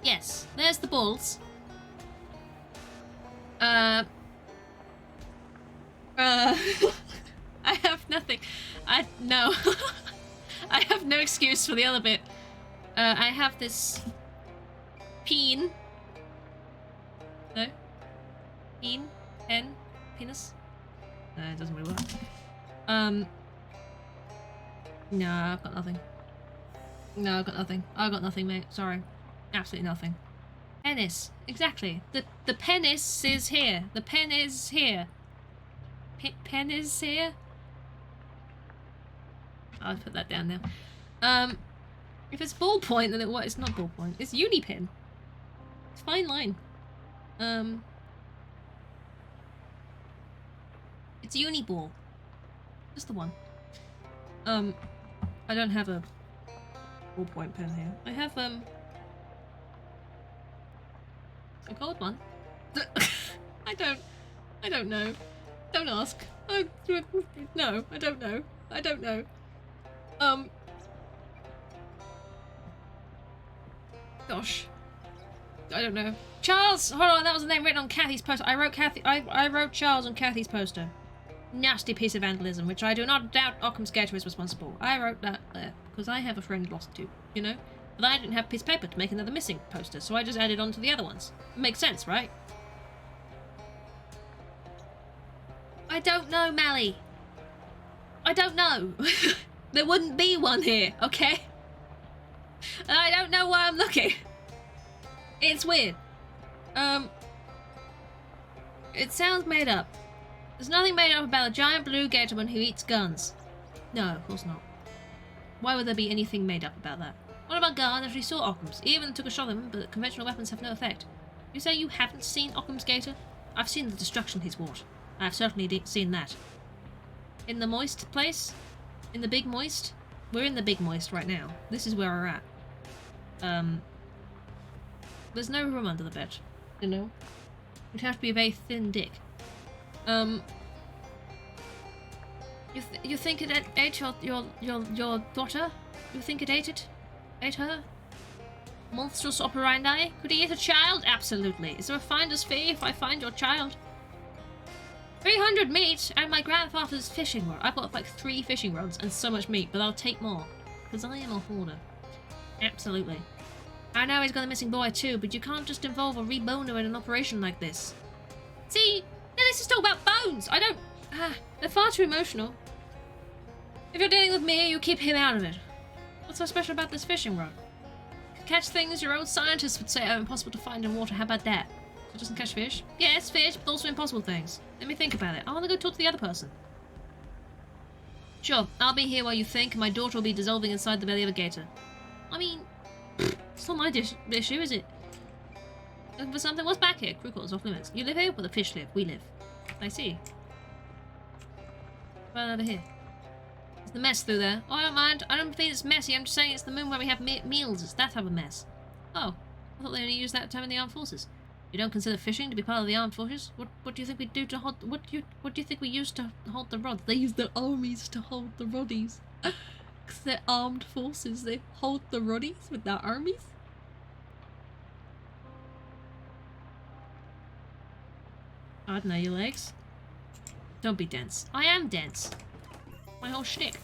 Yes, there's the balls. I have nothing. No. I have no excuse for the other bit. I have this peen. No? Peen? Pen? Penis? No, it doesn't really work. No, I've got nothing. No, I've got nothing. I've got nothing, mate. Sorry. Absolutely nothing. Penis. Exactly. The penis is here. The pen is here. Pen is here? I'll put that down now. If it's ballpoint, then it's not ballpoint. It's unipin. It's fine line. It's uniball. Just the one. I don't have a ballpoint pen here. I have, a gold one. I don't know. Don't ask. No, I don't know. I don't know. Gosh. I don't know. Charles! Hold on, that was the name written on Kathy's poster. I wrote Charles on Kathy's poster. Nasty piece of vandalism, which I do not doubt Occam's Gator is responsible. I wrote that there, because I have a friend lost too, you know? But I didn't have a piece of paper to make another missing poster, so I just added on to the other ones. Makes sense, right? I don't know, Mally. I don't know. There wouldn't be one here, okay? I don't know why I'm looking. It's weird. It sounds made up. There's nothing made up about a giant blue gatorman who eats guns. No, of course not. Why would there be anything made up about that? What about Guard actually saw Occam's? He even took a shot at him, but conventional weapons have no effect. You say you haven't seen Occam's Gator? I've seen the destruction he's wrought. I've certainly seen that. In the moist place? In the big moist? We're in the big moist right now. This is where we're at. There's no room under the bed, you know? You'd have to be a very thin dick. You think it ate your daughter? You think it ate it? Ate her? Monstrous operandi? Could he eat a child? Absolutely. Is there a finder's fee if I find your child? 300 meat and my grandfather's fishing rod. I've got like 3 fishing rods and so much meat, but I'll take more. Because I am a hoarder. Absolutely. I know he's got a missing boy too, but you can't just involve a reboner in an operation like this. See, this is all about bones. I don't... they're far too emotional. If you're dealing with me, you keep him out of it. What's so special about this fishing rod? Catch things your old scientists would say are impossible to find in water. How about that? So it doesn't catch fish? Yes, fish, but also impossible things. Let me think about it. I want to go talk to the other person. Sure, I'll be here while you think. My daughter will be dissolving inside the belly of a gator. I mean, it's not my issue, is it? Looking for something? What's back here? Crew quarters off limits. You live here? Well, the fish live. We live. I see. Right over here. There's the mess through there. Oh, I don't mind. I don't think it's messy. I'm just saying it's the moon where we have meals. It's that type of mess. Oh, I thought they only used that term in the armed forces. You don't consider fishing to be part of the armed forces? What do you think we do to hold? What do you think we use to hold the rods? They use the armies to hold the roddies. Because they're armed forces. They hold the roddies with their armies. I don't know, your legs. Don't be dense. I am dense. My whole shtick.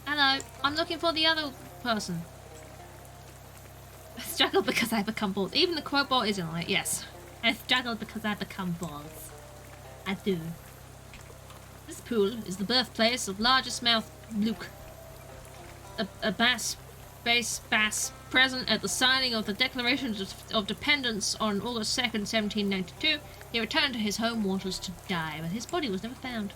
Hello, I'm looking for the other person. I struggled because I become bald. Even the quote ball isn't like, yes. I struggled because I become bald. I do. This pool is the birthplace of largest mouth Luke. A bass present at the signing of the Declaration of Dependence on August 2nd, 1792. He returned to his home waters to die, but his body was never found.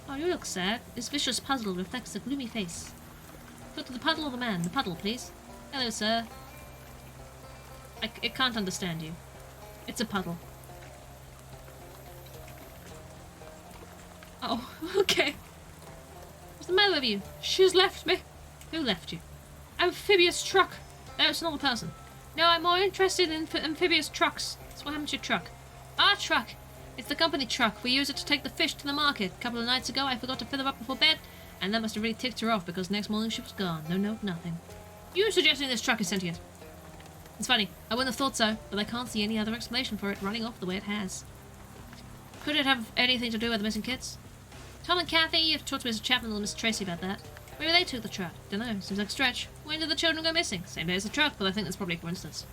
Oh, you look sad. This vicious puzzle reflects a gloomy face. Put to the puddle or the man? The puddle, please. Hello, sir. I can't understand you. It's a puddle. Oh, okay. What's the matter with you? She's left me. Who left you? Amphibious truck. No, it's not a person. No, I'm more interested in amphibious trucks. So what happened to your truck? Our truck. It's the company truck. We use it to take the fish to the market. A couple of nights ago, I forgot to fill her up before bed, and that must have really ticked her off because next morning she was gone. No note, nothing. You suggesting this truck is sentient? It's funny. I wouldn't have thought so, but I can't see any other explanation for it running off the way it has. Could it have anything to do with the missing kids? Tom and Kathy, you've talked to Mr. Chapman and Mr. Tracy about that. Maybe they took the truck. Dunno, seems like a stretch. When did the children go missing? Same day as the truck, but I think that's probably a coincidence.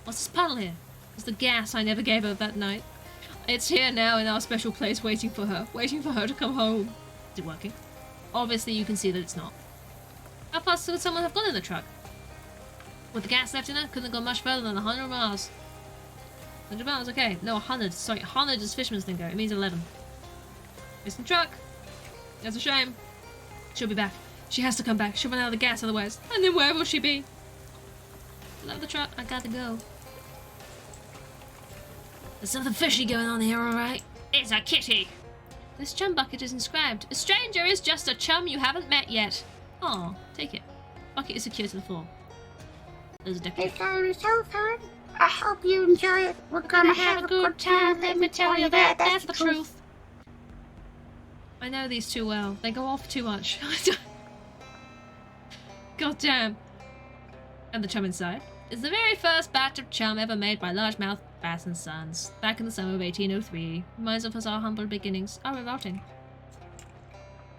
What's this puddle here? It's the gas I never gave her that night. It's here now in our special place waiting for her to come home. Is it working? Obviously you can see that it's not. How far could someone have gone in the truck? With the gas left in it, couldn't have gone much further than 100 miles. 100 miles, okay. No, 100. Sorry, 100 is fisherman's lingo. It means 11. Missing truck. That's a shame. She'll be back. She has to come back. She'll run out of the gas otherwise. And then where will she be? Love the truck. I gotta go. There's something fishy going on here, alright? It's a kitty! This chum bucket is inscribed. A stranger is just a chum you haven't met yet. Aw, take it. Bucket is secured to the floor. There's a deputy. It's going so fun. I hope you enjoy it. We're gonna have a good time, let me tell you that. That's the truth. I know these too well. They go off too much. God damn. And the chum inside is the very first batch of chum ever made by largemouth Bass and Sons, back in the summer of 1803. Reminds of us our humble beginnings. Oh, we're rotting.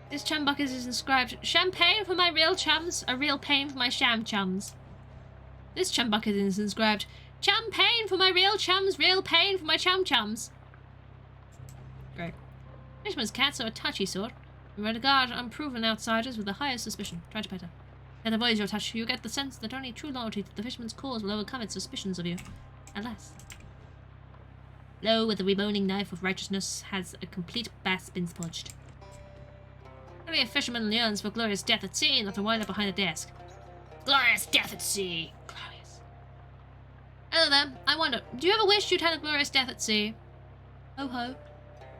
This chum bucket is inscribed, champagne for my real chums, a real pain for my sham chums. This chum bucket is inscribed, champagne for my real chums, real pain for my chum chums. Great. Fisherman's cats are a touchy sort. We regard unproven outsiders with the highest suspicion. Try to pet her. That avoids your touch. You get the sense that only true loyalty to the fisherman's cause will overcome its suspicions of you. Alas. Lo, with the reboning knife of righteousness, has a complete bass been sponged. Only a fisherman yearns for glorious death at sea, not to wind up behind a desk. Glorious death at sea! Glorious. Hello there. I wonder, do you ever wish you'd had a glorious death at sea? Ho ho.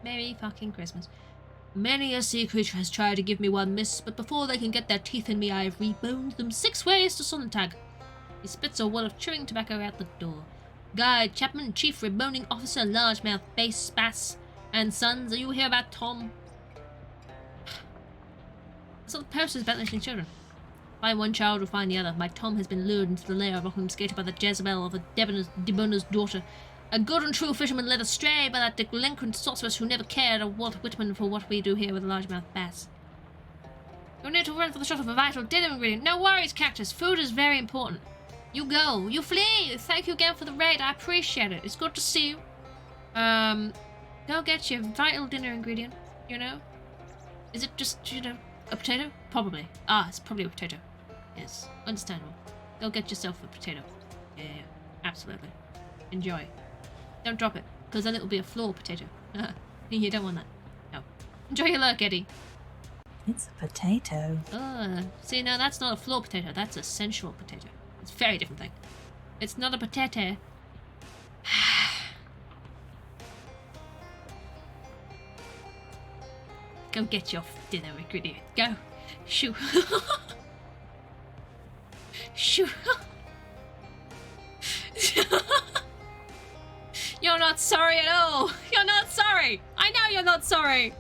Merry fucking Christmas. Many a sea creature has tried to give me one miss, but before they can get their teeth in me, I have reboned them 6 ways to Sontag. He spits a wad of chewing tobacco out the door. Guy Chapman, Chief Reboning Officer, Largemouth Base Bass, and Sons, are you here about Tom? That's what the post is about mentioning children. Find one child will find the other. My Tom has been lured into the lair of Rockham Skater by the Jezebel of a Debona's daughter. A good and true fisherman led astray by that delinquent sorceress who never cared a Walt Whitman for what we do here with a largemouth bass. You'll need to run for the shot of a vital dinner ingredient. No worries, Cactus. Food is very important. You go. You flee. Thank you again for the raid. I appreciate it. It's good to see you. Go get your vital dinner ingredient, you know? Is it just, you know, a potato? Probably. Ah, it's probably a potato. Yes, understandable. Go get yourself a potato. Yeah, absolutely. Enjoy. Don't drop it, because then it'll be a floor potato. You don't want that. No. Enjoy your luck, Eddie. It's a potato. See, now that's not a floor potato. That's a sensual potato. It's a very different thing. It's not a potato. Go get your dinner ingredient. Go. Shoo. Shoo. You're not sorry at all. You're not sorry. I know you're not sorry.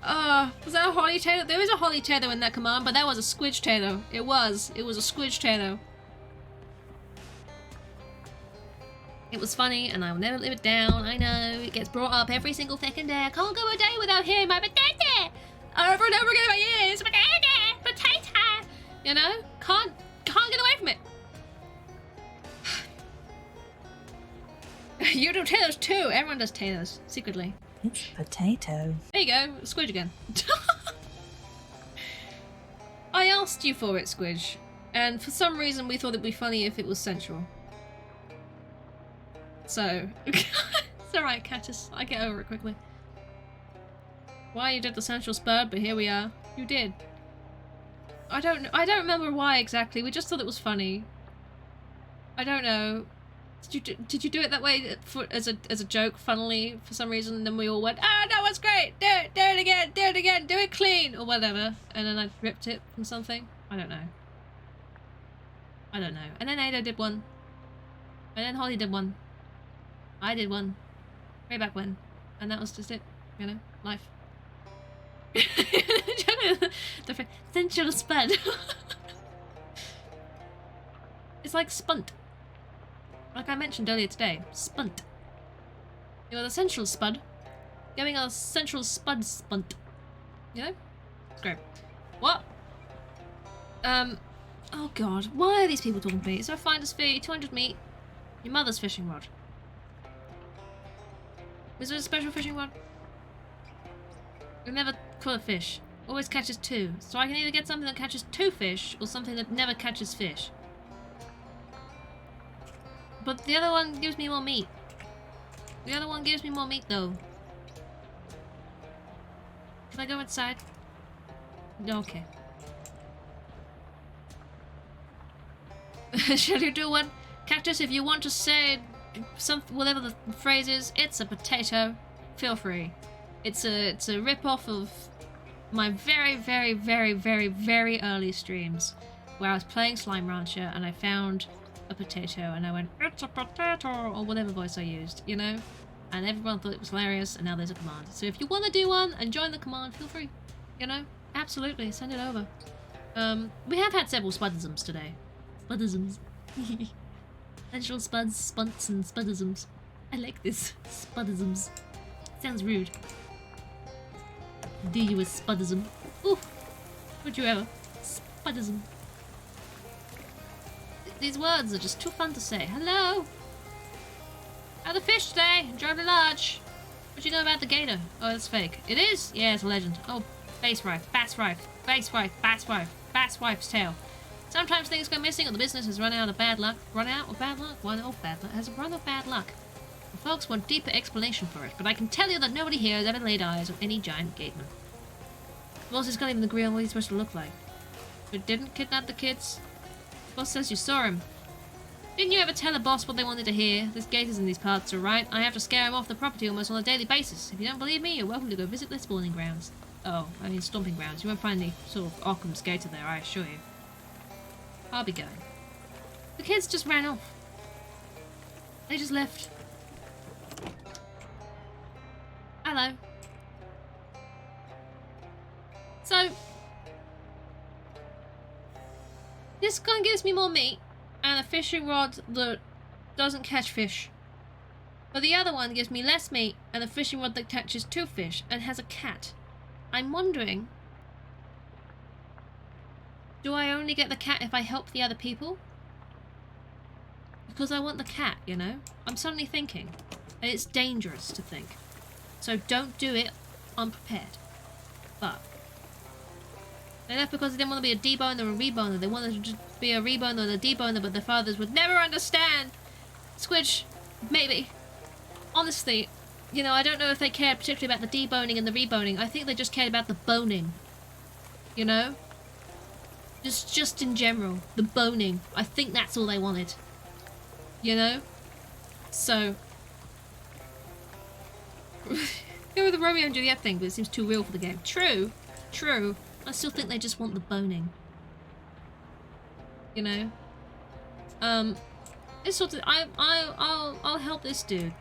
Was that a holly tato? There is a holly tato in that command, but that was a squidge tato. It was a squidge tato. It was funny, and I will never live it down. I know, it gets brought up every single fucking day. I can't go a day without hearing my potato over and over again in my ears. Potato, potato. You know, can't get away from it. You do taters too. Everyone does taters secretly. It's potato. There you go, Squidge again. I asked you for it, Squidge, and for some reason we thought it'd be funny if it was sensual. So, it's alright, Cactus. I get over it quickly. Why you did the sensual spur, but here we are. You did. I don't remember why exactly. We just thought it was funny. I don't know. Did you do it that way as a joke, funnily, for some reason? And then we all went, "Ah, that was great! Do it again! Do it again! Do it clean!" or whatever. And then I ripped it from something. I don't know. And then Ada did one. And then Holly did one. I did one. Way back when. And that was just it. You know? Life. The sensual spud. It's like spunt. Like I mentioned earlier today. Spunt. You're the central spud. Going on a central spud spunt. You know? It's great. What? Oh god. Why are these people talking to me? So I find us fee, 200 meat. Your mother's fishing rod. Is there a special fishing rod? It never caught a fish. Always catches 2. So I can either get something that catches 2 fish, or something that never catches fish. But the other one gives me more meat. The other one gives me more meat, though. Can I go inside? No, okay. Shall you do one? Cactus, if you want to say whatever the phrase is, it's a potato, feel free. It's a rip-off of my very, very, very, very, very early streams where I was playing Slime Rancher and I found a potato and I went, "It's a potato," or whatever voice I used, you know? And everyone thought it was hilarious, and now there's a command. So if you want to do one and join the command, feel free. You know? Absolutely, send it over. We have had several spudisms today. Spudisms. Sensual spuds, spunts, and spudisms. I like this. Spudisms. Sounds rude. Do you a spudism? Ooh! Would you ever? Spudism. These words are just too fun to say. Hello! How the fish today? Enjoyed the large. What do you know about the gator? Oh, that's fake. It is? Yeah, it's a legend. Oh, bass wife, bass wife, bass wife, bass wife, bass wife's tail. Sometimes things go missing or the business has run out of bad luck. Run out of bad luck? One of bad luck. Has a run of bad luck. The folks want deeper explanation for it, but I can tell you that nobody here has ever laid eyes on any giant gateman. Moses can't even agree on what he's supposed to look like. But didn't kidnap the kids? Boss says you saw him. Didn't you ever tell a boss what they wanted to hear? This gate is in these parts, alright? I have to scare him off the property almost on a daily basis. If you don't believe me, you're welcome to go visit their spawning grounds. Oh, I mean stomping grounds. You won't find any sort of Arkham skater there, I assure you. I'll be going. The kids just ran off. They just left. Hello. So, this gun gives me more meat and a fishing rod that doesn't catch fish. But the other one gives me less meat and a fishing rod that catches 2 fish and has a cat. I'm wondering, do I only get the cat if I help the other people? Because I want the cat, you know? I'm suddenly thinking, and it's dangerous to think. So don't do it unprepared. But they left because they didn't want to be a deboner or a reboner. They wanted to just be a reboner and a deboner, but their fathers would never understand. Squidge, maybe. Honestly, you know, I don't know if they cared particularly about the deboning and the reboning. I think they just cared about the boning. You know? Just in general. The boning. I think that's all they wanted. You know? So... go with the Romeo and Juliet thing, but it seems too real for the game. True. True. I still think they just want the boning. You know? It's sort of... I'll help this dude.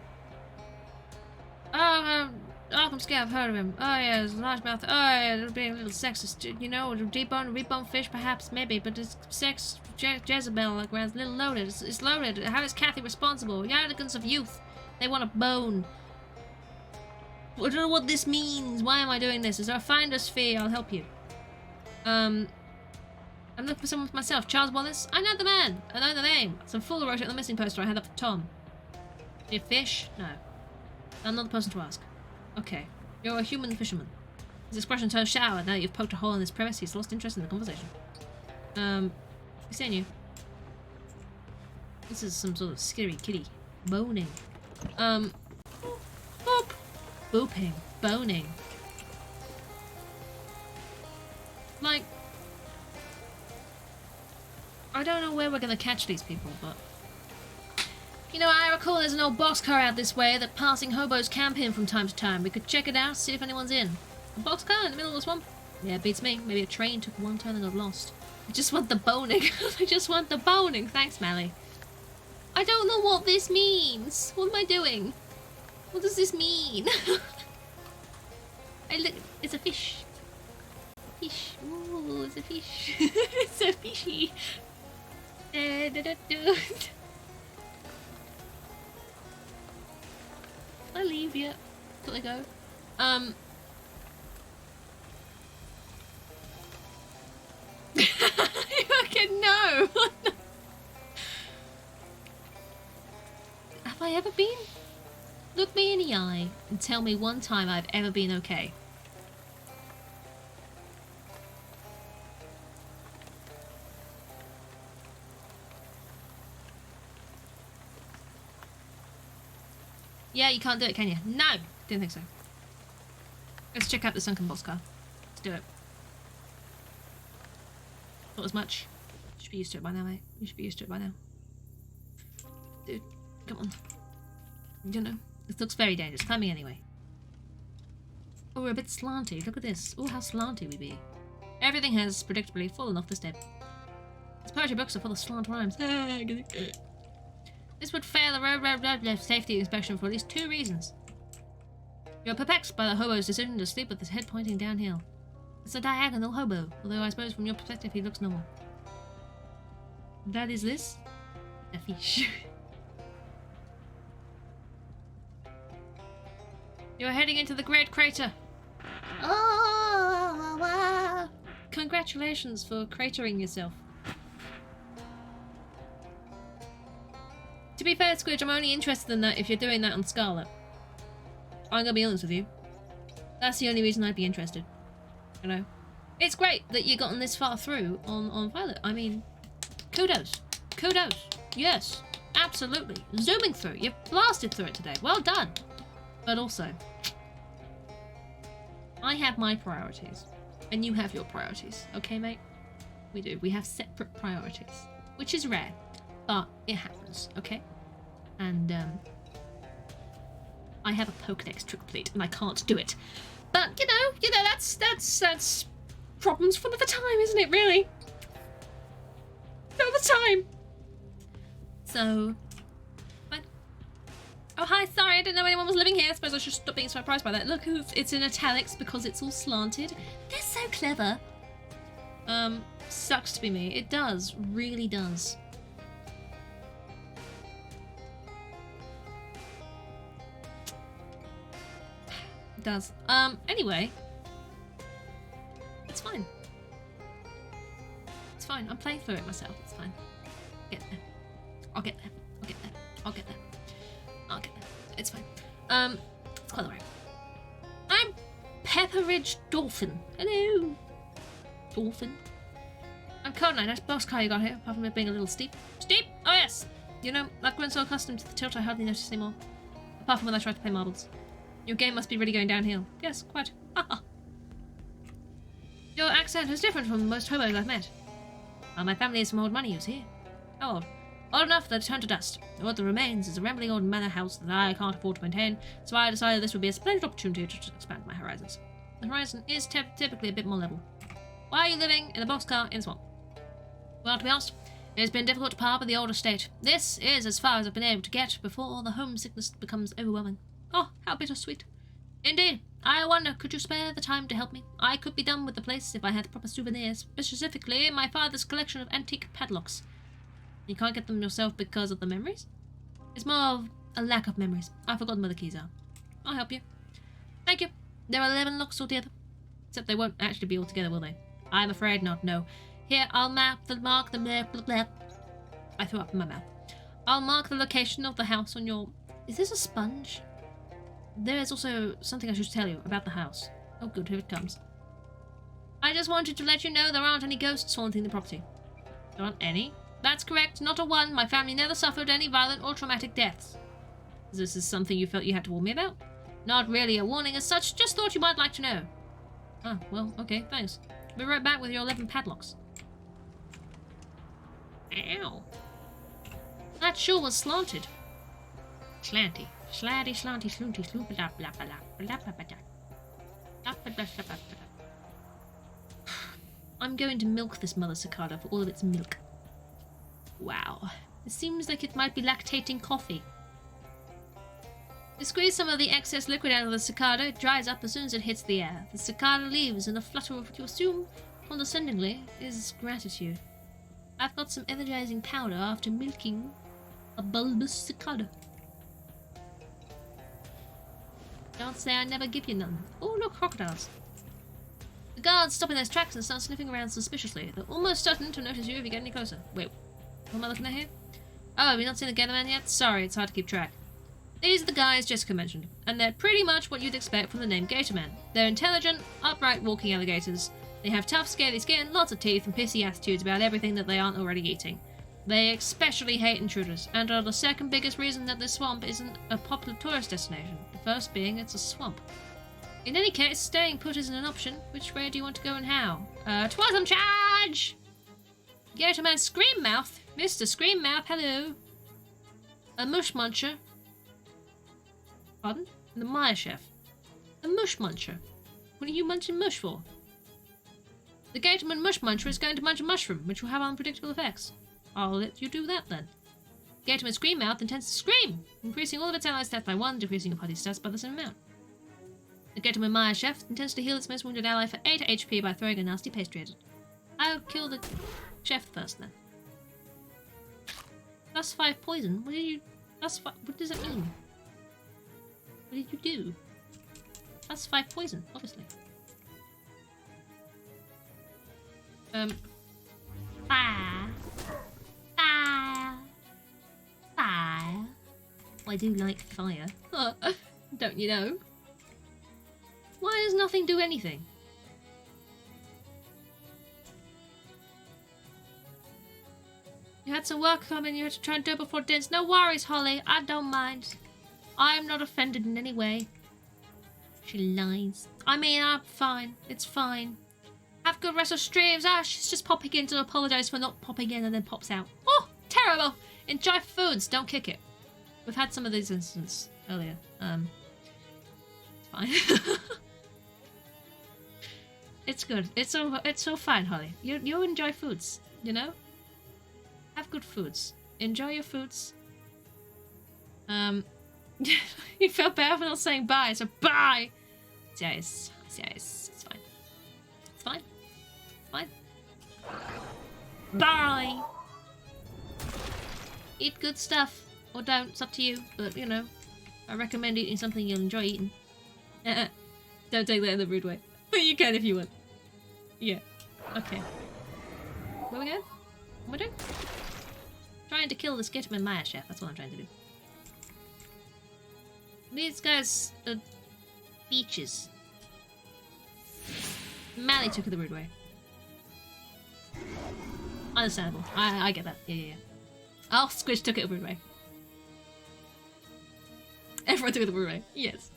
Oh, Arkham Scab, I've heard of him. Oh yeah, there's a large mouth. Oh yeah, it'll be a little sexist. You know, debone, rebone fish, perhaps, maybe, but it's sex, Jezebel, like, where it's a little loaded. It's loaded. How is Kathy responsible? The arrogance of youth. They want a bone. I don't know what this means. Why am I doing this? Is there a finder's fee? I'll help you. I'm looking for someone for myself. Charles Wallace? I know the man. I know the name. Some fool wrote it on the missing poster I had up for Tom. Need a fish? No. I'm not the person to ask. Okay. You're a human fisherman. His expression turned sour now that you've poked a hole in his premise. He's lost interest in the conversation. He's saying you. This is some sort of scary kitty. Boning. Boop. Booping. Boning. Like... I don't know where we're gonna catch these people, but... You know, I recall there's an old boxcar out this way that passing hobos camp in from time to time. We could check it out, see if anyone's in. A boxcar in the middle of the swamp? Yeah, beats me. Maybe a train took one turn and got lost. I just want the boning. I just want the boning. Thanks, Mally. I don't know what this means. What am I doing? What does this mean? It's a fish. Fish. Ooh, it's a fish. It's a fishy. I leave yet? Till I go. Fucking no! Have I ever been? Look me in the eye and tell me one time I've ever been okay. Yeah, you can't do it, can you? No! Didn't think so. Let's check out the sunken boxcar. Let's do it. Not as much. You should be used to it by now, mate. You should be used to it by now. Dude, come on. You know, this looks very dangerous. Climbing anyway. Oh, we're a bit slanty. Look at this. Oh, how slanty we be. Everything has, predictably, fallen off the step. These poetry books are full of slant rhymes. This would fail a safety inspection for at least 2 reasons. You're perplexed by the hobo's decision to sleep with his head pointing downhill. It's a diagonal hobo, although I suppose from your perspective he looks normal. That is this? A fish. You're heading into the Great Crater. Oh, wow. Congratulations for cratering yourself. To be fair, Squidge, I'm only interested in that if you're doing that on Scarlet. I'm gonna be honest with you. That's the only reason I'd be interested. You know? It's great that you've gotten this far through on Violet. I mean, kudos. Kudos. Yes, absolutely. Zooming through. You've blasted through it today. Well done. But also, I have my priorities. And you have your priorities. Okay, mate? We do. We have separate priorities. Which is rare. But it happens, okay? And I have a Pokedex trick plate and I can't do it. But you know, that's problems for another time, isn't it? Really? Another time. So, fine. Oh hi, sorry, I didn't know anyone was living here. I suppose I should stop being surprised by that. Look, it's in italics because it's all slanted. They're so clever. Sucks to be me. It does, really does. It does. Anyway. It's fine. It's fine. I'm playing through it myself. It's fine. Get there. I'll get there. I'll get there. I'll get there. I'll get there. It's fine. Let's call the way. I'm Pepperidge Dolphin. Hello. Dolphin. I'm Codenine. Nice box car you got here, apart from it being a little steep. Steep? Oh yes! You know, I've grown so accustomed to the tilt I hardly notice anymore. Apart from when I try to play marbles. Your game must be really going downhill. Yes, quite. Your accent is different from most hobos I've met. My family is from old money, you see. How old? Old enough that it turned to dust. What there remains is a rambling old manor house that I can't afford to maintain, so I decided this would be a splendid opportunity to expand my horizons. The horizon is typically a bit more level. Why are you living in a boxcar in the swamp? Well, to be honest, it has been difficult to part with the old estate. This is as far as I've been able to get before the homesickness becomes overwhelming. Oh, how bittersweet. Indeed. I wonder, could you spare the time to help me? I could be done with the place if I had the proper souvenirs, specifically my father's collection of antique padlocks. You can't get them yourself because of the memories? It's more of a lack of memories. I've forgotten where the keys are. I'll help you. Thank you. There are 11 locks altogether. Except they won't actually be all together, will they? I'm afraid not, no. Here, I'll mark the blah, blah, blah. I threw up in my mouth. I'll mark the location of the house on your... Is this a sponge? There is also something I should tell you about the house. Oh good, here it comes. I just wanted to let you know there aren't any ghosts haunting the property. There aren't any? That's correct, not a one. My family never suffered any violent or traumatic deaths. This is something you felt you had to warn me about? Not really a warning as such, just thought you might like to know. Ah, well, okay, thanks. Be right back with your 11 padlocks. Ow. That sure was slanted. Slanty. Slatty, slanty, sloonty, sloopy, lap, lap, lap, lap, lap, lap. I'm going to milk this mother cicada for all of its milk. Wow. It seems like it might be lactating coffee. You squeeze some of the excess liquid out of the cicada, it dries up as soon as it hits the air. The cicada leaves in a flutter of what you assume, condescendingly, is gratitude. I've got some energizing powder after milking a bulbous cicada. Don't say I never give you none. Oh, look, crocodiles. The guards stop in their tracks and start sniffing around suspiciously. They're almost certain to notice you if you get any closer. Wait, what am I looking at here? Oh, have you not seen the Gatorman yet? Sorry, it's hard to keep track. These are the guys Jessica mentioned, and they're pretty much what you'd expect from the name Gatorman. They're intelligent, upright walking alligators. They have tough, scaly skin, lots of teeth, and pissy attitudes about everything that they aren't already eating. They especially hate intruders, and are the second biggest reason that this swamp isn't a popular tourist destination, the first being it's a swamp. In any case, staying put isn't an option. Which way do you want to go and how? Twas charge! Gatorman Screammouth! Mr. Screammouth, hello! A mush muncher. Pardon? The Maya chef. A mush muncher. What are you munching mush for? The Gatorman mush muncher is going to munch a mushroom, which will have unpredictable effects. I'll let you do that then. Gatorman Screammouth intends to scream, increasing all of its allies' stats by 1, decreasing your party's stats by the same amount. The Gatorman Maya chef intends to heal its most wounded ally for 8 HP by throwing a nasty pastry at it. I'll kill the chef first then. Plus 5 poison? What did you... What does it mean? What did you do? Plus 5 poison, obviously. Fire. I do like fire. Don't you know? Why does nothing do anything? You had some work coming, you had to try and do it before dinner. No worries, Holly, I don't mind. I am not offended in any way. She lies. I mean, I'm fine. It's fine. Have good rest of streams. Ah, she's just popping in to apologise for not popping in and then pops out. Oh, terrible. Enjoy foods, don't kick it. We've had some of these incidents earlier. It's fine. It's good. It's so fine, Holly. You enjoy foods, you know? Have good foods. Enjoy your foods. You felt bad for not saying bye, so bye! Yes, it's fine. It's fine. It's fine. Bye! Eat good stuff. Or don't, it's up to you. But, you know, I recommend eating something you'll enjoy eating. Don't take that in the rude way. But you can if you want. Yeah. Okay. Where we going? What am I doing? Trying to kill the Skitterman Maya Chef. That's what I'm trying to do. These guys are beaches. Mally took it the rude way. Understandable. I get that. Yeah. Oh, Squish took it the rude way. Everyone took it the rude way. Yes.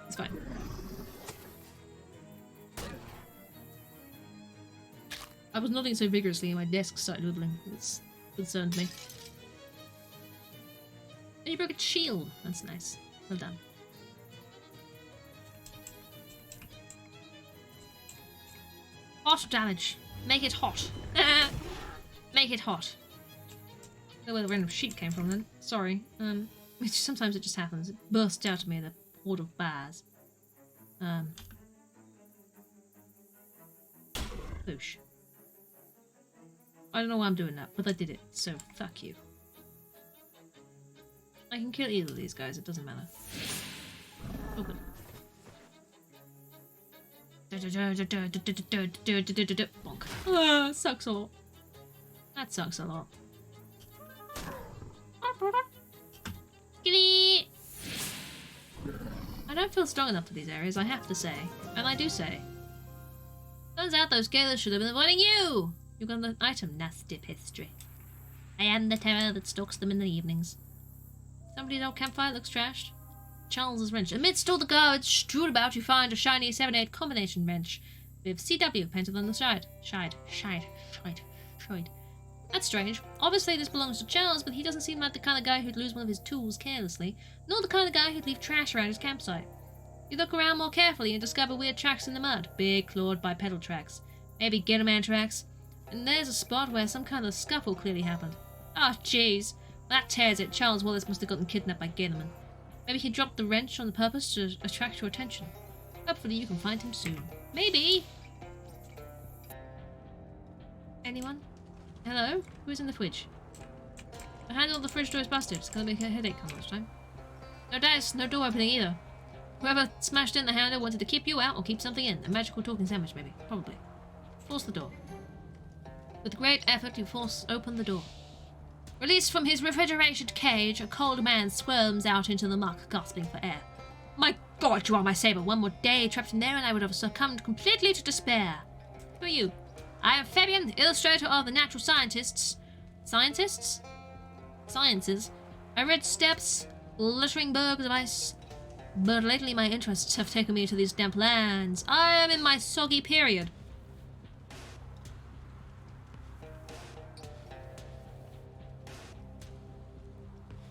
It's fine. I was nodding so vigorously and my desk started wibbling. It's concerned me. And you broke its shield. That's nice. Well done. Hot damage. Make it hot. Make it hot. I don't know where the random sheet came from then. Sorry. Sometimes it just happens. It bursts out of me in a horde of bars. Boosh. I don't know why I'm doing that, but I did it, so fuck you. I can kill either of these guys, it doesn't matter. Oh good. Bonk. Sucks a lot. That sucks a lot. Skitty! I don't feel strong enough for these areas, I have to say. And I do say. Turns out those gailers should have been avoiding you! You got an item, nasty pastry. I am the terror that stalks them in the evenings. Somebody's old campfire looks trashed. Charles's wrench. Amidst all the garbage strewn about, you find a shiny 7-8 combination wrench with CW painted on the side. Shide. That's strange. Obviously this belongs to Charles, but he doesn't seem like the kind of guy who'd lose one of his tools carelessly, nor the kind of guy who'd leave trash around his campsite. You look around more carefully and discover weird tracks in the mud, big clawed bipedal tracks, maybe Gitterman tracks, and there's a spot where some kind of scuffle clearly happened. Oh jeez, that tears it. Charles Wallace must have gotten kidnapped by Gitterman. Maybe he dropped the wrench on purpose to attract your attention. Hopefully you can find him soon. Maybe! Anyone? Hello? Who's in the fridge? The handle of the fridge door is busted. It's gonna make a headache come lunchtime. No dice, no door opening either. Whoever smashed in the handle wanted to keep you out or keep something in. A magical talking sandwich, maybe. Probably. Force the door. With great effort, you force open the door. Released from his refrigerated cage, a cold man squirms out into the muck, gasping for air. My God, you are my savior. One more day trapped in there and I would have succumbed completely to despair. Who are you? I am Fabian, illustrator of the Natural Scientists. Scientists? Sciences. I read steps, glittering bergs of ice, but lately my interests have taken me to these damp lands. I am in my soggy period.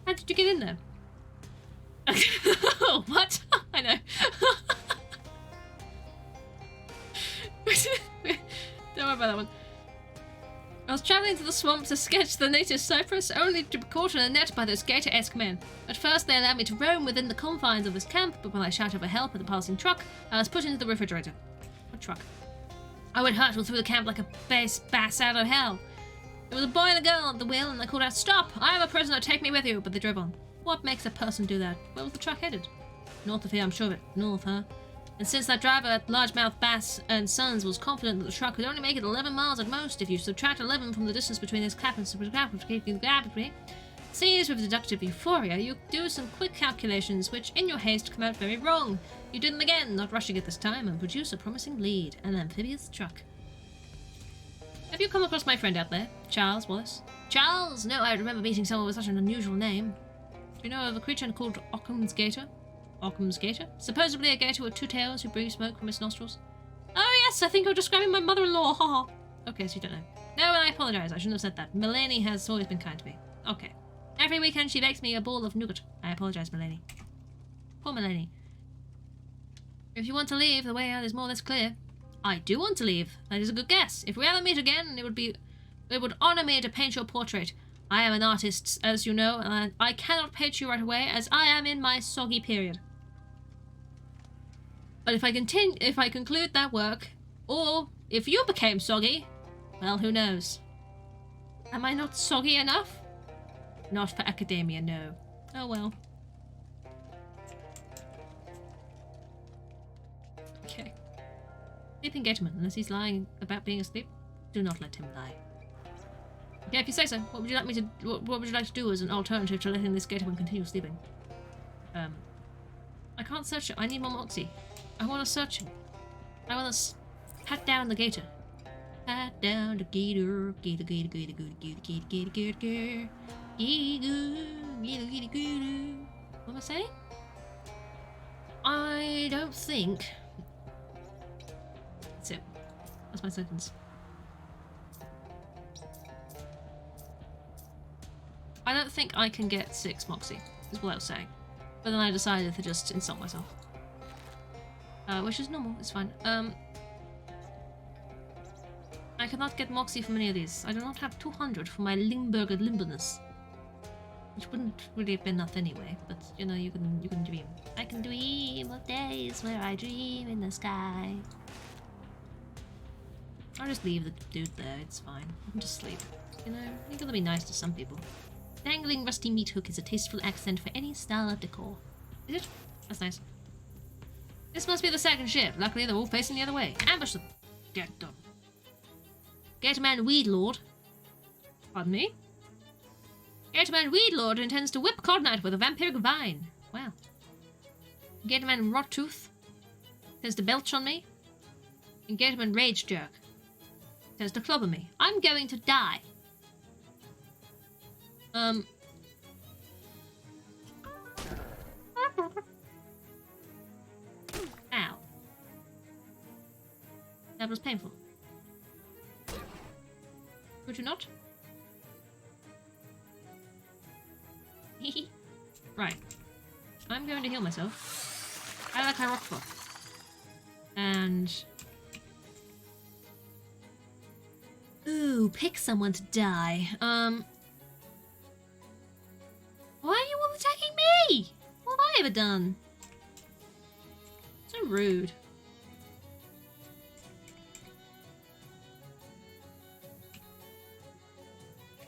How did you get in there? What? I know. Don't worry about that one. I was travelling to the swamp to sketch the native cypress, only to be caught in a net by those gator-esque men. At first they allowed me to roam within the confines of this camp, but when I shouted for help at the passing truck, I was put into the refrigerator. What truck? I went hurtle through the camp like a bass out of hell. There was a boy and a girl at the wheel, and I called out, "Stop! I am a prisoner, take me with you!" But they drove on. What makes a person do that? Where was the truck headed? North of here, I'm sure of it. North, huh? And since that driver at Largemouth Bass and Sons was confident that the truck could only make it 11 miles at most, if you subtract 11 from the distance between his cap and seized with deductive euphoria, you do some quick calculations which, in your haste, come out very wrong. You do them again, not rushing it this time, and produce a promising lead, an amphibious truck. Have you come across my friend out there, Charles Wallace? Charles? No, I remember meeting someone with such an unusual name. Do you know of a creature called Occam's Gator? Occam's Gator? Supposedly a gator with two tails who breathes smoke from its nostrils. Oh yes, I think you're describing my mother-in-law, haha. Okay, so you don't know. No, I apologise. I shouldn't have said that. Melanie has always been kind to me. Okay. Every weekend she bakes me a bowl of nougat. I apologise, Melanie. Poor Melanie. If you want to leave, the way out is more or less clear. I do want to leave. That is a good guess. If we ever meet again, it would honour me to paint your portrait. I am an artist, as you know, and I cannot paint you right away, as I am in my soggy period. But if I conclude that work, or if you became soggy, well, who knows? Am I not soggy enough? Not for academia, no. Oh well. Okay. Sleeping Gatorman, unless he's lying about being asleep, do not let him lie. Okay, if you say so, what would you like me to? What would you like to do as an alternative to letting this Gatorman continue sleeping? I can't search it. I need more moxie. I want to search him. I want to pat down the gator. Pat down the gator. Gator, gator, gator, gator, gator, gator, gator, gator, gator. Gator, gator, gator. What am I saying? I don't think. That's it. That's my sentence. I don't think I can get 6 moxie, is what I was saying. But then I decided to just insult myself. Which is normal, it's fine. I cannot get moxie from any of these. I do not have 200 for my Limburger limberness. Which wouldn't really have been enough anyway, but you know, you can dream. I can dream of days where I dream in the sky. I'll just leave the dude there, it's fine. I can just sleep. You know, you gotta be nice to some people. Dangling rusty meat hook is a tasteful accent for any style of decor. Is it? That's nice. This must be the second ship. Luckily, they're all facing the other way. Ambush them. Get done. Gatorman Weedlord. Pardon me? Gatorman Weedlord intends to whip Codknight with a vampiric vine. Wow. Gatorman Rottooth intends to belch on me. And Gatorman Rage Jerk intends to clobber me. I'm going to die. Ow. That was painful. Could you not? Right. I'm going to heal myself. I like Hierarchal. And... ooh, pick someone to die. Why are you all attacking me? What have I ever done? So rude.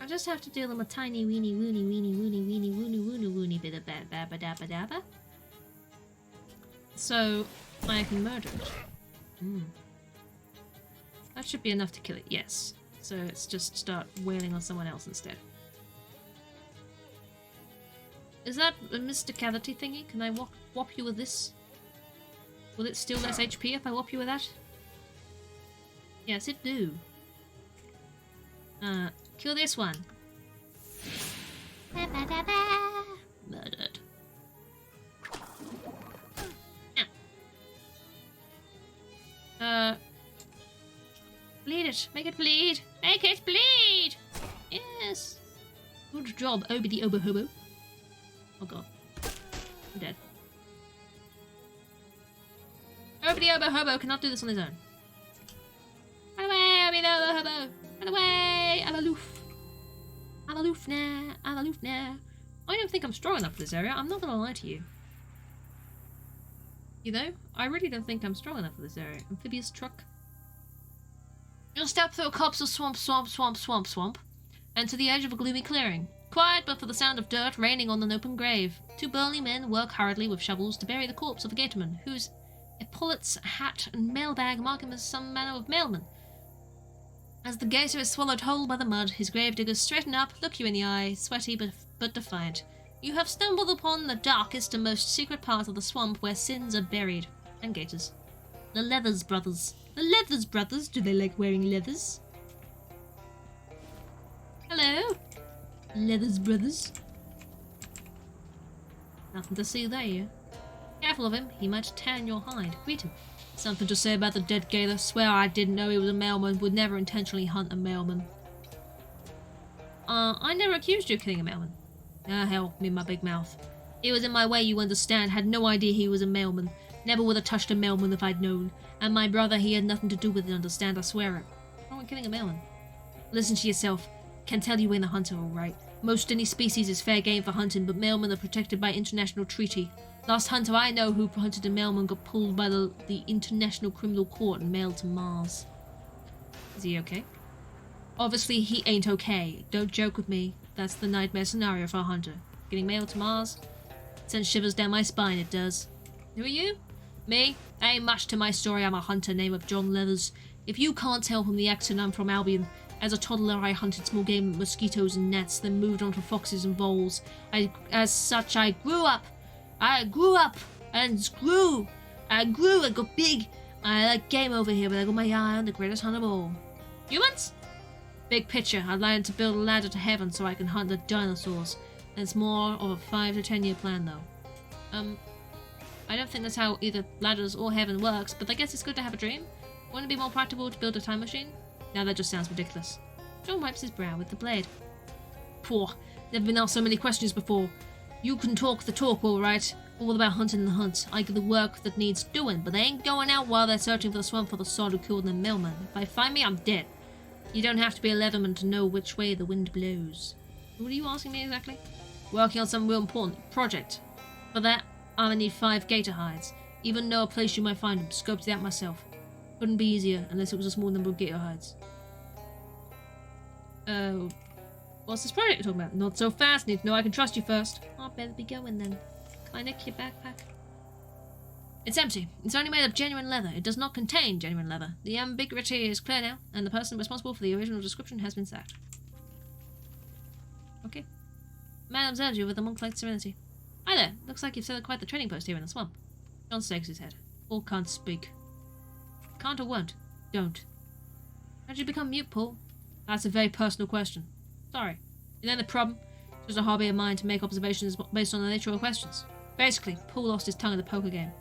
I just have to deal with a tiny weeny bit of babba dabba dabba. So I can murder it. That should be enough to kill it, yes. So let's just start wailing on someone else instead. Is that a mysticality thingy? Can I whop you with this? Will it steal less HP if I whop you with that? Yes, it do. Kill this one. Murdered. Ow. Bleed it. Make it bleed. Make it bleed! Yes. Good job, Obi the Obo Hobo. Oh god. I'm dead. Obi the Obo Hobo cannot do this on his own. Run away, Obi the Obo Hobo! Run away! I'm aloof. I'm aloof now. I'm aloof now. I don't think I'm strong enough for this area. I'm not gonna lie to you. You know, I really don't think I'm strong enough for this area. Amphibious truck. You'll step through a copse of swamp, and to the edge of a gloomy clearing. Quiet but for the sound of dirt raining on an open grave. 2 burly men work hurriedly with shovels to bury the corpse of a gatorman, whose epaulets, hat, and mailbag mark him as some manner of mailman. As the gator is swallowed whole by the mud, his gravediggers straighten up, look you in the eye, sweaty but defiant. You have stumbled upon the darkest and most secret part of the swamp where sins are buried. And gators. The Leathers Brothers. The Leathers Brothers? Do they like wearing leathers? Hello? Leathers Brothers? Nothing to see there. Careful of him, he might tan your hide. Greet him. Something to say about the dead gator. Swear I didn't know he was a mailman. Would never intentionally hunt a mailman. I never accused you of killing a mailman. Ah, hell, me and my big mouth. He was in my way, you understand. Had no idea he was a mailman. Never would have touched a mailman if I'd known. And my brother, he had nothing to do with it, understand? I swear it. What's wrong with killing a mailman? Listen to yourself. Can tell you ain't a hunter, alright. Most any species is fair game for hunting, but mailmen are protected by international treaty. Last hunter I know who hunted a mailman got pulled by the International Criminal Court and mailed to Mars. Is he okay? Obviously he ain't okay. Don't joke with me. That's the nightmare scenario for a hunter. Getting mailed to Mars? Sends shivers down my spine, it does. Who are you? Me? Ain't much to my story. I'm a hunter named of John Leathers. If you can't tell from the accent, I'm from Albion. As a toddler, I hunted small game, mosquitoes and gnats, then moved on to foxes and voles. As such, I grew up and grew. I got big. I like game over here, but I got my eye on the greatest hunter of all. Humans? Big picture. I'd like to build a ladder to heaven so I can hunt the dinosaurs. It's more of a 5 to 10 year plan, though. I don't think that's how either ladders or heaven works, but I guess it's good to have a dream. Wouldn't it be more practical to build a time machine? Now that just sounds ridiculous. John wipes his brow with the blade. Poor. Never been asked so many questions before. You can talk the talk, all right. All about hunting the hunt. I get the work that needs doing, but they ain't going out while they're searching for the swamp for the sod who killed the mailman. If they find me, I'm dead. You don't have to be a Leatherman to know which way the wind blows. What are you asking me exactly? Working on some real important project. For that, I'm gonna need 5 gator hides. Even know a place you might find them. Scoped it out myself. Couldn't be easier unless it was a small number of gator hides. What's this project you're talking about? Not so fast. Need to know I can trust you first. I better be going then. Can I nick your backpack? It's empty. It's only made of genuine leather. It does not contain genuine leather. The ambiguity is clear now, and the person responsible for the original description has been sacked. Okay. Man observes you with a monk-like serenity. Hi there. Looks like you've set up quite the training post here in the swamp. John shakes his head. Paul can't speak. Can't or won't? Don't. How'd you become mute, Paul? That's a very personal question. Sorry. You know the problem? It's just a hobby of mine to make observations based on the nature of questions. Basically, Paul lost his tongue at the poker game.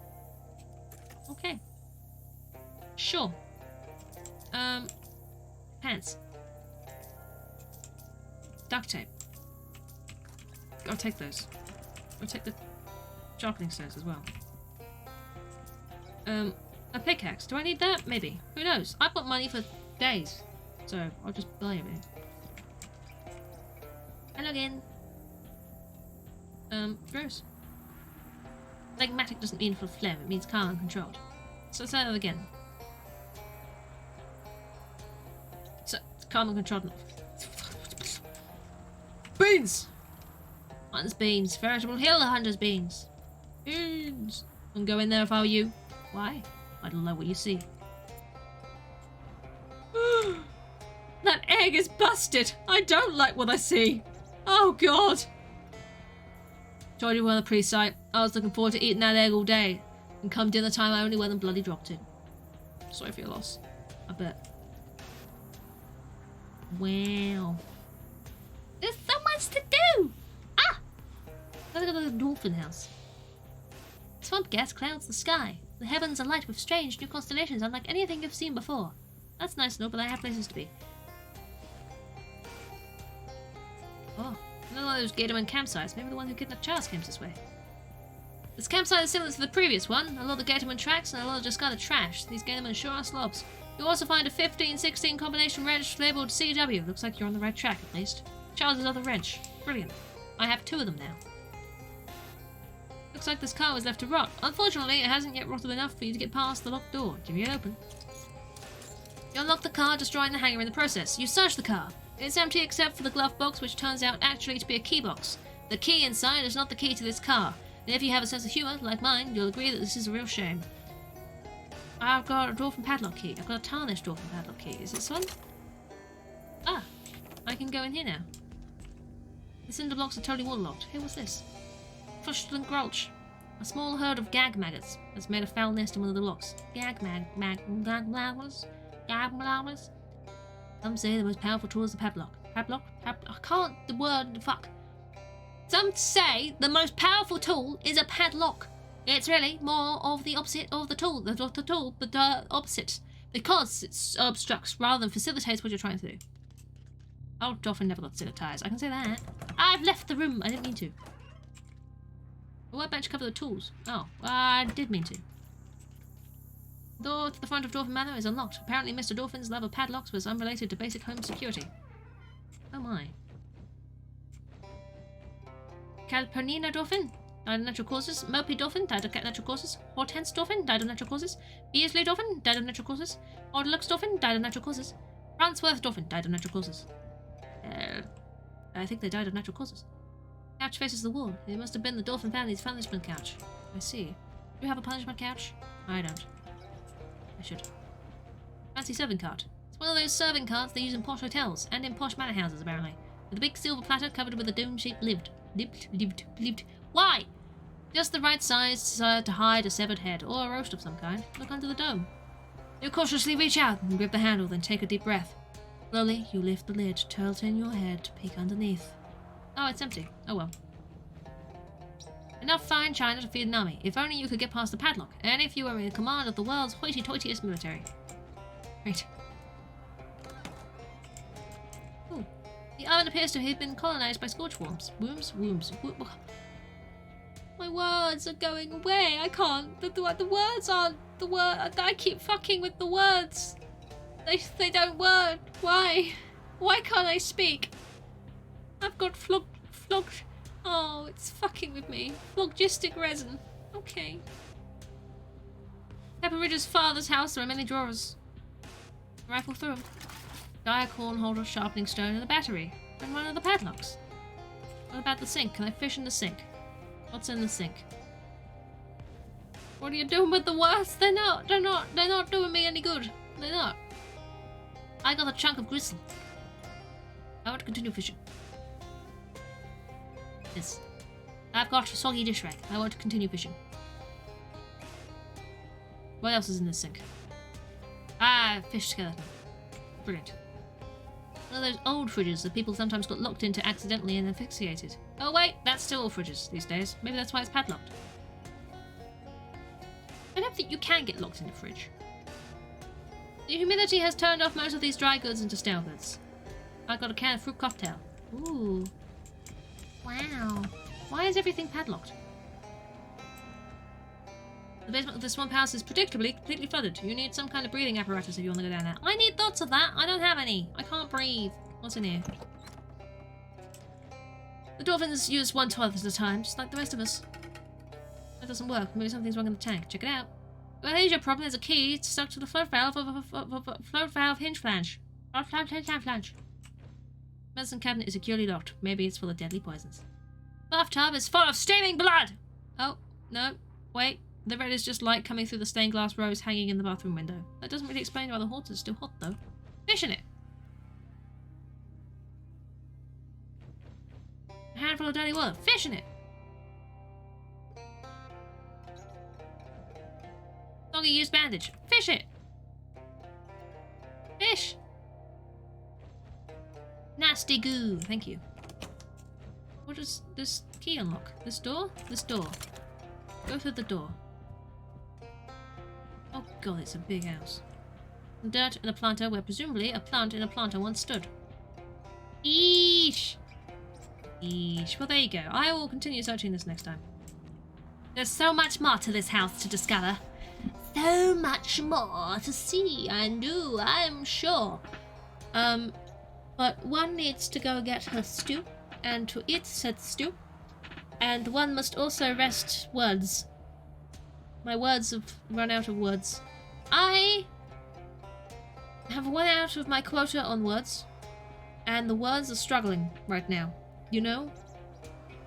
Okay. Sure. Pants. Duct tape. Gotta take those. Gotta take the sharpening stones as well. A pickaxe. Do I need that? Maybe. Who knows? I've got money for days. So, I'll just buy it. Hello again. Gross. Phlegmatic doesn't mean full of phlegm, it means calm and controlled. So say that again. So, calm and controlled. Beans! Hunter's beans. Veritable hill of hunter's beans. Beans! Wouldn't go in there if I were you. Why? I don't know what you see. That egg is busted! I don't like what I see! Oh god! Told you on the pre-site. I was looking forward to eating that egg all day. And come dinner time, I only went and bloody dropped it. Sorry for your loss. I bet. Wow. There's so much to do! Ah! Let's go to the dolphin house. Swamp gas clouds the sky. The heavens are light with strange new constellations unlike anything you've seen before. That's nice and all, but I have places to be. Oh, another one of those Gatorman campsites. Maybe the one who kidnapped Charles came this way. This campsite is similar to the previous one. A lot of Gatorman tracks and a lot of discarded trash. These Gatormen sure are slobs. You'll also find a 15-16 combination wrench labelled CW. Looks like you're on the right track, at least. Charles' other wrench. Brilliant. I have 2 of them now. Looks like this car was left to rot. Unfortunately, it hasn't yet rotted enough for you to get past the locked door. Give it open. You unlock the car, destroying the hangar in the process. You search the car. It's empty except for the glove box, which turns out actually to be a key box. The key inside is not the key to this car. And if you have a sense of humour, like mine, you'll agree that this is a real shame. I've got a dwarfen padlock key. I've got a tarnished dwarfen padlock key. Is this one? Ah, I can go in here now. The cinder blocks are totally waterlocked. Hey, what's this? Frustland Gulch. A small herd of gag maggots has made a foul nest in one of the blocks. Gag maggots? Some say the most powerful tool is the padlock. Padlock? I can't the word fuck. Some say the most powerful tool is a padlock. It's really more of the opposite of the tool, but the opposite. Because it obstructs rather than facilitates what you're trying to do. Oh, dolphin never got facilitized. I can say that. I've left the room. I didn't mean to. The workbench cover the tools. Oh, I did mean to. The door to the front of Dolphin Manor is unlocked. Apparently Mr. Dolphin's love of padlocks was unrelated to basic home security. Oh my. Calpurnina Dolphin died of natural causes. Mopey Dolphin died of natural causes. Hortense Dolphin died of natural causes. Beasley Dolphin died of natural causes. Ordelux Dolphin died of natural causes. Fransworth Dolphin died of natural causes. I think they died of natural causes. Couch faces the wall. It must have been the Dolphin family's punishment couch. I see. Do you have a punishment couch? I don't. I should. Fancy serving cart. It's one of those serving carts they use in posh hotels and in posh manor houses, apparently. With a big silver platter covered with a dome-shaped lived. Why? Just the right size to hide a severed head or a roast of some kind. Look under the dome. You cautiously reach out and grip the handle, then take a deep breath. Slowly, you lift the lid, tilting your head to peek underneath. Oh, it's empty. Oh well. Enough fine china to feed an army. If only you could get past the padlock, and if you were in command of the world's hoity-toityest military. Right. Ooh. The oven appears to have been colonized by scorch worms. Worms. My words are going away. I can't. The words aren't the word. I keep fucking with the words. They don't work. Why? Why can't I speak? I've got flogged. Oh, it's fucking with me. Phlogistic resin. Okay. Pepperidge's father's house, there are many drawers. Rifle through them. Dire corn holder, sharpening stone, and a battery. And one of the padlocks. What about the sink? Can I fish in the sink? What's in the sink? What are you doing with the words? They're not doing me any good. They're not. I got a chunk of gristle. I want to continue fishing. Yes. I've got a soggy dish rag. I want to continue fishing. What else is in this sink? Ah, fish skeleton. Brilliant. One of those old fridges that people sometimes got locked into accidentally and asphyxiated. Oh wait, that's still all fridges these days. Maybe that's why it's padlocked. I don't think you can get locked in a fridge. The humidity has turned off most of these dry goods into stale goods. I got a can of fruit cocktail. Ooh. Wow. Why is everything padlocked? The basement of the swamp house is predictably completely flooded. You need some kind of breathing apparatus if you want to go down there. I need lots of that. I don't have any. I can't breathe. What's in here? The dolphins use one toilet at a time, just like the rest of us. That doesn't work. Maybe something's wrong in the tank. Check it out. Well, here's your problem. There's a key stuck to the float valve of a float valve hinge flange. Medicine cabinet is securely locked. Maybe it's full of deadly poisons. Bathtub is full of steaming blood! Oh, no. Wait. The red is just light coming through the stained glass rose hanging in the bathroom window. That doesn't really explain why the water's still hot, though. Fish in it! A handful of dirty water. Fish in it! Doggy used bandage. Fish it! Fish! Nasty goo. Thank you. What does this key unlock? This door? This door. Go through the door. Oh god, it's a big house. Dirt in a planter where presumably a plant in a planter once stood. Eesh! Eesh. Well, there you go. I will continue searching this next time. There's so much more to this house to discover. So much more to see and do, I'm sure. But one needs to go get her stew, and to eat said stew. And one must also rest words. My words have run out of words. I have run out of my quota on words, and the words are struggling right now. You know?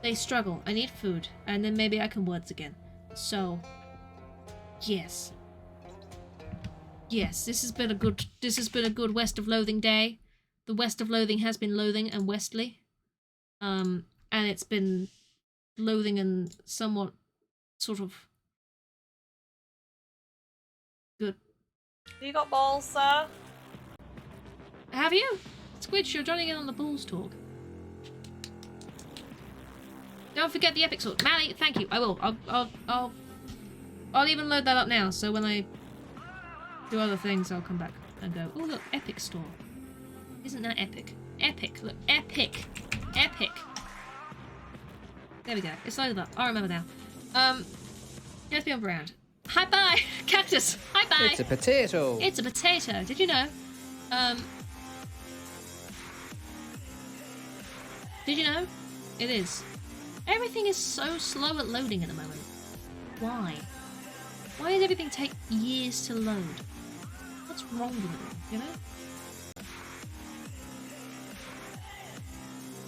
They struggle. I need food, and then maybe I can words again. So, yes. Yes, this has been a good West of Loathing day. The West of Loathing has been loathing and westly. And it's been loathing and somewhat sort of good. You got balls, sir? Have you? Squidge, you're joining in on the balls talk. Don't forget the epic sword. Mally, thank you. I will. I'll I'll even load that up now, so when I do other things, I'll come back and go, oh look, Epic Store. Isn't that epic? Epic, look, epic. Epic. There we go, it's loaded up. I remember now. Let's be on brand. Hi bye! Cactus! Hi bye! It's a potato! It's a potato, did you know? Did you know? It is. Everything is so slow at loading at the moment. Why? Why does everything take years to load? What's wrong with it, you know?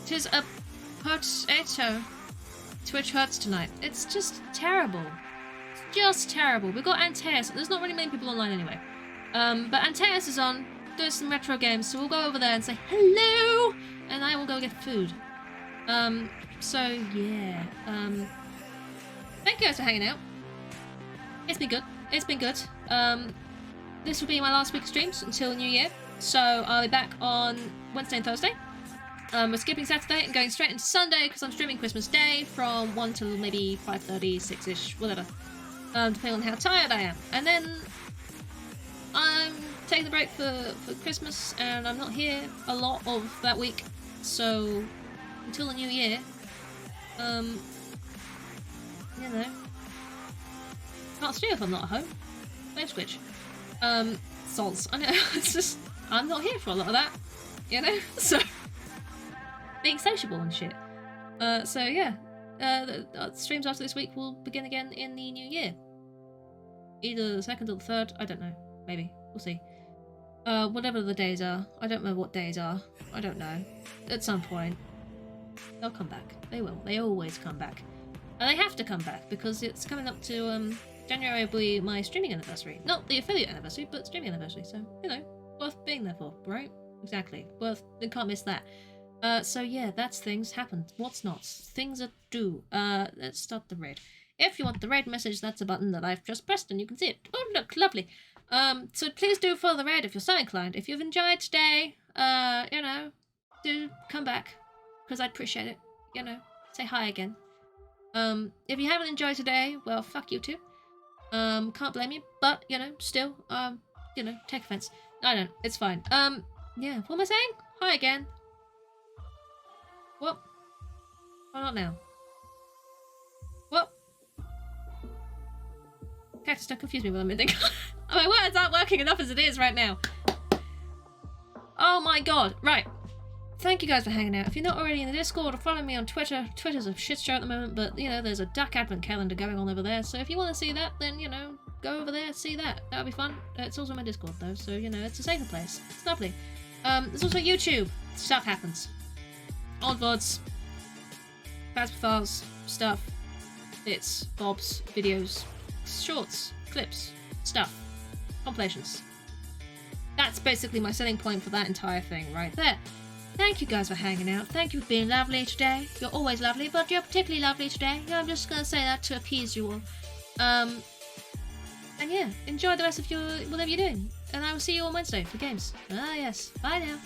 Tis a potato. Twitch hurts tonight. It's just terrible. It's just terrible. We've got Antaeus. There's not really many people online anyway. But Antaeus is on, doing some retro games, so we'll go over there and say hello! And I will go get food. So yeah. Thank you guys for hanging out. It's been good. It's been good. This will be my last week of streams until New Year. So I'll be back on Wednesday and Thursday. We're skipping Saturday and going straight into Sunday because I'm streaming Christmas Day from 1 till maybe 5:30, 6-ish, whatever. Depending on how tired I am. And then I'm taking a break for Christmas and I'm not here a lot of that week. So until the New Year, you know, can't stream if I'm not at home. Wave switch. Sols. I know, it's just, I'm not here for a lot of that, you know? So, being sociable and shit. So yeah, the streams after this week will begin again in the new year. Either the 2nd or the 3rd, I don't know. Maybe. We'll see. Whatever the days are. I don't know what days are. I don't know. At some point. They'll come back. They will. They always come back. And they have to come back because it's coming up to, January will be my streaming anniversary. Not the affiliate anniversary, but streaming anniversary. So, you know, worth being there for, right? Exactly. Worth, you can't miss that. So yeah, that's things happened. What's not? Things that do. Let's start the raid. If you want the raid message, that's a button that I've just pressed and you can see it. Oh look, lovely. So please do follow the raid if you're so inclined. If you've enjoyed today, you know, do come back. Because I'd appreciate it. You know, say hi again. If you haven't enjoyed today, well, fuck you too. Can't blame you, but, you know, still, you know, take offense. I don't, it's fine. Yeah, what am I saying? Hi again. What? Oh, not now. What? Cactus, don't confuse me with a minute. My words aren't working enough as it is right now. Oh my god. Right. Thank you guys for hanging out. If you're not already in the Discord or following me on Twitter, Twitter's a shit show at the moment, but, you know, there's a Duck Advent calendar going on over there, so if you want to see that, then, you know, go over there, see that. That'll be fun. It's also my Discord, though, so, you know, it's a safer place. It's lovely. There's also YouTube. Stuff happens. Odd VODs. Files, stuff. Bits, bobs, videos, shorts, clips, stuff. Compilations. That's basically my selling point for that entire thing right there. Thank you guys for hanging out. Thank you for being lovely today. You're always lovely, but you're particularly lovely today. I'm just going to say that to appease you all. And yeah, enjoy the rest of your whatever you're doing. And I will see you on Wednesday for games. Ah yes. Bye now.